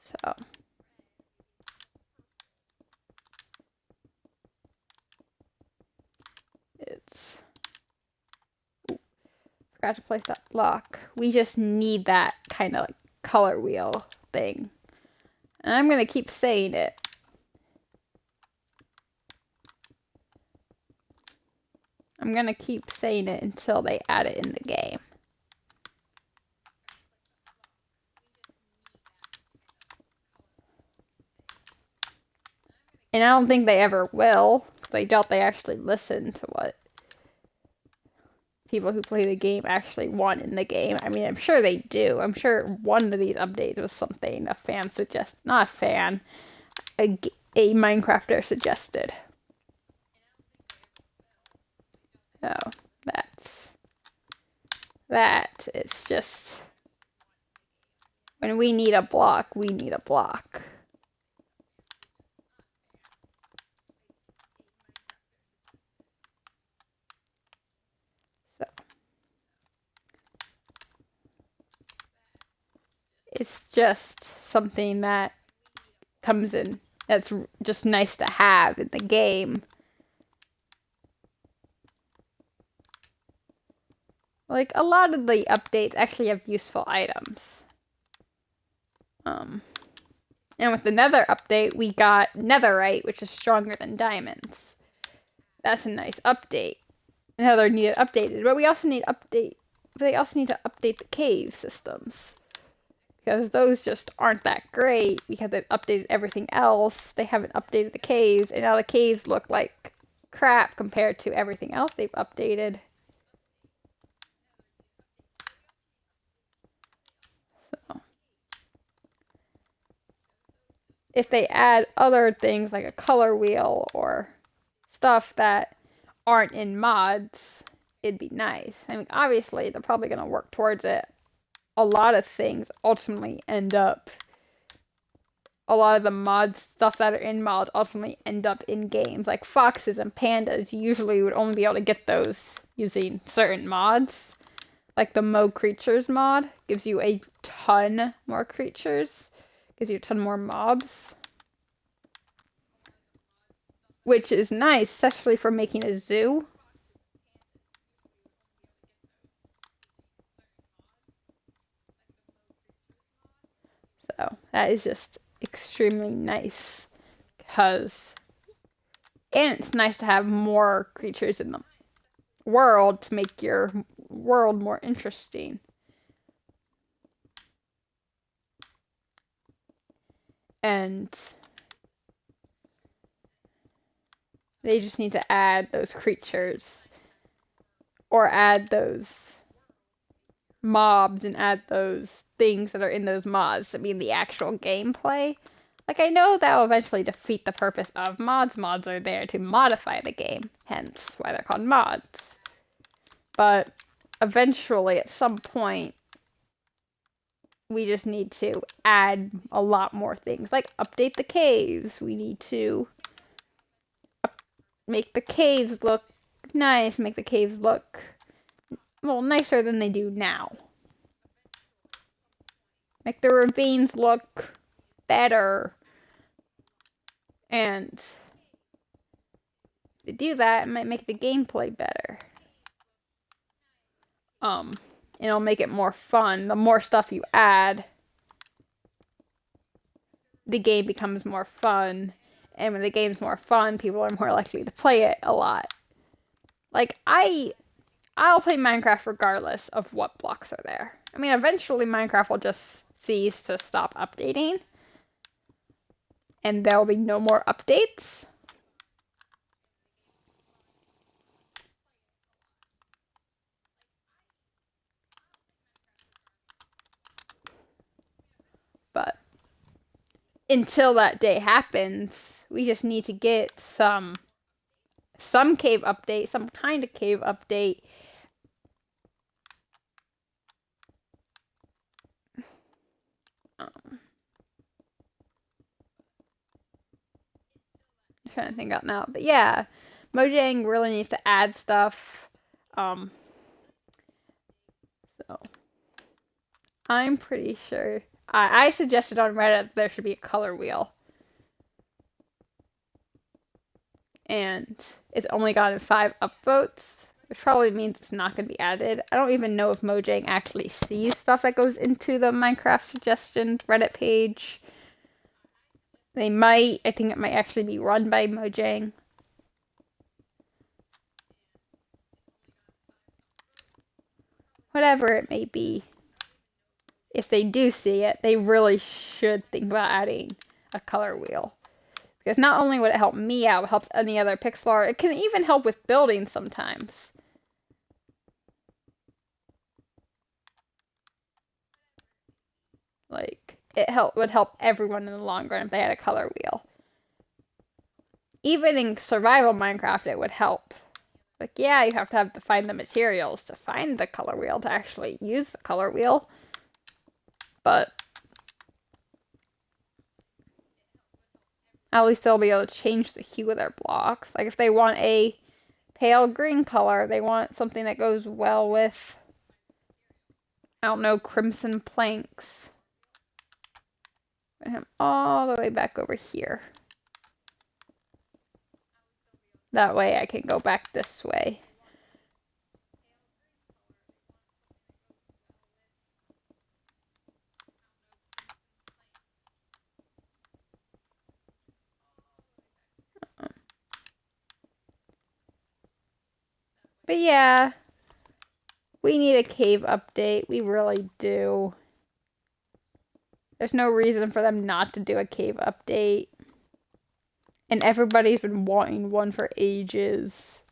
So it's, forgot to place that block. We just need that kind of like color wheel thing. And I'm gonna keep saying it. I'm gonna keep saying it until they add it in the game. And I don't think they ever will, because I doubt they actually listen to what people who play the game actually want in the game. I mean, I'm sure they do. I'm sure one of these updates was something a fan suggested. Not a fan, a Minecrafter suggested. Oh, that is just, when we need a block, we need a block. So it's just something that comes in, that's just nice to have in the game. Like, a lot of the updates actually have useful items. And with the Nether update, we got Netherite, which is stronger than diamonds. That's a nice update. Nether needed updated, but we also need they also need to update the cave systems. Because those just aren't that great, because they've updated everything else. They haven't updated the caves, and now the caves look like crap compared to everything else they've updated. If they add other things like a color wheel or stuff that aren't in mods, it'd be nice. I mean, obviously, they're probably going to work towards it. A lot of things ultimately end up, a lot of the mods, stuff that are in mods, ultimately end up in games. Like foxes and pandas, you usually would only be able to get those using certain mods. Like the Mo Creatures mod gives you a ton more creatures. Gives you a ton more mobs. Which is nice, especially for making a zoo. So that is just extremely nice. Because, and it's nice to have more creatures in the world to make your world more interesting. And they just need to add those creatures, or add those mobs and add those things that are in those mods to be in the actual gameplay. Like, I know that will eventually defeat the purpose of mods. Mods are there to modify the game, hence why they're called mods. But eventually, at some point, we just need to add a lot more things, like update the caves. We need to make the caves look nice, make the caves look, well, nicer than they do now. Make the ravines look better. And to do that, it might make the gameplay better. It'll make it more fun. The more stuff you add, the game becomes more fun. And when the game's more fun, people are more likely to play it a lot. Like, I'll play Minecraft regardless of what blocks are there. I mean, eventually Minecraft will just cease to stop updating. And there will be no more updates. But until that day happens, we just need to get some cave update, some kind of cave update. I'm trying to think out now, but yeah, Mojang really needs to add stuff. So I'm pretty sure I suggested on Reddit there should be a color wheel. And it's only gotten 5 upvotes, which probably means it's not going to be added. I don't even know if Mojang actually sees stuff that goes into the Minecraft suggestions Reddit page. They might. I think it might actually be run by Mojang. Whatever it may be, if they do see it, they really should think about adding a color wheel. Because not only would it help me out, it helps any other pixel art. It can even help with building sometimes. Like, would help everyone in the long run if they had a color wheel. Even in survival Minecraft, it would help. Like, yeah, you have to find the materials to find the color wheel, to actually use the color wheel. But at least they'll be able to change the hue of their blocks. Like, if they want a pale green color, they want something that goes well with, I don't know, crimson planks. Put him all the way back over here. That way I can go back this way. But yeah, we need a cave update. We really do. There's no reason for them not to do a cave update. And everybody's been wanting one for ages.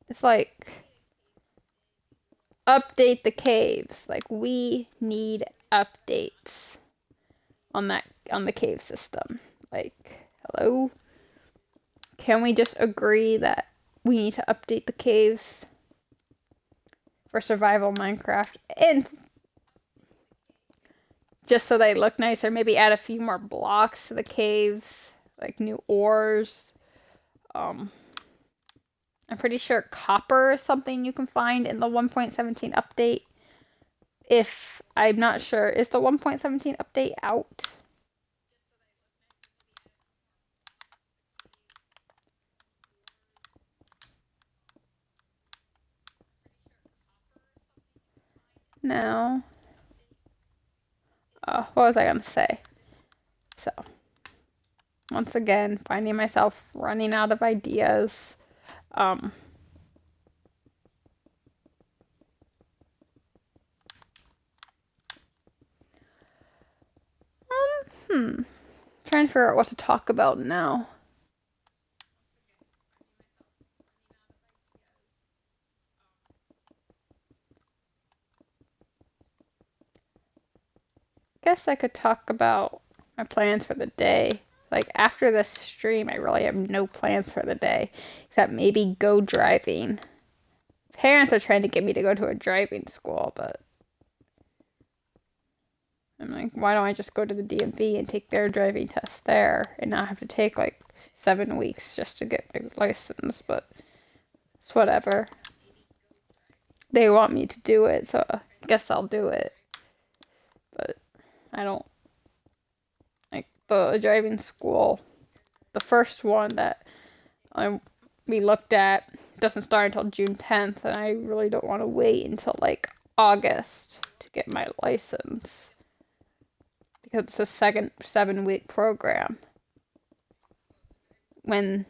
It's like, update the caves. Like, we need updates on the cave system. Like, hello? Can we just agree that we need to update the caves for survival Minecraft? And just so they look nicer, maybe add a few more blocks to the caves, like new ores. I'm pretty sure copper is something you can find in the 1.17 update. If I'm not sure, is the 1.17 update out? No. What was I gonna say? So, once again, finding myself running out of ideas. Trying to figure out what to talk about now. Guess I could talk about my plans for the day. Like, after this stream, I really have no plans for the day, except maybe go driving. Parents are trying to get me to go to a driving school, but I'm like, why don't I just go to the DMV and take their driving test there and not have to take like 7 weeks just to get my license? But it's whatever. They want me to do it, so I guess I'll do it. But I don't like the driving school. The first one that we looked at doesn't start until June 10th, and I really don't want to wait until like August to get my license because it's a second 7-week program. And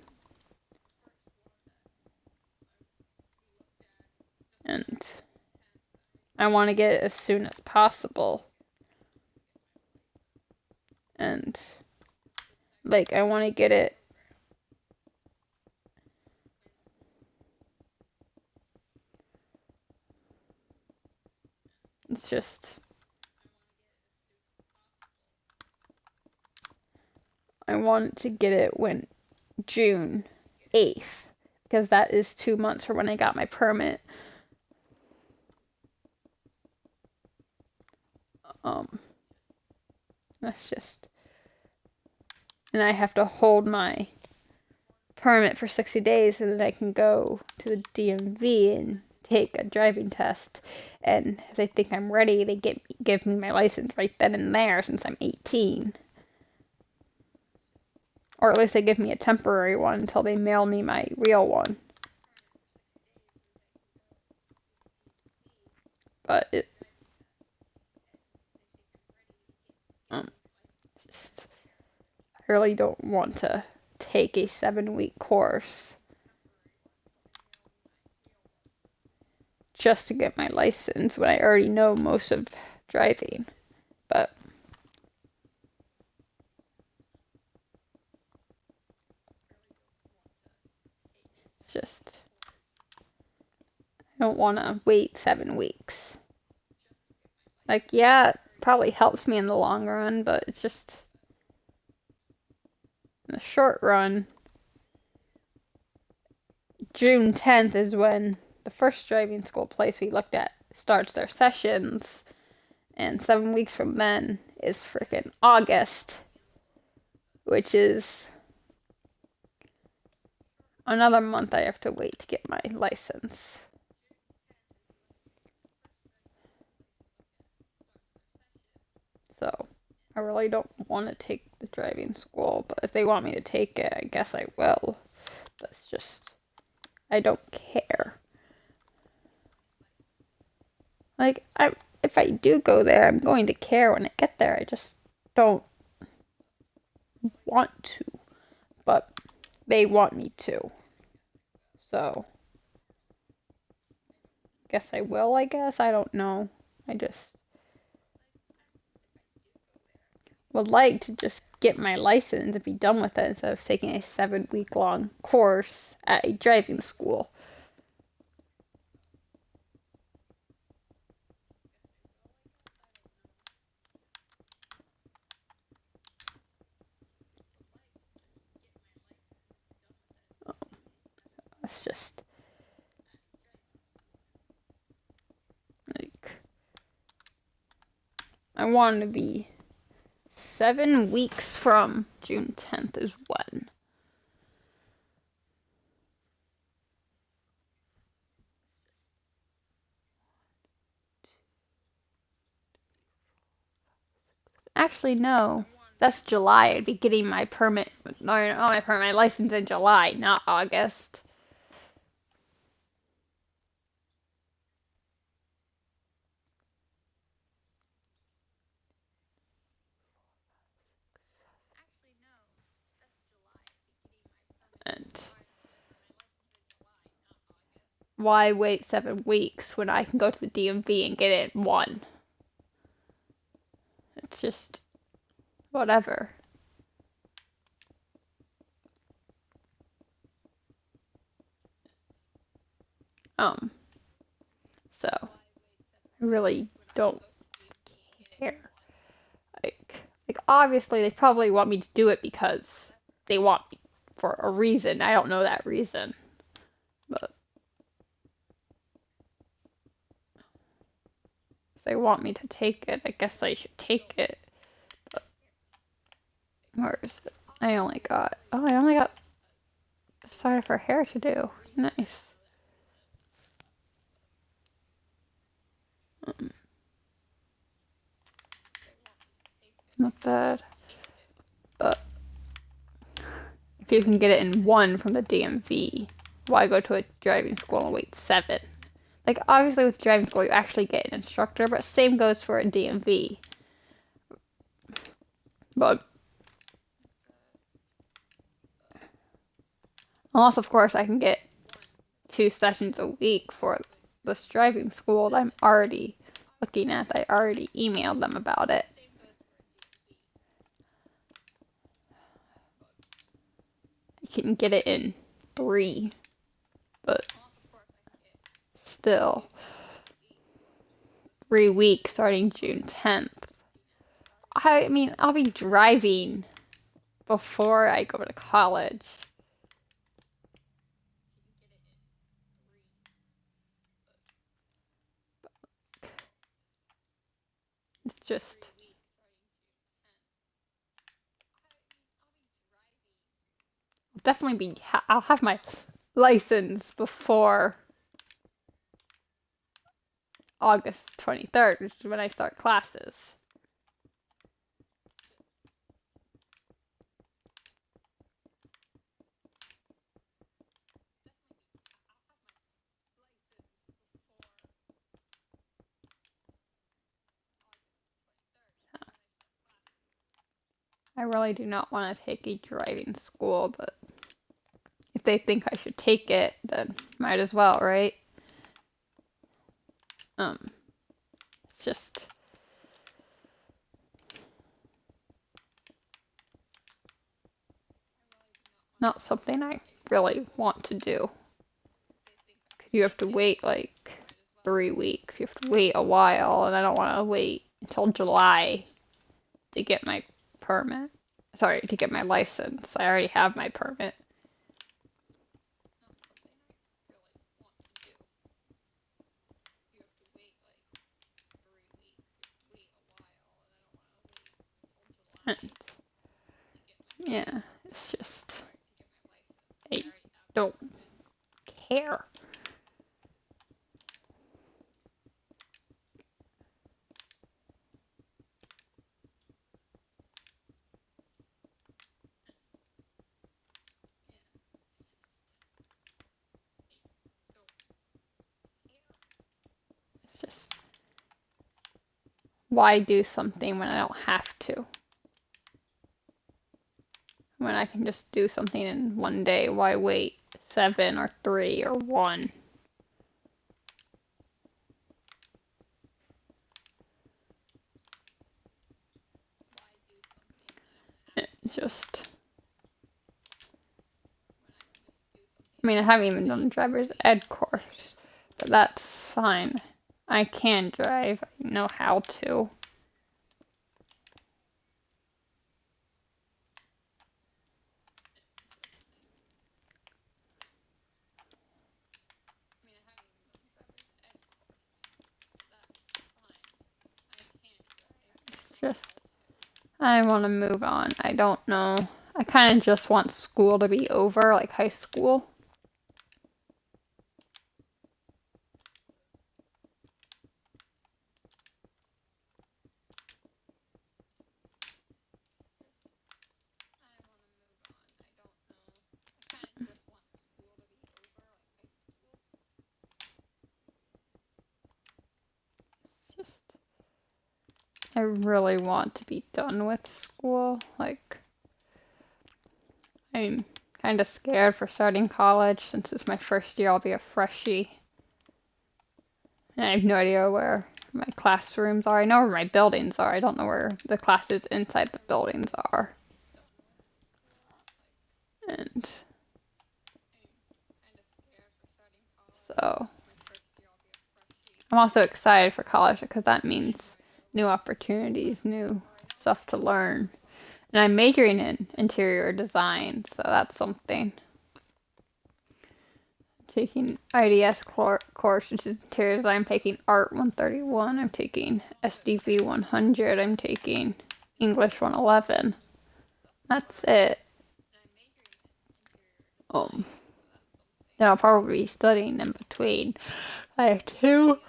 I want to get it as soon as possible. And like I want to get it it's just I want to get it when June 8th because that is 2 months from when I got my permit. That's just, and I have to hold my permit for 60 days and then I can go to the DMV and take a driving test. And if they think I'm ready, they give me my license right then and there since I'm 18. Or at least they give me a temporary one until they mail me my real one. But just, I really don't want to take a 7-week course just to get my license when I already know most of driving. But it's just, I don't want to wait 7 weeks. Like, yeah, it probably helps me in the long run, but it's just, in the short run, June 10th is when the first driving school place we looked at starts their sessions, and 7 weeks from then is freaking August, which is another month I have to wait to get my license. So I really don't want to take the driving school, but if they want me to take it, I guess I will. That's just, I don't care. Like, if I do go there, I'm going to care when I get there. I just don't want to. But they want me to. So, guess I will, I guess. I don't know. I just would like to just get my license and be done with it instead of taking a 7-week long course at a driving school. It's just like I want to be 7 weeks from June 10th is when. Actually, no. That's July. I'd be getting my permit. No, my license in July, not August. And why wait 7 weeks when I can go to the DMV and get it in 1? It's just whatever. So I really don't care. Like obviously they probably want me to do it because they want me for a reason. I don't know that reason. But if they want me to take it, I guess I should take it. But where is it? I only got the side of her hair to do. Nice. Not bad. But if you can get it in 1 from the DMV, why go to a driving school and wait 7? Like, obviously with driving school, you actually get an instructor, but same goes for a DMV. But unless, of course, I can get 2 sessions a week for this driving school that I'm already looking at. I already emailed them about it. I can get it in 3, but still 3 weeks starting June 10th. I mean, I'll be driving before I go to college. It's just... I'll definitely be... I'll have my license before August 23rd, which is when I start classes. I really do not want to take a driving school, but if they think I should take it, then might as well, right? It's just... not something I really want to do. Because you have to wait like 3 weeks. You have to wait a while, and I don't want to wait until July to get my permit. Sorry, to get my license. I already have my permit. And yeah, it's just... I don't care. It's just... why do something when I don't have to? When I can just do something in one day, why wait 7 or 3 or 1? It's just... I mean, I haven't even done a driver's ed course, but that's fine. I can drive. I know how to. It's just... I want to move on. I don't know. I kind of just want school to be over, like high school. It's just... I really want to be done with school. Like, I'm kind of scared for starting college since it's my first year. I'll be a freshie. And I have no idea where my classrooms are. I know where my buildings are. I don't know where the classes inside the buildings are. And so I'm also excited for college because that means new opportunities, new stuff to learn. And I'm majoring in interior design, so that's something. Taking IDS course, which is interior design. I'm taking Art 131. I'm taking SDV 100. I'm taking English 111. That's it. Then I'll probably be studying in between. I have 2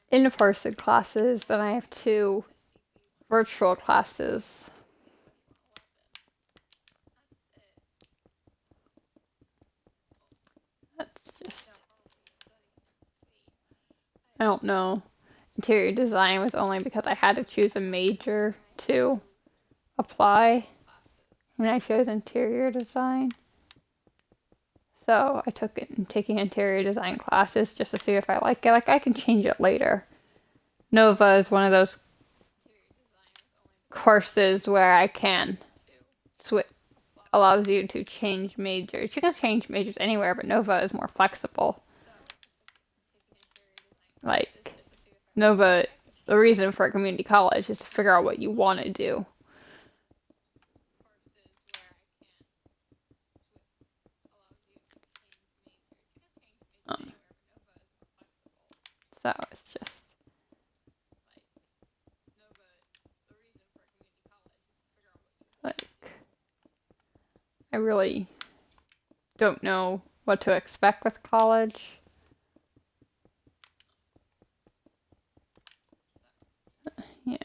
in-person classes, then I have 2 virtual classes. That's just... I don't know. Interior design was only because I had to choose a major to apply, and I chose interior design. So I took it taking interior design classes just to see if I like it. Like I can change it later. Nova is one of those courses where I can switch allows you to change majors. You can change majors anywhere, but Nova is more flexible. Like Nova, the reason for a community college is to figure out what you want to do. Um, so it's just like I really don't know what to expect with college. Yeah.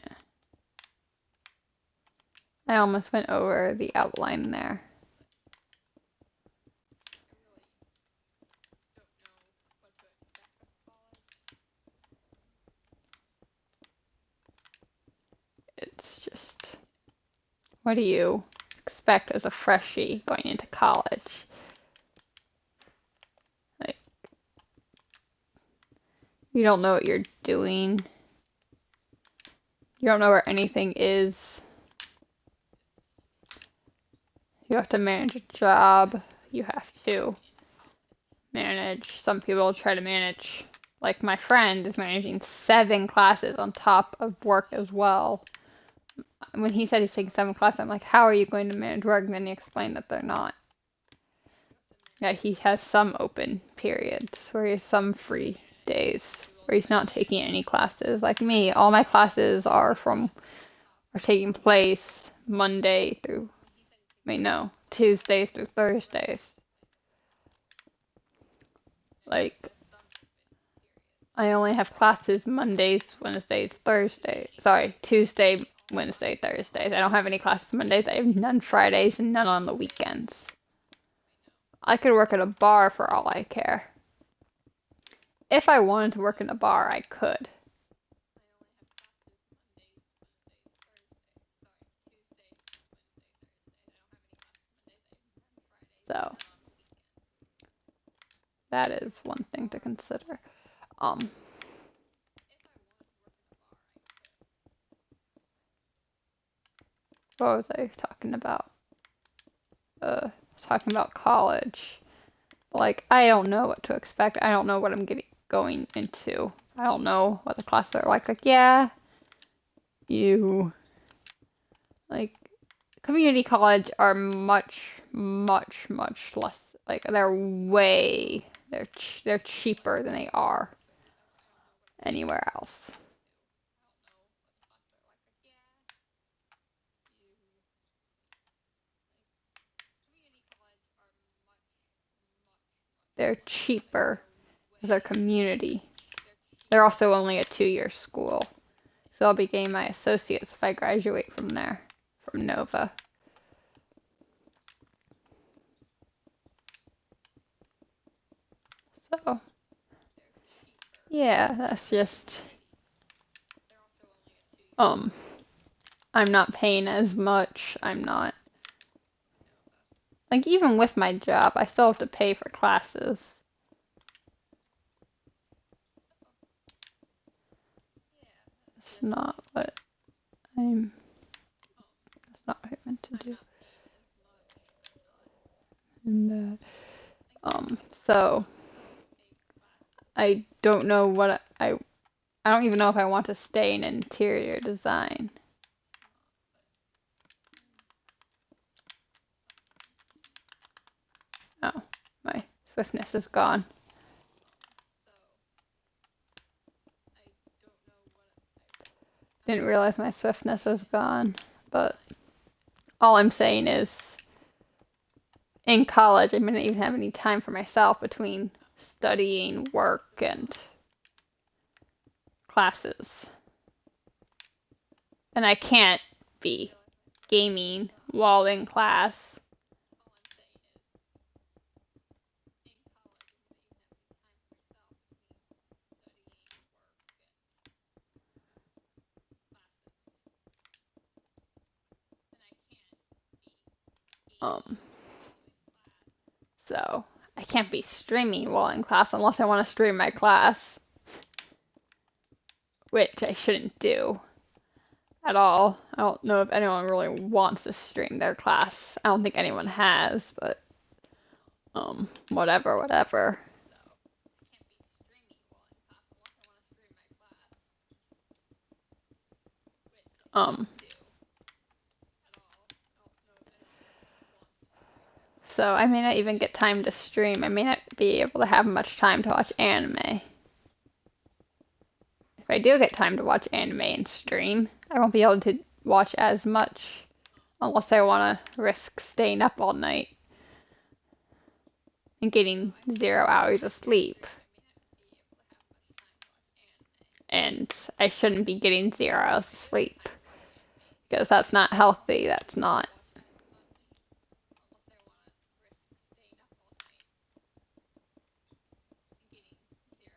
I almost went over the outline there. It's just, what do you expect as a freshie going into college? Like, you don't know what you're doing. You don't know where anything is. You have to manage a job. You have to manage. Some people try to manage, like my friend is managing 7 classes on top of work as well. When he said he's taking 7 classes, I'm like, how are you going to manage work? And then he explained that they're not. Yeah, he has some open periods where he has some free days where he's not taking any classes. Like me, all my classes are taking place Monday through, Tuesdays through Thursdays. Like, I only have classes Mondays, Wednesdays, Thursdays. Sorry, Tuesday, Wednesday, Thursdays. I don't have any classes Mondays. I have none Fridays and none on the weekends. I could work at a bar for all I care. If I wanted to work in a bar, I could. So, that is one thing to consider. Um, what was I talking about? Talking about college. Like, I don't know what to expect. I don't know what I'm going into. I don't know what the classes are like. Like, yeah, you like community college are much, much, much less. Like, they're cheaper than they are anywhere else. They're cheaper because they're community. They're also only a 2-year school. So I'll be getting my associates if I graduate from there, from Nova. So, yeah, that's just, I'm not paying as much. I'm not, like, even with my job, I still have to pay for classes. It's not what I'm, that's not what I meant to do. And, so, I don't know what I don't even know if I want to stay in interior design. Oh, my swiftness is gone. Didn't realize my swiftness is gone, but all I'm saying is in college I didn't even have any time for myself between studying, work, and classes. And I can't be gaming while in class. Um, so I can't be streaming while in class unless I want to stream my class, which I shouldn't do at all. I don't know if anyone really wants to stream their class. I don't think anyone has, but whatever, whatever. Um, so I may not even get time to stream. I may not be able to have much time to watch anime. If I do get time to watch anime and stream, I won't be able to watch as much unless I want to risk staying up all night and getting 0 hours of sleep. And I shouldn't be getting 0 hours of sleep because that's not healthy. That's not.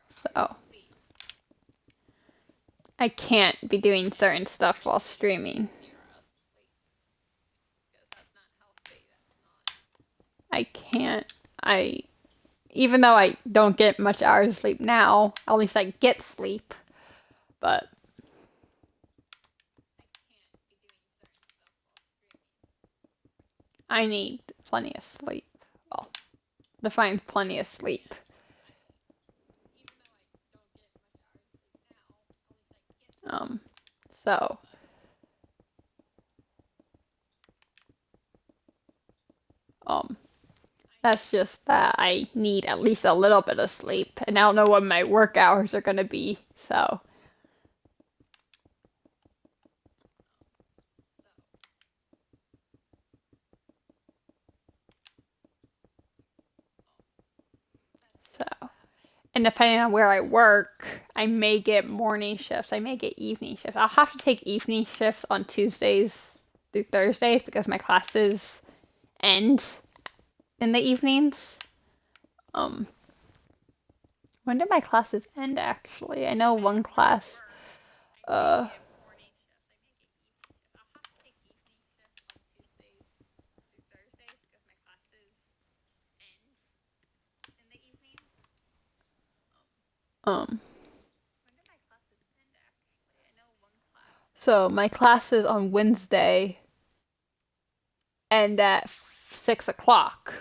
So I can't be doing certain stuff while streaming. I can't. Even though I don't get much hours of sleep now, at least I get sleep. But I need plenty of sleep. Well, define plenty of sleep. So that's just that I need at least a little bit of sleep, and I don't know what my work hours are gonna be. So and depending on where I work, I may get morning shifts. I may get evening shifts. I'll have to take evening shifts on Tuesdays through Thursdays because my classes end in the evenings. When did my classes end actually? I know one class uh um so my classes on Wednesday end at 6 o'clock.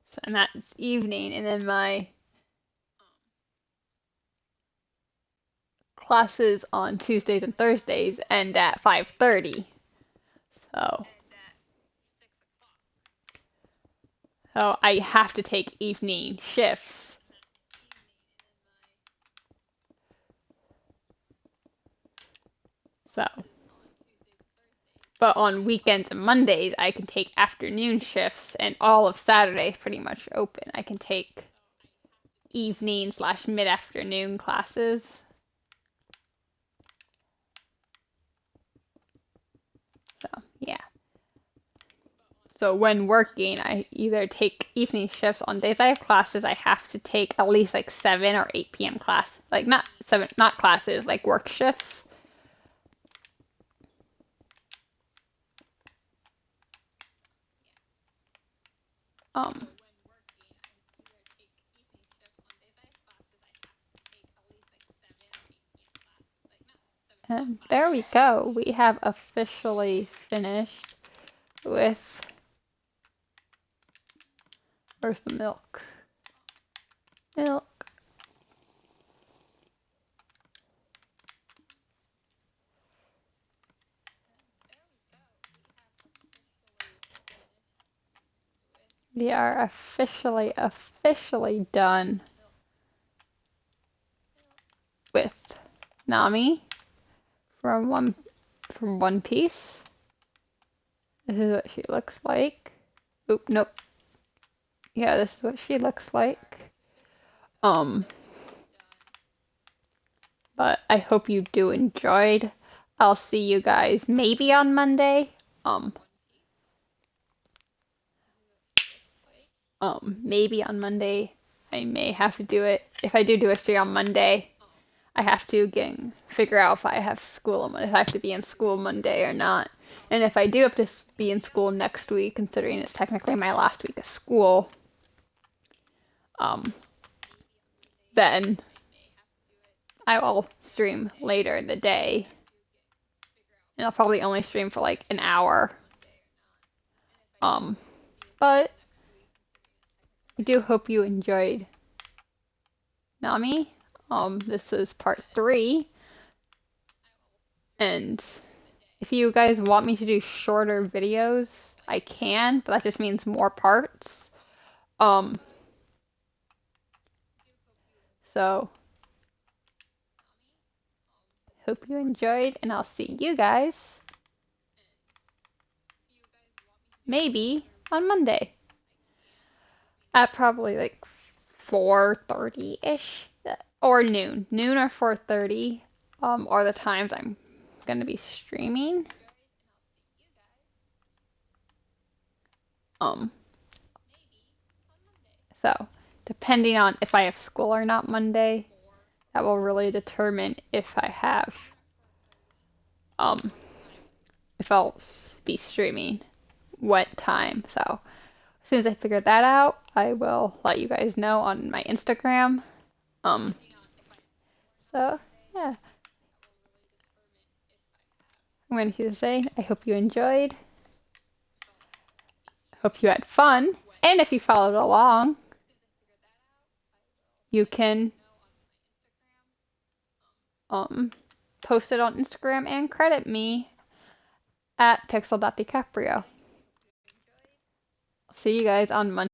So, and that's evening, and then my classes on Tuesdays and Thursdays end at 5:30. So so I have to take evening shifts. So but on weekends and Mondays I can take afternoon shifts, and all of Saturday is pretty much open. I can take evening/mid-afternoon classes. So, yeah. So when working, I either take evening shifts. On days I have classes, I have to take at least like 7 or 8 p.m. class. Like not 7, not classes, like work shifts. And there we go. We have officially finished with. Where's the milk? Milk. We are officially done with Nami from One Piece. This is what she looks like. Oop, nope. Yeah, this is what she looks like. But I hope you do enjoyed. I'll see you guys maybe on Monday. Maybe on Monday. I may have to do it. If I do a stream on Monday, I have to figure out if I have if I have to be in school Monday or not. And if I do have to be in school next week, considering it's technically my last week of school, then I will stream later in the day. And I'll probably only stream for like an hour. But I do hope you enjoyed Nami. This is part 3. And if you guys want me to do shorter videos, I can, but that just means more parts. So hope you enjoyed, and I'll see you guys maybe on Monday at probably like 4:30-ish or noon or 4:30 are the times I'm gonna be streaming. So depending on if I have school or not Monday, that will really determine if I have if I'll be streaming what time. So as soon as I figure that out, I will let you guys know on my Instagram. So yeah. I'm going to say I hope you enjoyed. Hope you had fun. And if you followed along, you can post it on Instagram and credit me at pixel.dicaprio. See you guys on Monday.